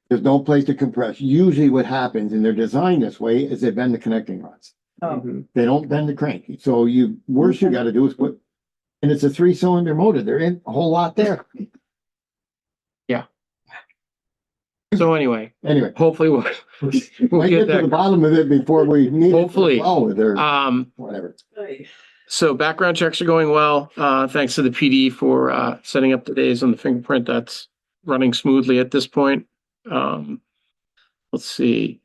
there's no place to compress. Usually what happens, and they're designed this way, is they bend the connecting rods. Oh, They don't bend the crank. So worst you gotta do is and it's a 3-cylinder motor. There ain't a whole lot there. So anyway, Anyway, hopefully we'll might get get to the that. bottom of it before we need Hopefully. with or Um, whatever. So background checks are going well. Thanks to the PD for setting up the days on the fingerprint. That's running smoothly at this point. Let's see.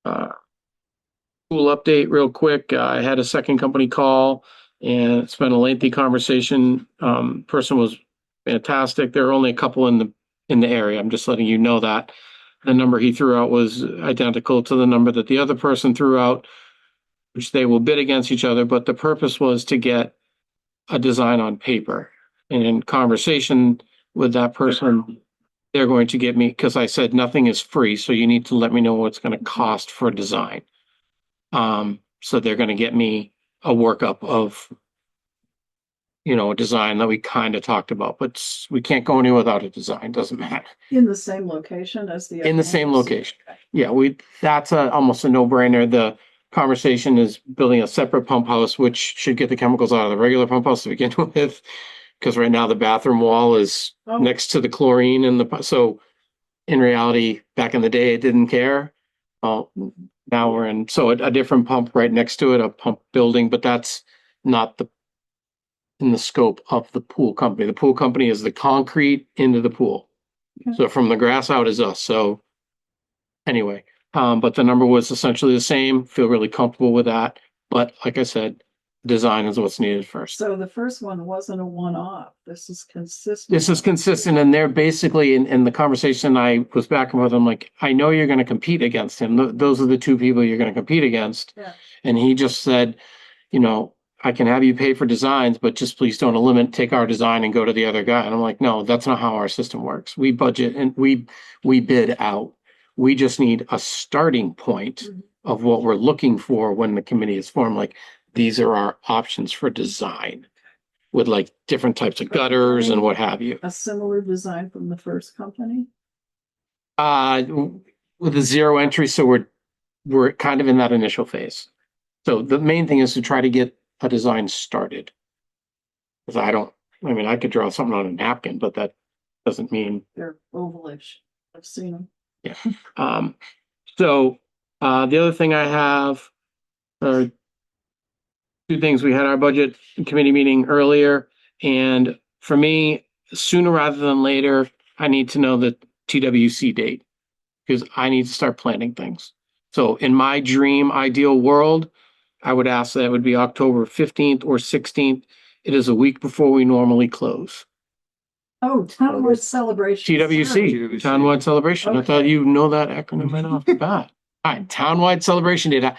School update real quick. I had a second company call and it's been a lengthy conversation. Person was fantastic. There are only a couple in the area. I'm just letting you know that. The number he threw out was identical to the number that the other person threw out, which they will bid against each other, but the purpose was to get a design on paper. And in conversation with that person, they're going to get me, because I said nothing is free, so you need to let me know what's going to cost for a design. So they're going to get me a workup of, a design that we kind of talked about, but we can't go anywhere without a design. Doesn't matter. in the same location as the. In the other same ones? location. Yeah, that's almost a no-brainer. The conversation is building a separate pump house, which should get the chemicals out of the regular pump house to begin with. Because right now the bathroom wall is Oh. next to the chlorine so in reality, back in the day, it didn't care. Now we're in, a different pump right next to it, a pump building, but that's not in the scope of the pool company. The pool company is the concrete into the pool. Okay. So from the grass out is us. So anyway, but the number was essentially the same. Feel really comfortable with that. But like I said, design is what's needed first. So the first one wasn't a one-off. This is consistent. This is consistent, and they're basically in the conversation I was back and forth. I'm like, I know you're going to compete against him. Those are the two people you're going to compete against. Yeah. And he just said, I can have you pay for designs, but just please don't take our design and go to the other guy. And I'm like, no, that's not how our system works. We budget and we bid out. We just need a starting point of what we're looking for when the committee is formed. Like, these are our options for design with like different types of gutters and what have you. A similar design from the first company? With a 0 entry, so we're kind of in that initial phase. So the main thing is to try to get a design started. Because I could draw something on a napkin, but that doesn't mean. They're ovalish. I've seen them. Yeah. The other thing I have are 2 things. We had our budget committee meeting earlier, and for me, sooner rather than later, I need to know the TWC date because I need to start planning things. So in my dream ideal world, I would ask that it would be October 15th or 16th. It is a week before we normally close. Oh, townwide celebration. TWC, Townwide Celebration. I Okay. thought you know that acronym right off the bat. All right, Townwide Celebration date.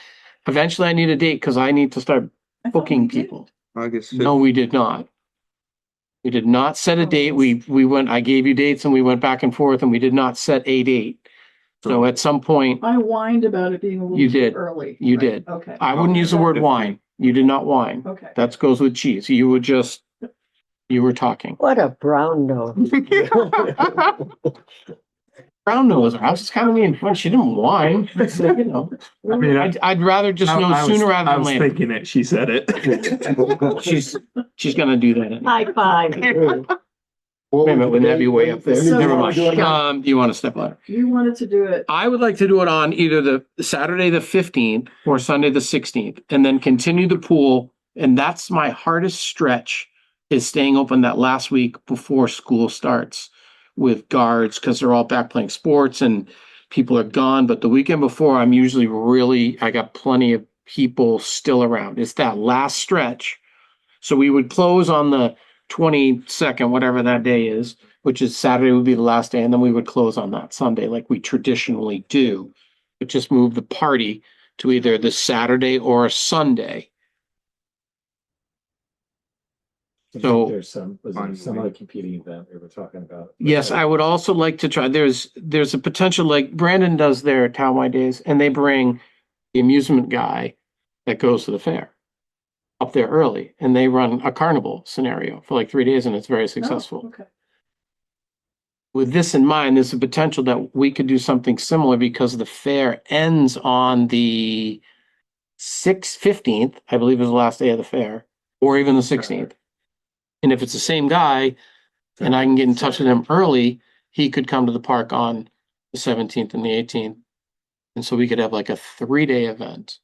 Eventually I need a date because I need to start I thought we booking did. people. August No, we did not. We did not set a date. I gave you dates and we went back and forth and we did not set a date. So at some point, I whined about it being a little You too did. early. you Right, did. Okay, I wouldn't use the word whine. You did not whine. okay. That goes with cheese. You were just, you were talking. What a brown nose. Brown nose, I was just kind of being fun. She didn't whine. So, you know, I mean, I'd rather just know sooner rather I than was later. thinking it, she said it. She's gonna do that. Anyway. High five. Wait a minute, wouldn't that be way up there? So- Never mind. You want to step ladder? You wanted to do it, I would like to do it on either the Saturday, the 15th or Sunday, the 16th, and then continue the pool. And that's my hardest stretch, is staying open that last week before school starts with guards, because they're all back playing sports and people are gone. But the weekend before, I'm usually I got plenty of people still around. It's that last stretch. So we would close on the 22nd, whatever that day is, which is Saturday would be the last day. And then we would close on that Sunday like we traditionally do, but just move the party to either the Saturday or a Sunday. So There's some other competing event we were talking about. yes, I would also like to try, there's a potential, like Brandon does their Townwide Days, and they bring the amusement guy that goes to the fair up there early, and they run a carnival scenario for like 3 days, and it's very successful. Oh, okay. With this in mind, there's a potential that we could do something similar because the fair ends on the 15th, I believe is the last day of the fair, or even the 16th. And if it's the same guy and I can get in touch with him early, he could come to the park on the 17th and the 18th. And so we could have like a 3-day event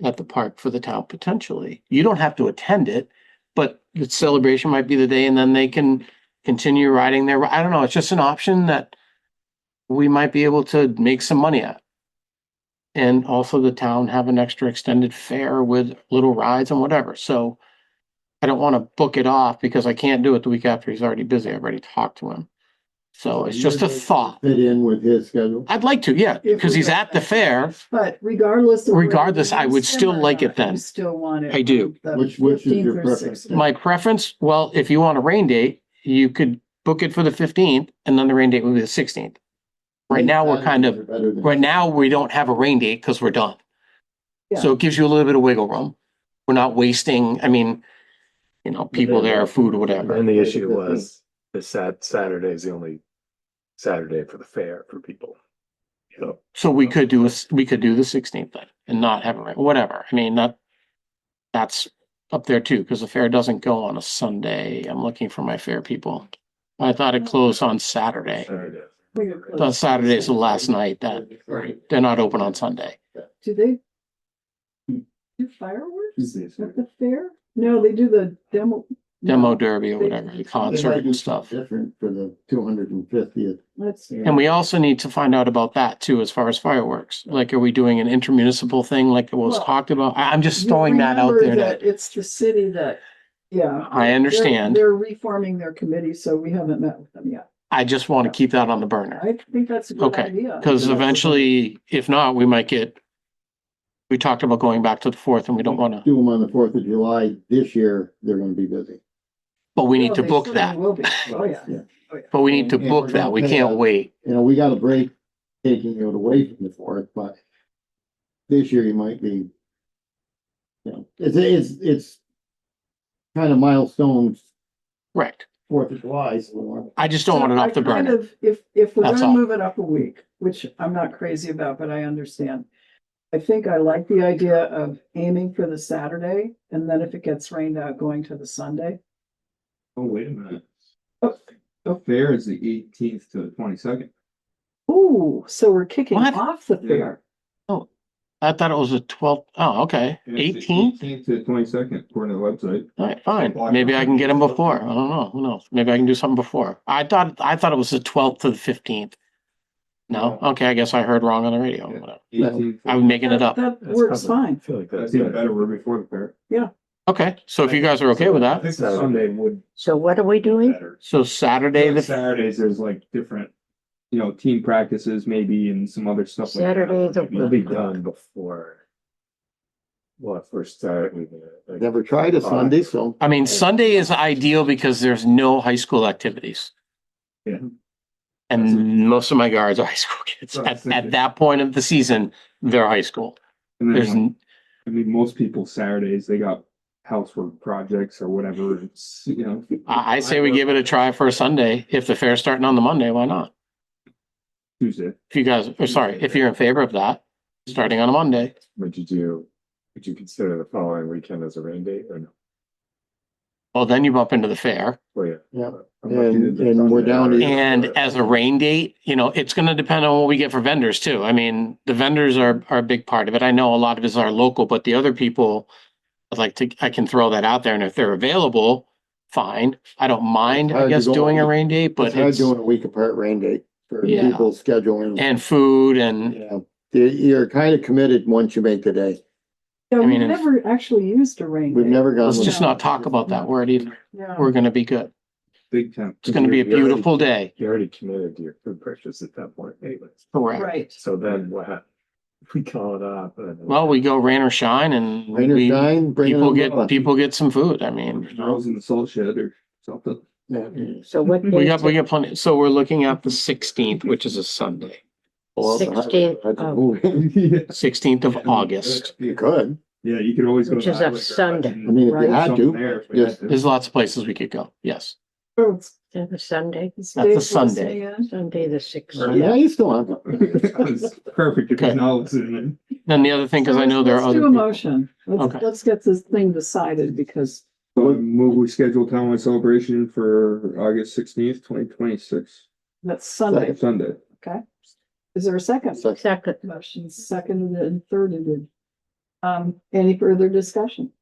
at the park for the town potentially. You don't have to attend it, but the celebration might be the day, and then they can continue riding there. I don't know. It's just an option that we might be able to make some money at. And also the town have an extra extended fair with little rides and whatever. So I don't want to book it off because I can't do it the week after. He's already busy. I've already talked to him. So it's just a thought. Fit in with his schedule. I'd like to, yeah, because he's at the fair. But regardless. I would still like it then. You still want it. I do. Which is your preference? My preference, well, if you want a rain date, you could book it for the 15th and then the rain date would be the 16th. Right now, right now we don't have a rain date because we're done. Yeah. So it gives you a little bit of wiggle room. We're not wasting, people there, food or whatever. And the issue was the Saturday is the only Saturday for the fair for people. So we could do the 16th then and not have it, whatever. That's up there too, because the fair doesn't go on a Sunday. I'm looking for my fair people. I thought it closed on Saturday. The Saturday is the last night that they're not open on Sunday. Do they do fireworks at the fair? No, they do the demo. Demo derby or whatever, the concert and stuff. Different for the 250th. And we also need to find out about that too, as far as fireworks. Like, are we doing an intermunicipal thing like it was talked about? I'm just throwing that out there. That it's the city that, yeah. I understand. They're reforming their committee, so we haven't met with them yet. I just want to keep that on the burner. I think that's a good idea. Because eventually, if not, we talked about going back to the 4th and we don't want to. Do them on the 4th of July. This year, they're going to be busy. But we need to book that. Oh, yeah. But we need to book that. We can't wait. We got a break taking it away from the 4th, but this year you might be, it's kind of milestones. Correct. 4th of July. So I just don't want it off the burner. If we're That's gonna all. move it up a week, which I'm not crazy about, but I understand. I think I like the idea of aiming for the Saturday, and then if it gets rained out, going to the Sunday. Oh, wait a minute. Oh. The fair is the 18th to the 22nd. Ooh, so we're kicking What? off the fair. I thought it was the 12th. Oh, okay. 18th? 18th to the 22nd, according to the website. All right, fine. Maybe I can get them before. I don't know. Who knows? Maybe I can do something before. I thought it was the 12th to the 15th. No? Okay, I guess I heard wrong on the radio. Whatever. 18th. I'm making it up. That works fine. I feel like That's even better. We're before the fair. Okay, so if you guys are okay with I that. think the Sunday would So what are we doing? better. So Saturday, the Saturdays, there's like different, team practices maybe and some other stuff. Saturday, like that. the- It'll be done before. Well, first start. Never tried a Sunday, so. I mean, Sunday is ideal because there's no high school activities. Yeah. And most of my guards are high school kids. At that point of the season, they're high school. And There's, then, I mean, most people Saturdays, they got housework projects or whatever. It's, you know. I say we give it a try for a Sunday. If the fair's starting on the Monday, why not? Tuesday. If you guys, or sorry, if you're in favor of that, starting on a Monday. Would you consider the following weekend as a rain date or no? Well, then you bump into the fair. Oh, yeah. Yeah. And we're down to. And as a rain date, you know, it's gonna depend on what we get for vendors too. I mean, the vendors are a big part of it. I know a lot of it is our local, but the other people, I can throw that out there, and if they're available, fine. I don't mind, I guess, doing a rain date, but It's hard it's, doing a week apart rain date for Yeah. people's scheduling. and food and, Yeah, you're kind of committed once you make the day. Yeah, I we've mean, if- never actually used a rain We've date. never gone. let's with- just not talk about that word either. Yeah. We're gonna be good. Big time. It's gonna be a beautiful day. You already committed to your food purchase at that point anyways. Correct. Right. So then what happens? We call it off. Well, we go rain or shine and Rain or we, shine, bring it on. people get some food. I mean, Girls in the salt shed or something. Yeah. So what we day? got plenty. So we're looking at the 16th, which is a Sunday, Well, 16th, that's a oh. movie. 16th of August. You could. Yeah, you could always go. Which to is the a highway garage Sunday. and I mean, if you Right. had something to, there if we had just. to. There's lots of places we could go. Yes. Oh, it's- That's a Sunday, it's That's a Dave's Sunday. listening in. Sunday the sixth. Yeah, you still on. It's perfect if Okay. he's not listening. Then the other thing, because So I know there are let's other do a people. motion. Okay. Let's get this thing decided because So move we schedule townwide celebration for August 16th, 2026. that's Sunday. Sunday. Okay. Is there a second? Second. Motion seconded and thirded. Any further discussion?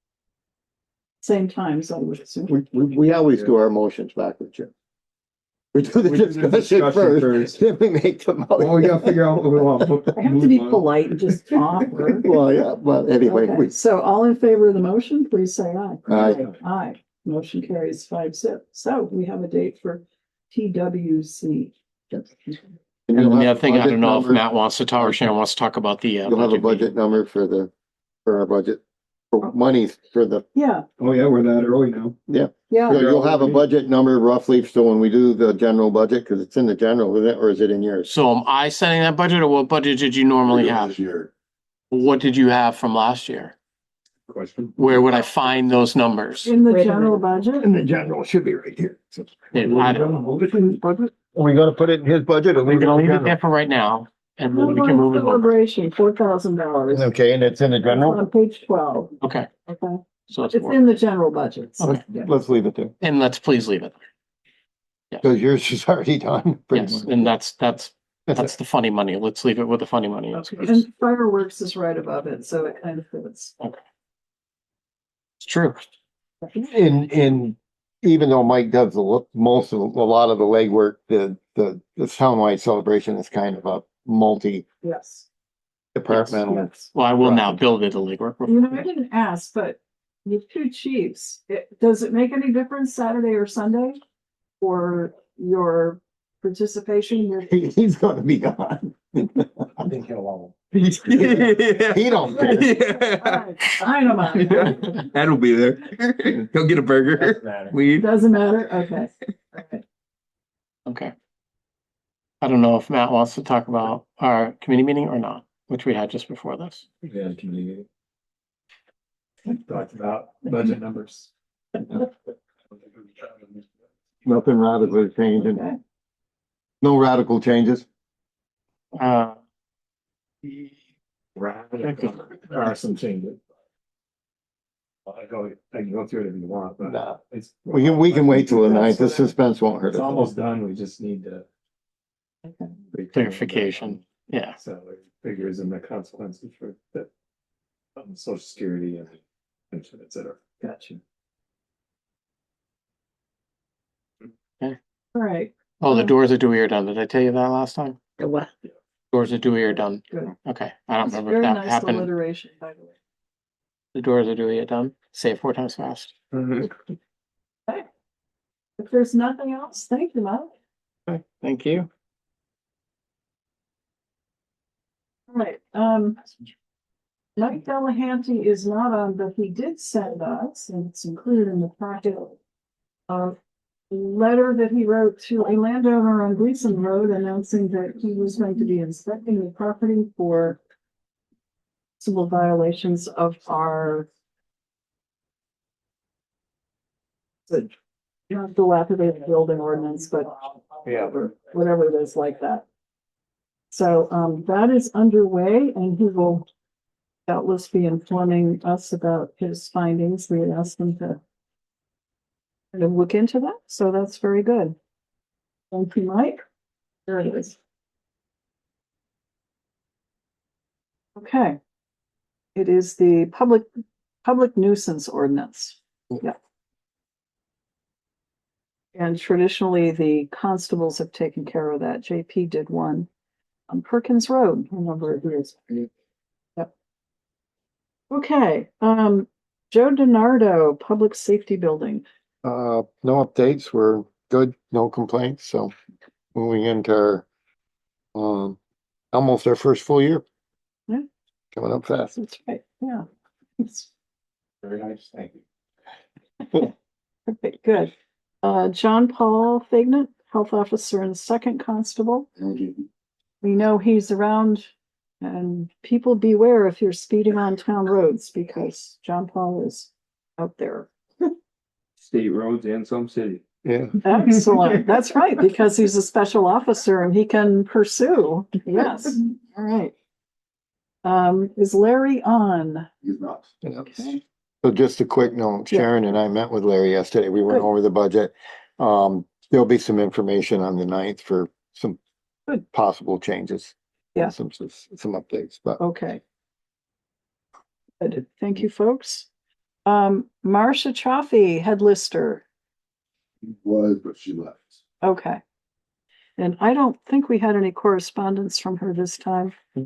Same times, I would assume. We always do our motions backwards, Jim. We do the We do the discussion discussion first, then we make the motion. Well, we gotta figure out what we want. I have to be polite and just talk. or- Well, yeah, well, anyway, Okay, so all in favor of the motion, please say aye. Aye. Aye. Motion carries 5-0. So we have a date for TWC. and And you'll then the have other thing, I budget don't know if number- Matt wants to talk or Sharon wants to talk about the. You'll have a budget number for our budget, for money for the, Yeah, Oh, yeah, we're that early now. yeah. you'll have a budget number roughly, so when we do the general budget, because it's in the general, isn't it, or is it in yours? So am I setting that budget, or what budget did you normally have? This year. What did you have from last year? Question. Where would I find those numbers? In the Wait a general minute. budget? In the general, it should be right here. I don't. Are we gonna put it in his budget or We're leave it gonna in leave it general? there for right now, and then we can move it over. Celebration, $4,000. Okay, and it's in the general? On page 12. Okay, Okay. so It's it's, in the general budget. so- Okay. Yeah. Let's leave it there, and let's please leave it. because yours is already done. pretty Yes, much. and that's the funny money. Let's leave it with the funny money. It's Okay, and fireworks is right above it, so it kind of fits. true. In, even though Mike does a lot of the legwork, the townwide celebration is kind of a multi-departmental. Yes. Well, I will now build it a legwork. You know, I didn't ask, but with two chiefs, does it make any difference Saturday or Sunday for your participation? He's gonna be gone. I think he'll all. He don't care. I don't mind. That'll be there. Go get a burger. Doesn't matter. Weed. Doesn't matter, okay. Okay. Okay. I don't know if Matt wants to talk about our committee meeting or not, which we had just before this. Yeah, community. Talked about budget numbers. Nothing radical changing, Okay. no radical changes. There are some changes. I can go through it if you want, but Nah. it's. We can wait till the ninth, the suspense won't hurt It's us. almost done, we just need to. Clarification. Yeah. So it figures in the consequences for the. Social security and pension, et cetera. Gotcha. Okay. All right, Oh, the doors at Dewey are done. Did I tell you that last time? The what? Doors at Dewey are done. good. Okay. I don't It's remember very if that nice happened. alliteration, by the way. The doors at Dewey are done. Say it 4 times fast. If there's nothing else, thank you, Mike. Okay. Thank you. All right, Mike Delehanty is not on, but he did send us, and it's included in the packet, a letter that he wrote to a landowner on Gleason Road announcing that he was going to be inspecting the property for possible violations of our not dilapidated building ordinance, but whatever it is like that. So that is underway, and he will doubtless be informing us about his findings. We had asked him to kind of look into that, so that's very good. Thank you, Mike. There it is. Okay. It is the public nuisance ordinance. Yeah. And traditionally, the constables have taken care of that. JP did one on Perkins Road a number of years. Yep. Okay, Joe Denardo, Public Safety Building. No updates. We're good. No complaints. So moving into our, almost our first full year. Yeah. Coming up fast. That's right. Yeah. It's Very nice, thank you. okay, good. John Paul Faignant, Health Officer and Second Constable. We know he's around, and people beware if you're speeding on town roads because John Paul is out there. State roads and some city. Yeah. Excellent. That's right, because he's a special officer and he can pursue. Yes. All right. Is Larry on? He's not. Okay. So just a quick note, Yeah. Sharon and I met with Larry yesterday. We went Good. over the budget. There'll be some information on the 9th for some Good. possible changes. Yeah. Some updates, but Okay. Good. Thank you, folks. Marcia Chaffee, head lister. Was, but she left. Okay. And I don't think we had any correspondence from her this time. I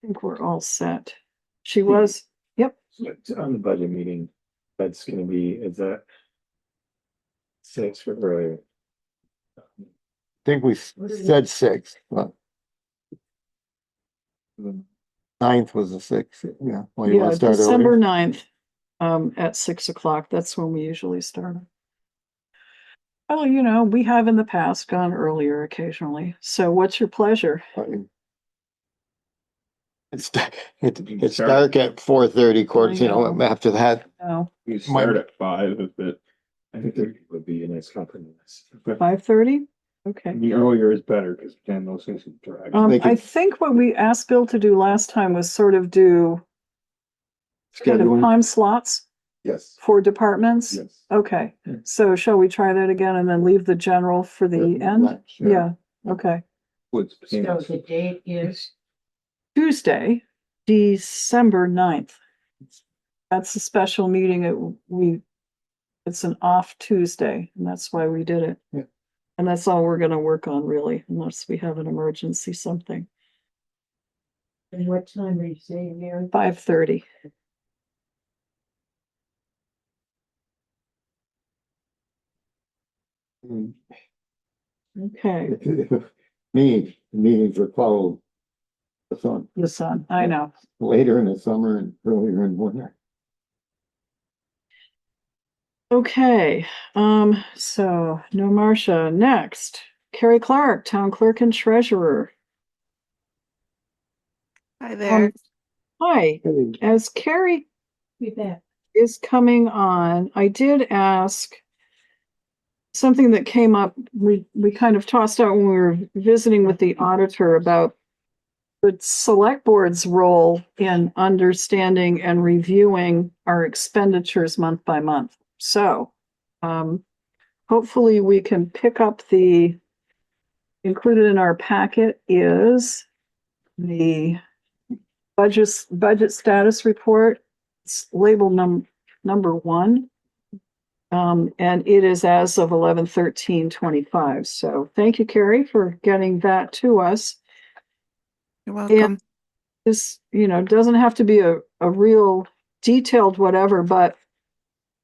think we're all set. She was, yep. On the budget meeting, that's gonna be, is that 6 for earlier? I think we said 6, but 9th was the 6th. Yeah. Well, you Yeah, want to start December earlier? 9th, at 6 o'clock. That's when we usually start. Oh, you know, we have in the past gone earlier occasionally. So what's your pleasure? It's dark at 4:30, quarters, you know, after that. No, You start at 5, but I think there would be a nice compromise. 5:30? Okay. the earlier is better because then those things can drag. They could- I think what we asked Bill to do last time was sort of do kind of Scheduling. time slots Yes. for departments. Yes. Okay, so shall we try that again and then leave the general for the end? Sure. Yeah, okay. Woods. the date is? Tuesday, December 9th. That's a special meeting. It's an off Tuesday, and that's why we did it. Yeah. And that's all we're gonna work on really, unless we have an emergency something. And what time are you saying, Mary? 5:30. Okay, Meetings were followed the sun the sun, I know. later in the summer and earlier in winter. Okay, so no Marcia. Next, Carrie Clark, Town Clerk and Treasurer. Hi there. Hi, as Carrie is coming on, I did ask something that came up, we kind of tossed out when we were visiting with the auditor about the select board's role in understanding and reviewing our expenditures month by month. So, hopefully we can pick up included in our packet is the budget status report. It's labeled number 1. And it is as of 11/13/25. So thank you, Carrie, for getting that to us. You're welcome. This, doesn't have to be a real detailed whatever, but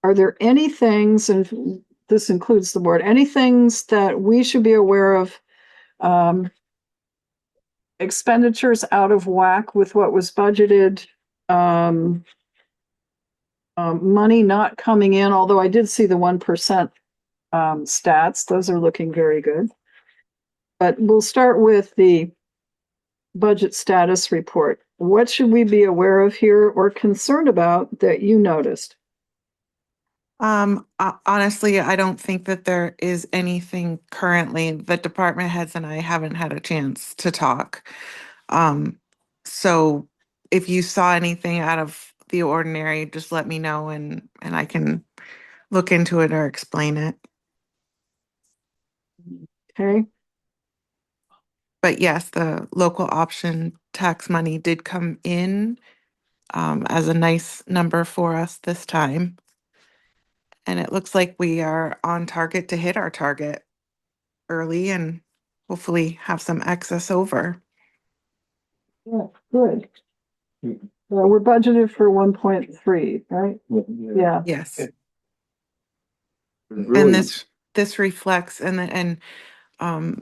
are there any things, and this includes the board, any things that we should be aware of expenditures out of whack with what was budgeted. Money not coming in, although I did see the 1% stats. Those are looking very good. But we'll start with the budget status report. What should we be aware of here or concerned about that you noticed? Honestly, I don't think that there is anything currently. The department heads and I haven't had a chance to talk. So if you saw anything out of the ordinary, just let me know and I can look into it or explain it. Okay. But yes, the local option tax money did come in as a nice number for us this time. And it looks like we are on target to hit our target early and hopefully have some excess over. Yeah, good. We're budgeted for 1.3, right? Yeah. Yes. Really, And this reflects and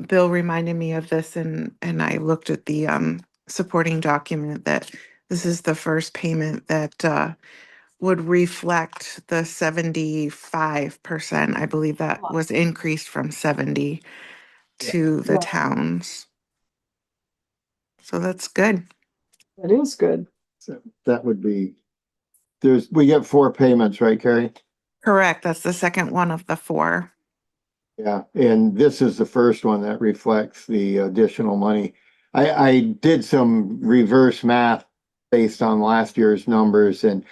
Bill reminded me of this and I looked at the supporting document that this is the first payment that would reflect the 75%. I believe that was increased from 70 to the Yeah. towns. So that's good. It is good. So that would be, we get 4 payments, right, Carrie? Correct. That's the second one of the 4. Yeah, and this is the first one that reflects the additional money. I did some reverse math based on last year's numbers, and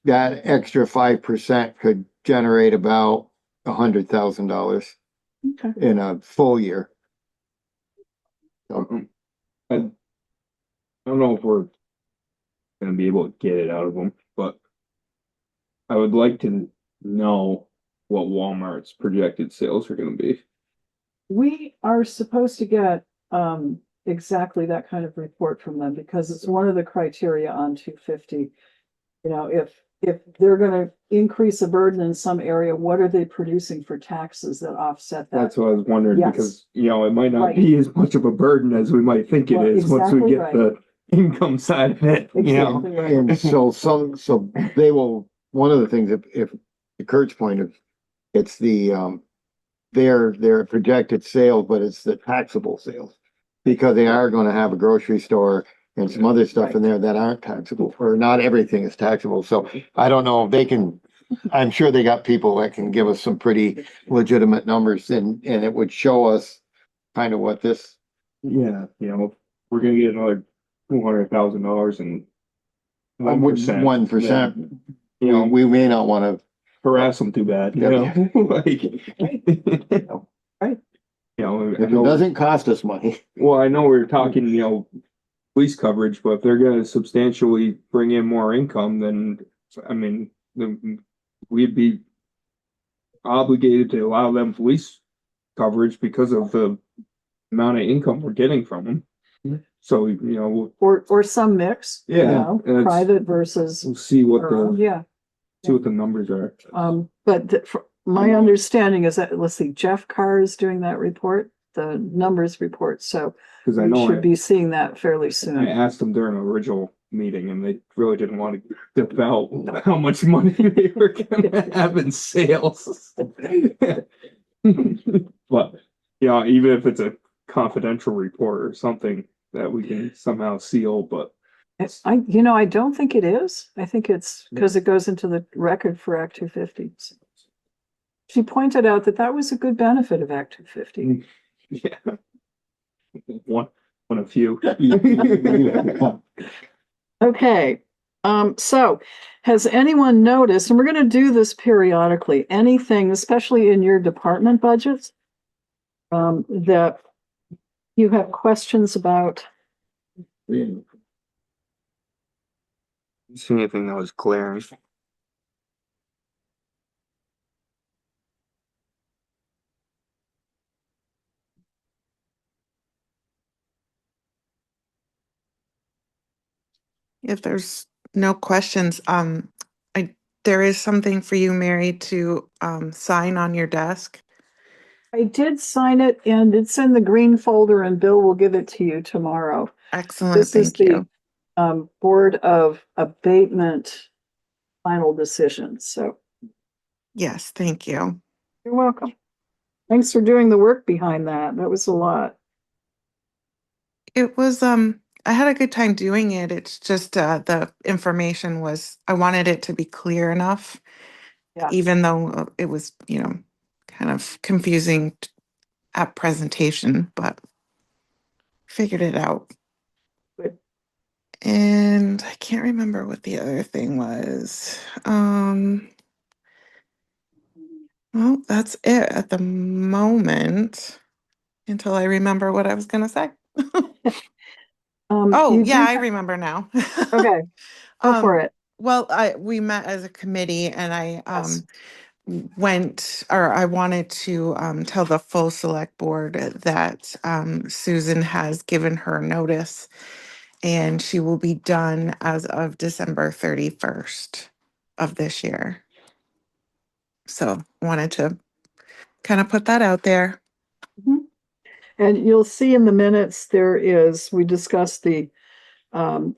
that extra 5% could generate about $100,000 Okay. in a full year. I don't know if we're gonna be able to get it out of them, but I would like to know what Walmart's projected sales are gonna be. We are supposed to get exactly that kind of report from them because it's one of the criteria on 250. You know, if they're gonna increase a burden in some area, what are they producing for taxes that offset that? That's what I was wondering, Yes. because, you know, it might not Right. be as much of a burden as we might think it Well, is once we exactly get right. the income side of it, you know? Exactly right. And so they will, one of the things, if to Kurt's point of, it's the their projected sales, but it's the taxable sales. Because they are gonna have a grocery store and some other stuff in there that aren't taxable, or not everything is taxable. So I don't know if they can, I'm sure they got people that can give us some pretty legitimate numbers and it would show us kind of what this. Yeah, you know, we're gonna get another $200,000 in 1%. 1%. You know, We may not wanna. harass them too bad, you know, like. Right. You know, If it doesn't cost us money. well, I know we were talking, you know, police coverage, but if they're gonna substantially bring in more income, then, I mean, we'd be obligated to allow them police coverage because of the amount of income we're getting from them. So, you know, Or some mix, you Yeah, know, it's- private versus, we'll see what yeah. the numbers are. But my understanding is that, let's see, Jeff Carr is doing that report, the numbers report, so Because I we know should be seeing that fairly I soon. asked them during the original meeting and they really didn't want to dip out how much money they were gonna have in sales. But, yeah, even if it's a confidential report or something that we can somehow seal, but I don't think it is. I think it's because it goes into the record for Act 250. She pointed out that that was a good benefit of Act 250. yeah. One of few. Okay, so has anyone noticed, and we're gonna do this periodically, anything, especially in your department budgets, that you have questions about? See anything that was glaring? If there's no questions, there is something for you, Mary, to sign on your desk. I did sign it and it's in the green folder and Bill will give it to you tomorrow. Excellent, This is thank you. the Board of Abatement final decision. So Yes, thank you. you're welcome. Thanks for doing the work behind that. That was a lot. It was, I had a good time doing it. It's just, the information was, I wanted it to be clear enough, Yeah. even though it was, kind of confusing at presentation, but figured it out. Good. And I can't remember what the other thing was. Well, that's it at the moment until I remember what I was gonna say. Oh, You yeah, did I remember now. okay. Go for Um, it. well, we met as a committee and I Yes. I wanted to tell the full select board that Susan has given her notice and she will be done as of December 31st of this year. So wanted to kind of put that out there. Mhm. And you'll see in the minutes, we discussed the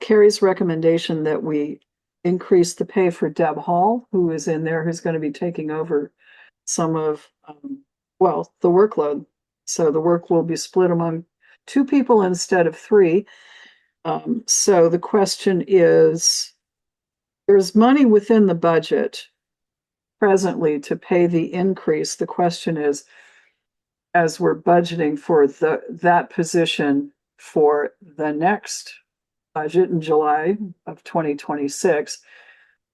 Carrie's recommendation that we increase the pay for Deb Hall, who is in there, who's going to be taking over some of, the workload. So the work will be split among two people instead of three. So the question is, there's money within the budget presently to pay the increase. The question is, as we're budgeting for that position for the next budget in July of 2026,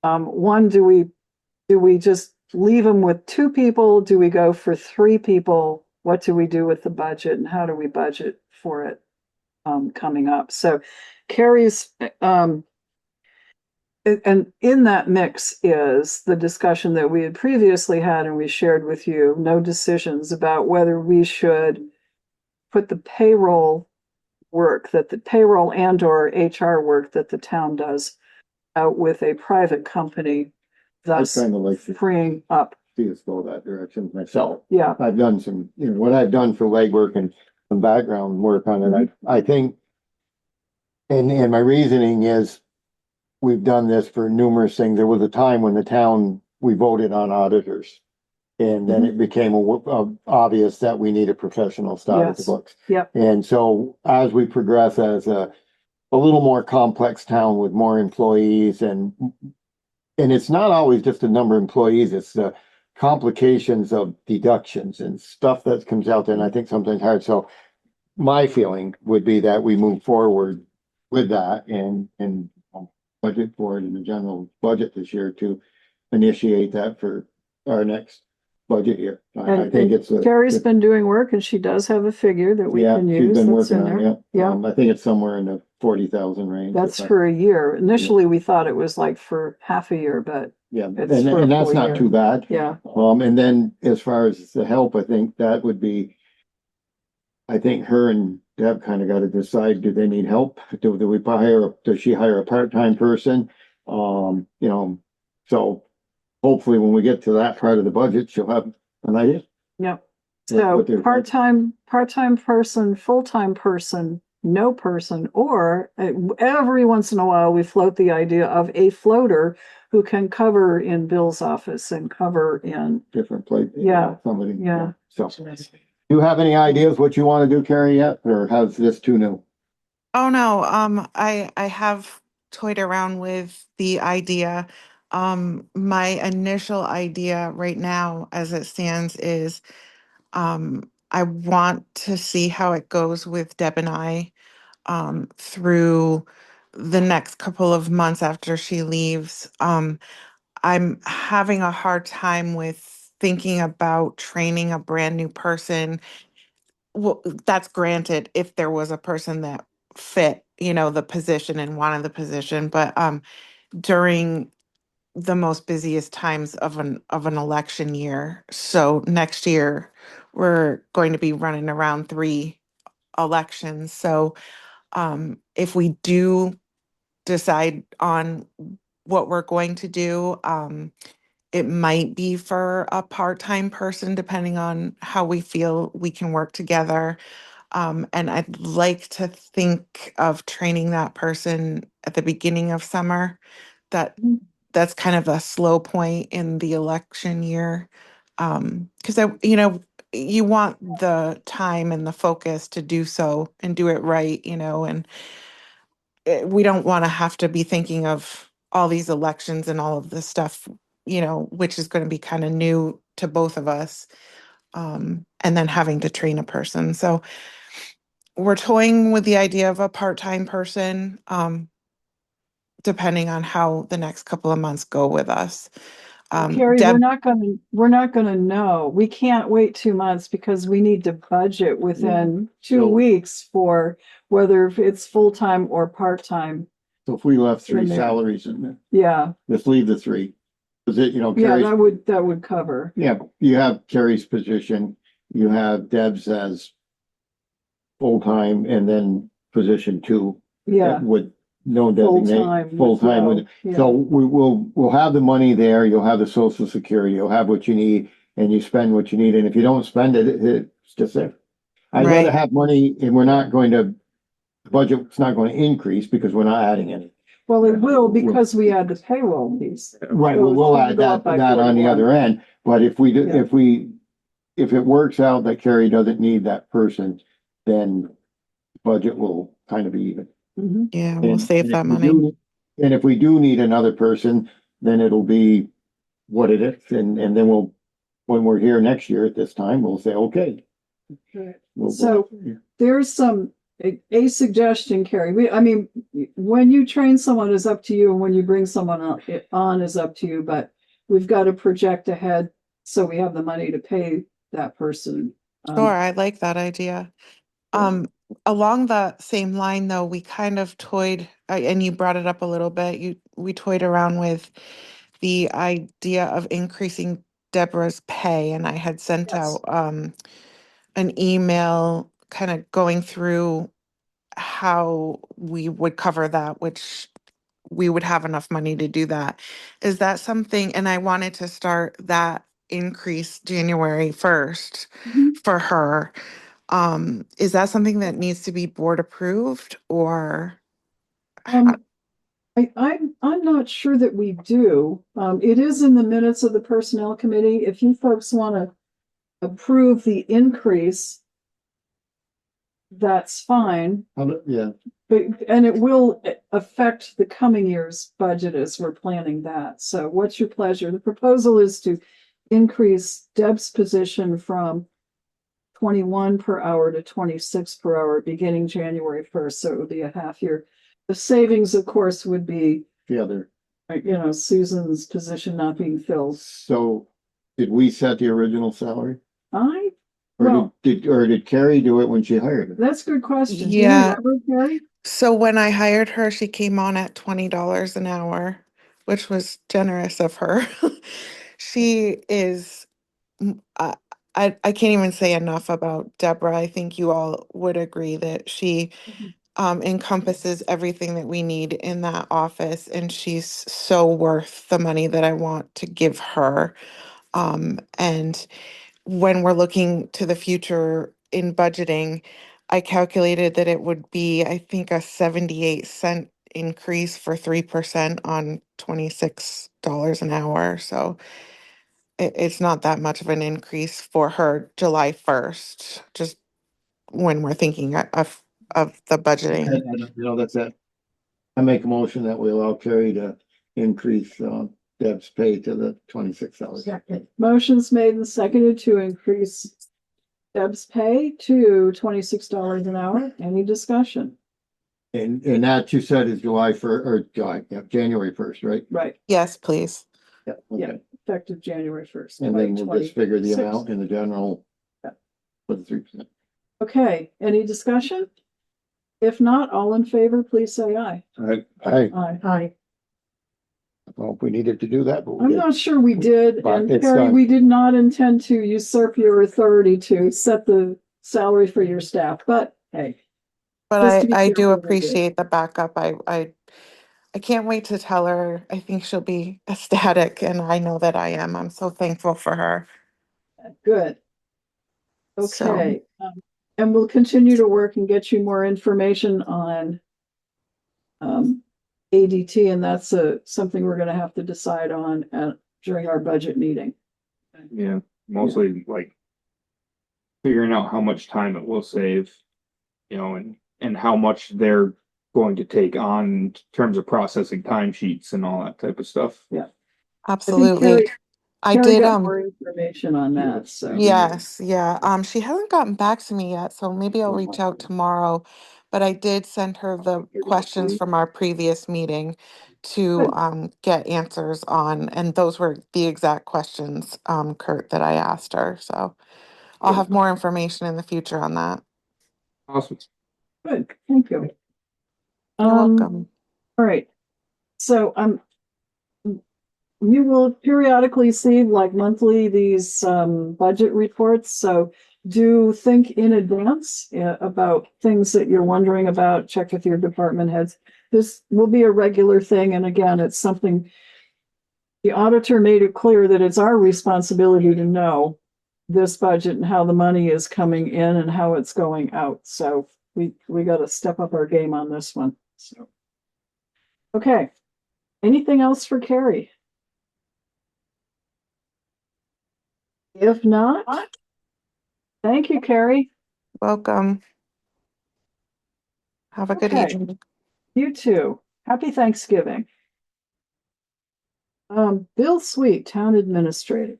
one, do we just leave them with two people? Do we go for three people? What do we do with the budget and how do we budget for it coming up? So Carrie's and in that mix is the discussion that we had previously had and we shared with you, no decisions about whether we should put the payroll work that the payroll and or HR work that the town does out with a private company, thus kind of like freeing up. see us go that direction myself. Yeah. I've done some, what I've done for legwork and some background work on it, I think, and my reasoning is, we've done this for numerous things. There was a time when the town, we voted on auditors. And then it became obvious that we need a professional staff at the Yes. books. Yep. And so as we progress as a little more complex town with more employees and it's not always just the number of employees, it's the complications of deductions and stuff that comes out there. And I think sometimes hard. So my feeling would be that we move forward with that and budget for it in the general budget this year to initiate that for our next budget year. I think it's Carrie's been doing work and she does have a figure that we can she's use. been That's in working on there. it. Yeah. I think it's somewhere in the 40,000 range. That's for a year. Initially, we thought it was like for half a year, but yeah, it's for a and that's full not year. too bad. Yeah. And then as far as the help, I think that would be, I think her and Deb kind of got to decide, do they need help? Do we does she hire a part-time person? So hopefully when we get to that part of the budget, she'll have an idea. Yep. What So they're- part-time person, full-time person, no person, or every once in a while, we float the idea of a floater who can cover in Bill's office and cover in. Different place. Yeah. Somebody. Yeah. So, do you have any ideas what you want to do, Carrie, yet, or how's this too new? Oh, no, I have toyed around with the idea. My initial idea right now, as it stands, is I want to see how it goes with Deb and I through the next couple of months after she leaves. I'm having a hard time with thinking about training a brand new person. Well, that's granted if there was a person that fit, the position and wanted the position, but during the most busiest times of an election year. So next year we're going to be running around 3 elections. So if we do decide on what we're going to do, it might be for a part-time person, depending on how we feel we can work together. And I'd like to think of training that person at the beginning of summer. That's kind of a slow point in the election year. Because you want the time and the focus to do so and do it right, and we don't want to have to be thinking of all these elections and all of this stuff, which is going to be kind of new to both of us. And then having to train a person. So we're toying with the idea of a part-time person, depending on how the next couple of months go with us. Carrie, Deb, we're not gonna know. We can't wait 2 months because we need to budget within 2 weeks for whether if it's full-time or part-time. So if we left three In there. salaries in there, Yeah, just leave the three. Cause it, yeah, Carrie's, that would cover. yeah, you have Carrie's position, you have Deb's as full-time and then position 2. Yeah, With no full-time. designate, full-time with, yeah. so we'll have the money there, you'll have the social security, you'll have what you need, and you spend what you need, and if you don't spend it, it's just there. I'd rather Right. have money, and the budget's not going to increase because we're not adding any. Well, it will because we add the payroll piece. Right, So we'll it's add gonna go up by that on the 41. other end, but if we do, Yeah. if it works out that Carrie doesn't need that person, then budget will kind of be even. Mhm. yeah, we'll save And that if we money. And if we do need another person, then it'll be what it is, and then when we're here next year at this time, we'll say, okay. So there's a suggestion, Carrie. When you train someone is up to you, and when you bring someone on is up to you, but we've got to project ahead so we have the money to pay that person. Sure, I like that idea. Along the same line, though, we kind of toyed, and you brought it up a little bit. We toyed around with the idea of increasing Deborah's pay, and I had sent Yes. out an email kind of going through how we would cover that, which we would have enough money to do that. Is that something? And I wanted to start that increase January 1st Mhm. for her. Is that something that needs to be board approved or? I'm not sure that we do. It is in the minutes of the personnel committee. If you folks want to approve the increase, that's fine. Yeah, And it will affect the coming year's budget as we're planning that. So what's your pleasure? The proposal is to increase Deb's position from 21 per hour to 26 per hour beginning January 1st. So it would be a half year. The savings, of course, would be, the other. Susan's position not being filled. So did we set the original salary? Well, Did Carrie do it when she hired her? That's a good question. Do you Yeah. remember, Carrie? So when I hired her, she came on at $20 an hour, which was generous of her. She is, I can't even say enough about Deborah. I think you all would agree that she encompasses everything that we need in that office, and she's so worth the money that I want to give her. And when we're looking to the future in budgeting, I calculated that it would be, I think, a 78-cent increase for 3% on $26 an hour. So it's not that much of an increase for her July 1st, just when we're thinking of the budgeting. That's it. I make a motion that we allow Carrie to increase Deb's pay to the $26. Motion's made and seconded to increase Deb's pay to $26 an hour. Any discussion? And that you said is January 1st, right? Right. Yes, please. Yeah. Yeah, Okay. effective January 1st. And then we'll just figure the 26. amount in the general. Yeah. For the 3%. Okay, any discussion? If not, all in favor, please say aye. Aye. Aye. Well, if we needed to do that, but we I'm did. not sure we did, But and it's Carrie, done. we did not intend to usurp your authority to set the salary for your staff, but hey. But Just to be I do careful, we did. appreciate the backup. I I can't wait to tell her. I think she'll be ecstatic, and I know that I am. I'm so thankful for her. Good. So- Okay. And we'll continue to work and get you more information on ADT, and that's something we're gonna have to decide on during our budget meeting. Yeah, mostly like figuring out how much time it will save, you know, and how much they're going to take on in terms of processing timesheets and all that type of stuff. Yeah. Absolutely. I Carrie did, got more information on that, so. yes, yeah. She hasn't gotten back to me yet, so maybe I'll reach out tomorrow. But I did send her the questions from our previous meeting to get answers on, and those were the exact questions, Kurt, that I asked her. So I'll have more information in the future on that. Awesome. Good, thank you. You're welcome. All right, so you will periodically see, like monthly, these budget reports, so do think in advance about things that you're wondering about. Check with your department heads. This will be a regular thing, and again, it's something the auditor made it clear that it's our responsibility to know this budget and how the money is coming in and how it's going out. So we got to step up our game on this one. So, okay. Anything else for Carrie? If not, thank you, Carrie. Welcome. Have a good Okay. evening. You too. Happy Thanksgiving. Bill Sweet, Town Administrator.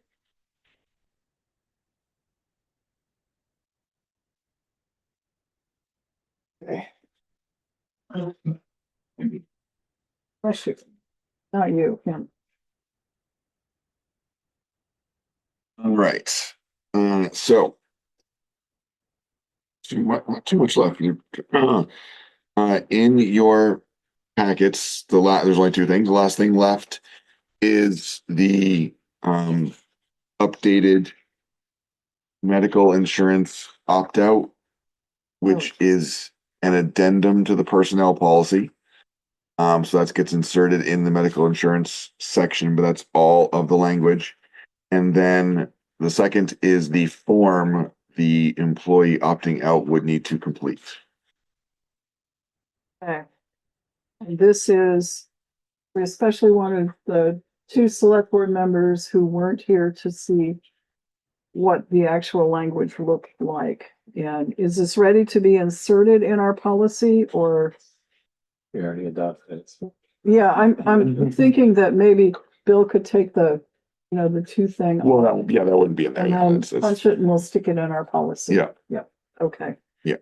Okay. Bless you. Not you, him. All right. So not too much left. In your packets, there's only two things. The last thing left is the updated medical insurance opt-out, which is an addendum to the personnel policy. So that gets inserted in the medical insurance section, but that's all of the language. And then the second is the form the employee opting out would need to complete. Okay. And this is, we especially wanted the two select board members who weren't here to see what the actual language looked like. And is this ready to be inserted in our policy, or? We already adopted it. Yeah, I'm thinking that maybe Bill could take the two thing. Well, that wouldn't be in there. And Yeah, then that's- punch it and we'll stick it in our policy. Yeah. Yeah, okay. Yeah.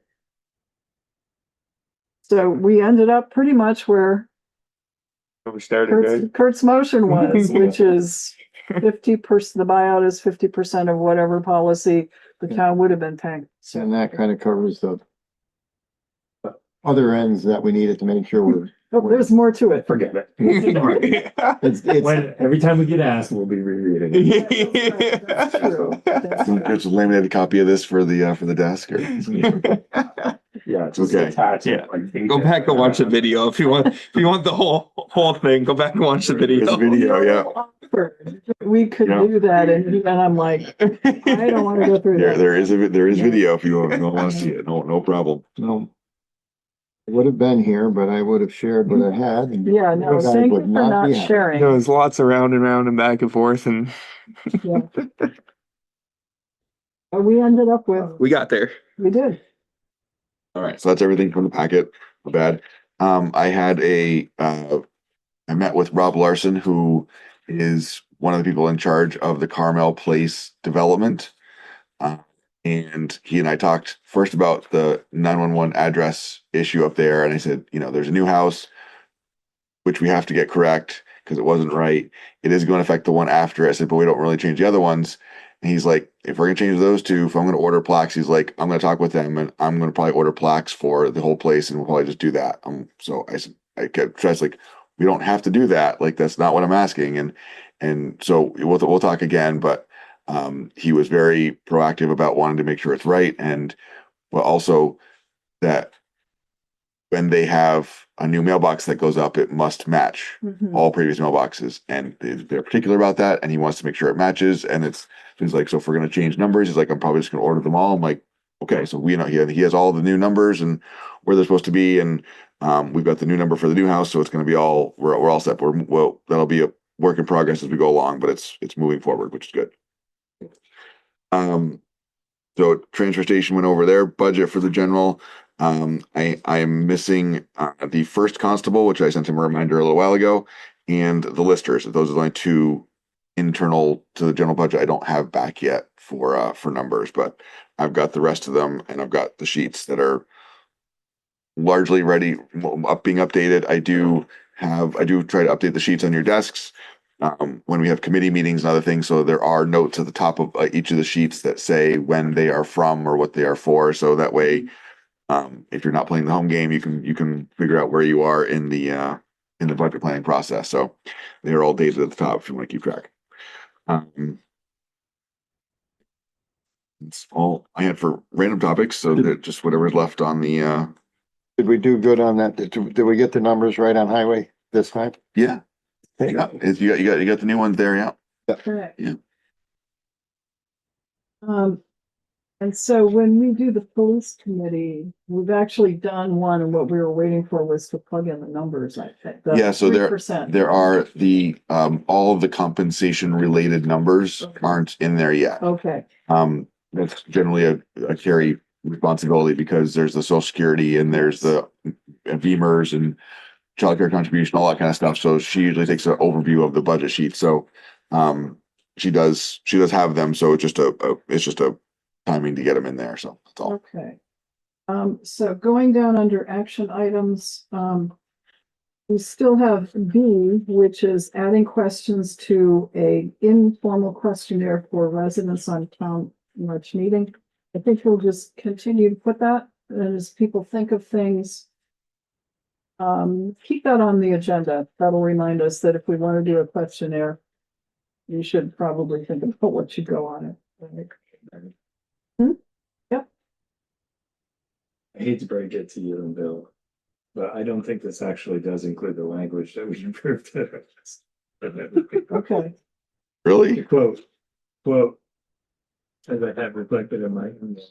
So we ended up pretty much where We started Kurt's motion was, which is 50%, the buyout is 50% of whatever policy the town would have been paying. So And that kind of covers the other ends that we needed to make sure we're. there's more to it. Forget it. It's Every time we get asked, we'll be rereading it. That's true. That's true. There's a laminated copy of this for the desk. Or... Yeah, it's just Okay. attached. Yeah. Like, Go back and watch the video if you want. If you want the whole thing, go back and watch the There's video. a video, yeah. We could Yeah. do that, and I'm like, I don't want to go through that. There is video if you want to see it. No problem. No. I would have been here, but I would have shared what I had. And Yeah, no, you guys thank you would for not be happy. sharing. There's lots of round and back and forth, and Yeah. And we ended up with, we got there. we did. All right, so that's everything from the packet. My bad. I met with Rob Larson, who is one of the people in charge of the Carmel Place development. And he and I talked first about the 911 address issue up there. And I said, there's a new house, which we have to get correct because it wasn't right. It is going to affect the one after. I said, but we don't really change the other ones. And he's like, if we're going to change those two, if I'm going to order plaques, he's like, I'm going to talk with them and I'm going to probably order plaques for the whole place and we'll probably just do that. So I said, I kept trying like, we don't have to do that. Like, that's not what I'm asking. And so we'll talk again, but he was very proactive about wanting to make sure it's right. And but also that when they have a new mailbox that goes up, it must match Mhm. all previous mailboxes, and they're particular about that, and he wants to make sure it matches, and he's like, so if we're gonna change numbers, he's like, I'm probably just gonna order them all. I'm like, okay, so we know he has all the new numbers and where they're supposed to be, and we've got the new number for the new house, so it's gonna be all, we're all set. Well, that'll be a work in progress as we go along, but it's moving forward, which is good. So transfer station went over their budget for the general. I am missing the first constable, which I sent him a reminder a little while ago, and the listers. Those are the only two internal to the general budget I don't have back yet for numbers, but I've got the rest of them, and I've got the sheets that are largely ready, being updated. I do try to update the sheets on your desks when we have committee meetings and other things. So there are notes at the top of each of the sheets that say when they are from or what they are for. So that way, if you're not playing the home game, you can figure out where you are in the budget planning process. So they are all dated at the top if you want to keep track. It's all I had for random topics. So that just whatever's left on the. Did we do good on that? Did we get the numbers right on highway this time? Yeah. Okay. Yeah, you got the new ones there, yeah. Correct. Yeah. And so when we do the police committee, we've actually done one, and what we were waiting for was to plug in the numbers, I think. Yeah, so there 3%. are the all of the compensation related numbers aren't in there yet. Okay, That's generally a carry responsibility because there's the Social Security and there's the Beamers and child care contribution, all that kind of stuff. So she usually takes an overview of the budget sheet. So she does have them. So it's just a timing to get them in there. So that's all. okay. So going down under action items, we still have B, which is adding questions to a informal questionnaire for residents on town March meeting. I think we'll just continue to put that, and as people think of things, keep that on the agenda. That'll remind us that if we want to do a questionnaire, you should probably think about what should go on it. Yep. I hate to break it to you and Bill, but I don't think this actually does include the language that we approved. Okay. Really? Quote, as I have reflected in my email.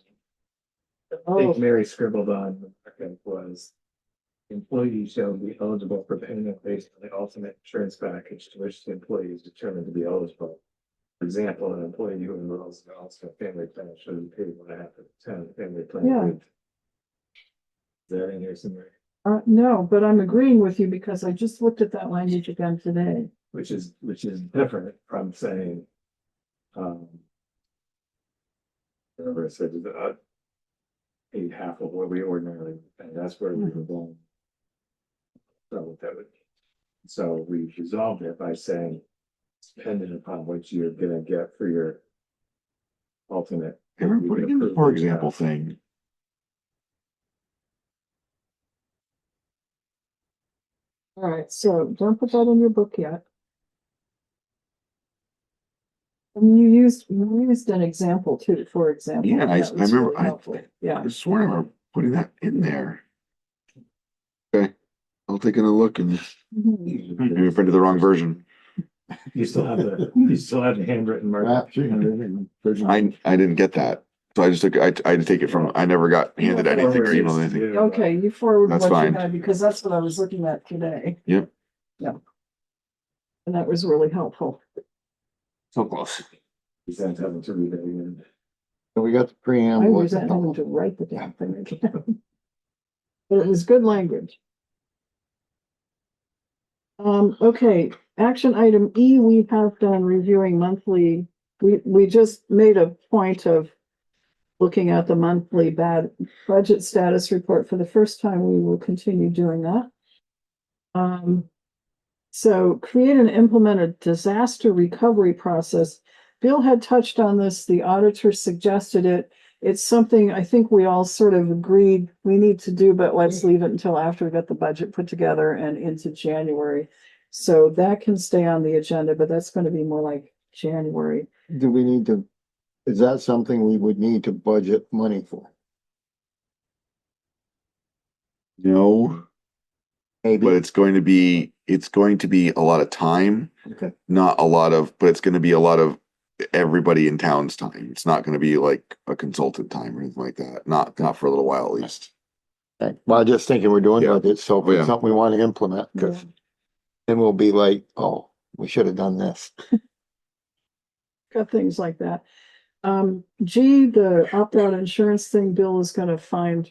I Oh, think Mary scribbled on the second was employees shall be eligible for payment based on the ultimate insurance package to which the employee is determined to be eligible. For example, an employee who enrolls in also a family plan should be paid 1/2 of the town family plan. Yeah. rate. Is that in here somewhere? no, but I'm agreeing with you because I just looked at that language again today. Which is different from saying, remember I said, paid half of what we ordinarily, and that's where we were going. So that would, so we resolved it by saying, it's dependent upon what you're gonna get for your ultimate. Hey, we're putting in the for example thing. All right, so don't put that in your book yet. And you used an example too, for example. Yeah, I That was remember, really helpful. Yeah, I swear I remember putting that in there. Okay, I'll take a look and Mhm. maybe I printed the wrong version. You still have the handwritten mark. I didn't get that. So I just took, I had to take it from, I never got handed anything or emailed anything. Okay, you forward That's what you fine. had because that's what I was looking at today. Yep. Yeah. And that was really helpful. So close. Resent having to read it again. So we got the I preamble. resent having to write the damn thing again. But it was good language. Okay, action item E, we have done reviewing monthly. We just made a point of looking at the monthly budget status report for the first time. We will continue doing that. So create and implement a disaster recovery process. Bill had touched on this. The auditor suggested it. It's something I think we all sort of agreed we need to do, but let's leave it until after we got the budget put together and into January. So that can stay on the agenda, but that's going to be more like January. Do we need to, is that something we would need to budget money for? No, Maybe. but it's going to be a lot of time, Okay. not a lot of, but it's going to be a lot of everybody in town's time. It's not going to be like a consultant time or anything like that. Not for a little while at least. Okay. Well, I'm just thinking we're doing Yeah. budget, so if Oh, yeah. it's something we want to implement, because then we'll be like, oh, we should have done this. Got things like that. G, the opt-out insurance thing, Bill is gonna find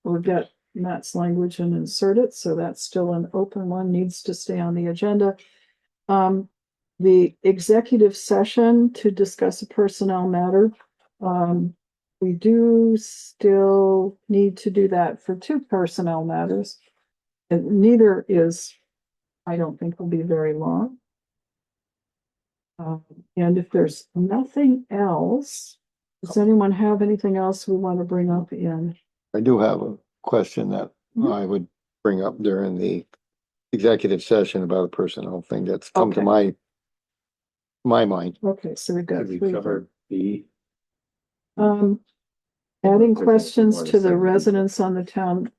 or get Matt's language and insert it, so that's still an open one, needs to stay on the agenda. The executive session to discuss a personnel matter. We do still need to do that for 2 personnel matters. And neither is, I don't think will be very long. And if there's nothing else, does anyone have anything else we want to bring up in? I do have a question that I would bring up during the executive session about a personnel thing that's come to Okay. my mind. Okay, so we've got Have we 3. covered B? Adding questions to the residents on the town.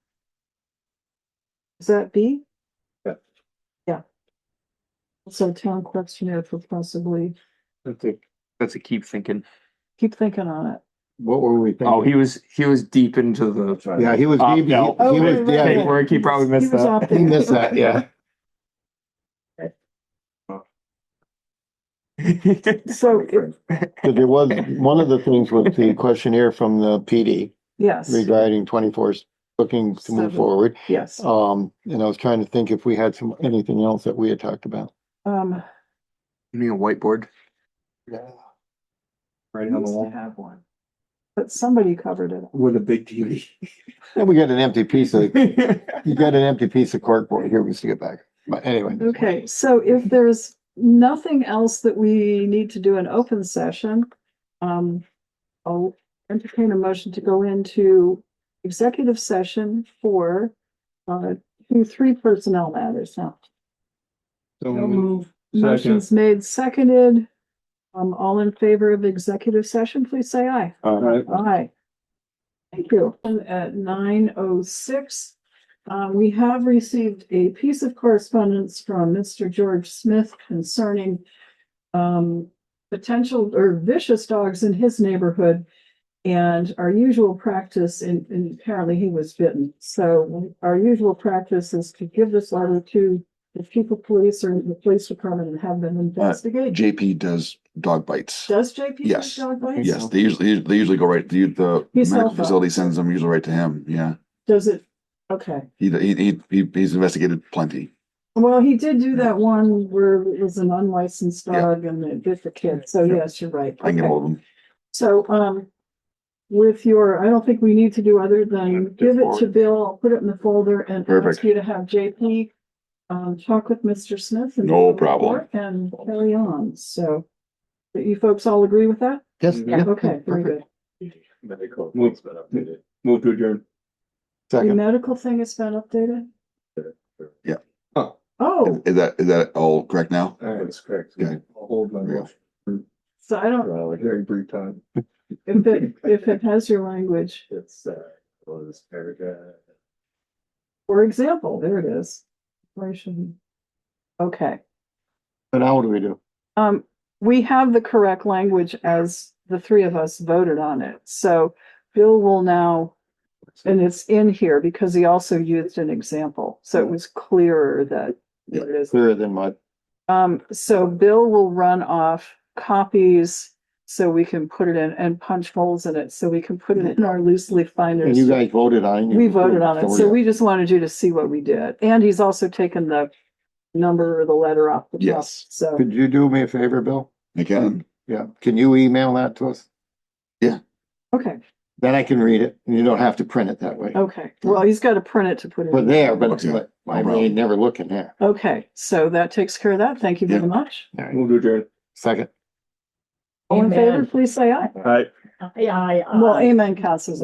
Is that B? Yeah. Yeah. So town questionnaire for possibly, That's a keep thinking. keep thinking on it. What were we thinking? Oh, he was deep into the Yeah, he was, he opt-out. was, right, yeah, right. paperwork. He probably missed He was that. off he there. missed that, yeah. So, it- But there was, one of the things was the questionnaire from the PD yes, regarding 24's looking to move 7. forward. yes. And I was trying to think if we had anything else that we had talked about. You mean a whiteboard? Yeah. Right I used to have one, but somebody covered it. with a big TV. And we got an empty piece of, you got an empty piece of corkboard here, we see it back. But anyway. Okay, so if there's nothing else that we need to do in open session, I'll entertain a motion to go into executive session for 3 personnel matters now. So Move. Second. Motion's made, seconded. All in favor of executive session, please say aye. Aye. Thank you. And at 9:06, we have received a piece of correspondence from Mr. George Smith concerning potential or vicious dogs in his neighborhood. And our usual practice, and apparently he was bitten. So our usual practice is to give this letter to the chief of police or the police department and have them investigate. JP does dog bites. Does JP do Yes. dog bites? Yes, they usually go right, the He's medical helpful. facility sends them usually right to him, yeah. Does it? Okay. He's investigated plenty. Well, he did do that one where it was an unlicensed dog and it bit the kid. So yes, you're right. I can get Okay. hold of him. So, with your, I don't think we need to do other than give it to Bill, I'll put it in the folder and ask Perfect. you to have JP talk with Mr. Smith. And No problem. And carry on. So, you folks all agree with that? Yes. Yeah. Okay, very good. Move to adjourn. The Second. medical thing has been updated? Yeah. Oh, Is that all correct now? That's correct. Okay. I'll hold my Yeah. motion. so I don't, Very brief time. if it has your language, It's this paragraph. for example, there it is. Operation. Okay. But now what do we do? We have the correct language as the 3 of us voted on it. So Bill will now, and it's in here because he also used an example. So it was clearer that there it is. Clearer than mud. So Bill will run off copies so we can put it in and punch holes in it. So we can put it in our loose leaf And binders. you guys voted on it. We voted on it. So yeah. we just wanted you to see what we did. And he's also taken the number or the letter off the top. Yes. So, Could you do me a favor, Bill? I can. Yeah. Can you email that to us? okay. Then I can read it and you don't have to print it that way. Okay, well, he's got to print it to put it. We're in. there, but Okay. I may never look in there. Okay, so that takes care of that. Thank you very Yeah. much. All right. Move to adjourn. Second. All in Amen. favor, please say aye. All right. Aye. Well, amen counts as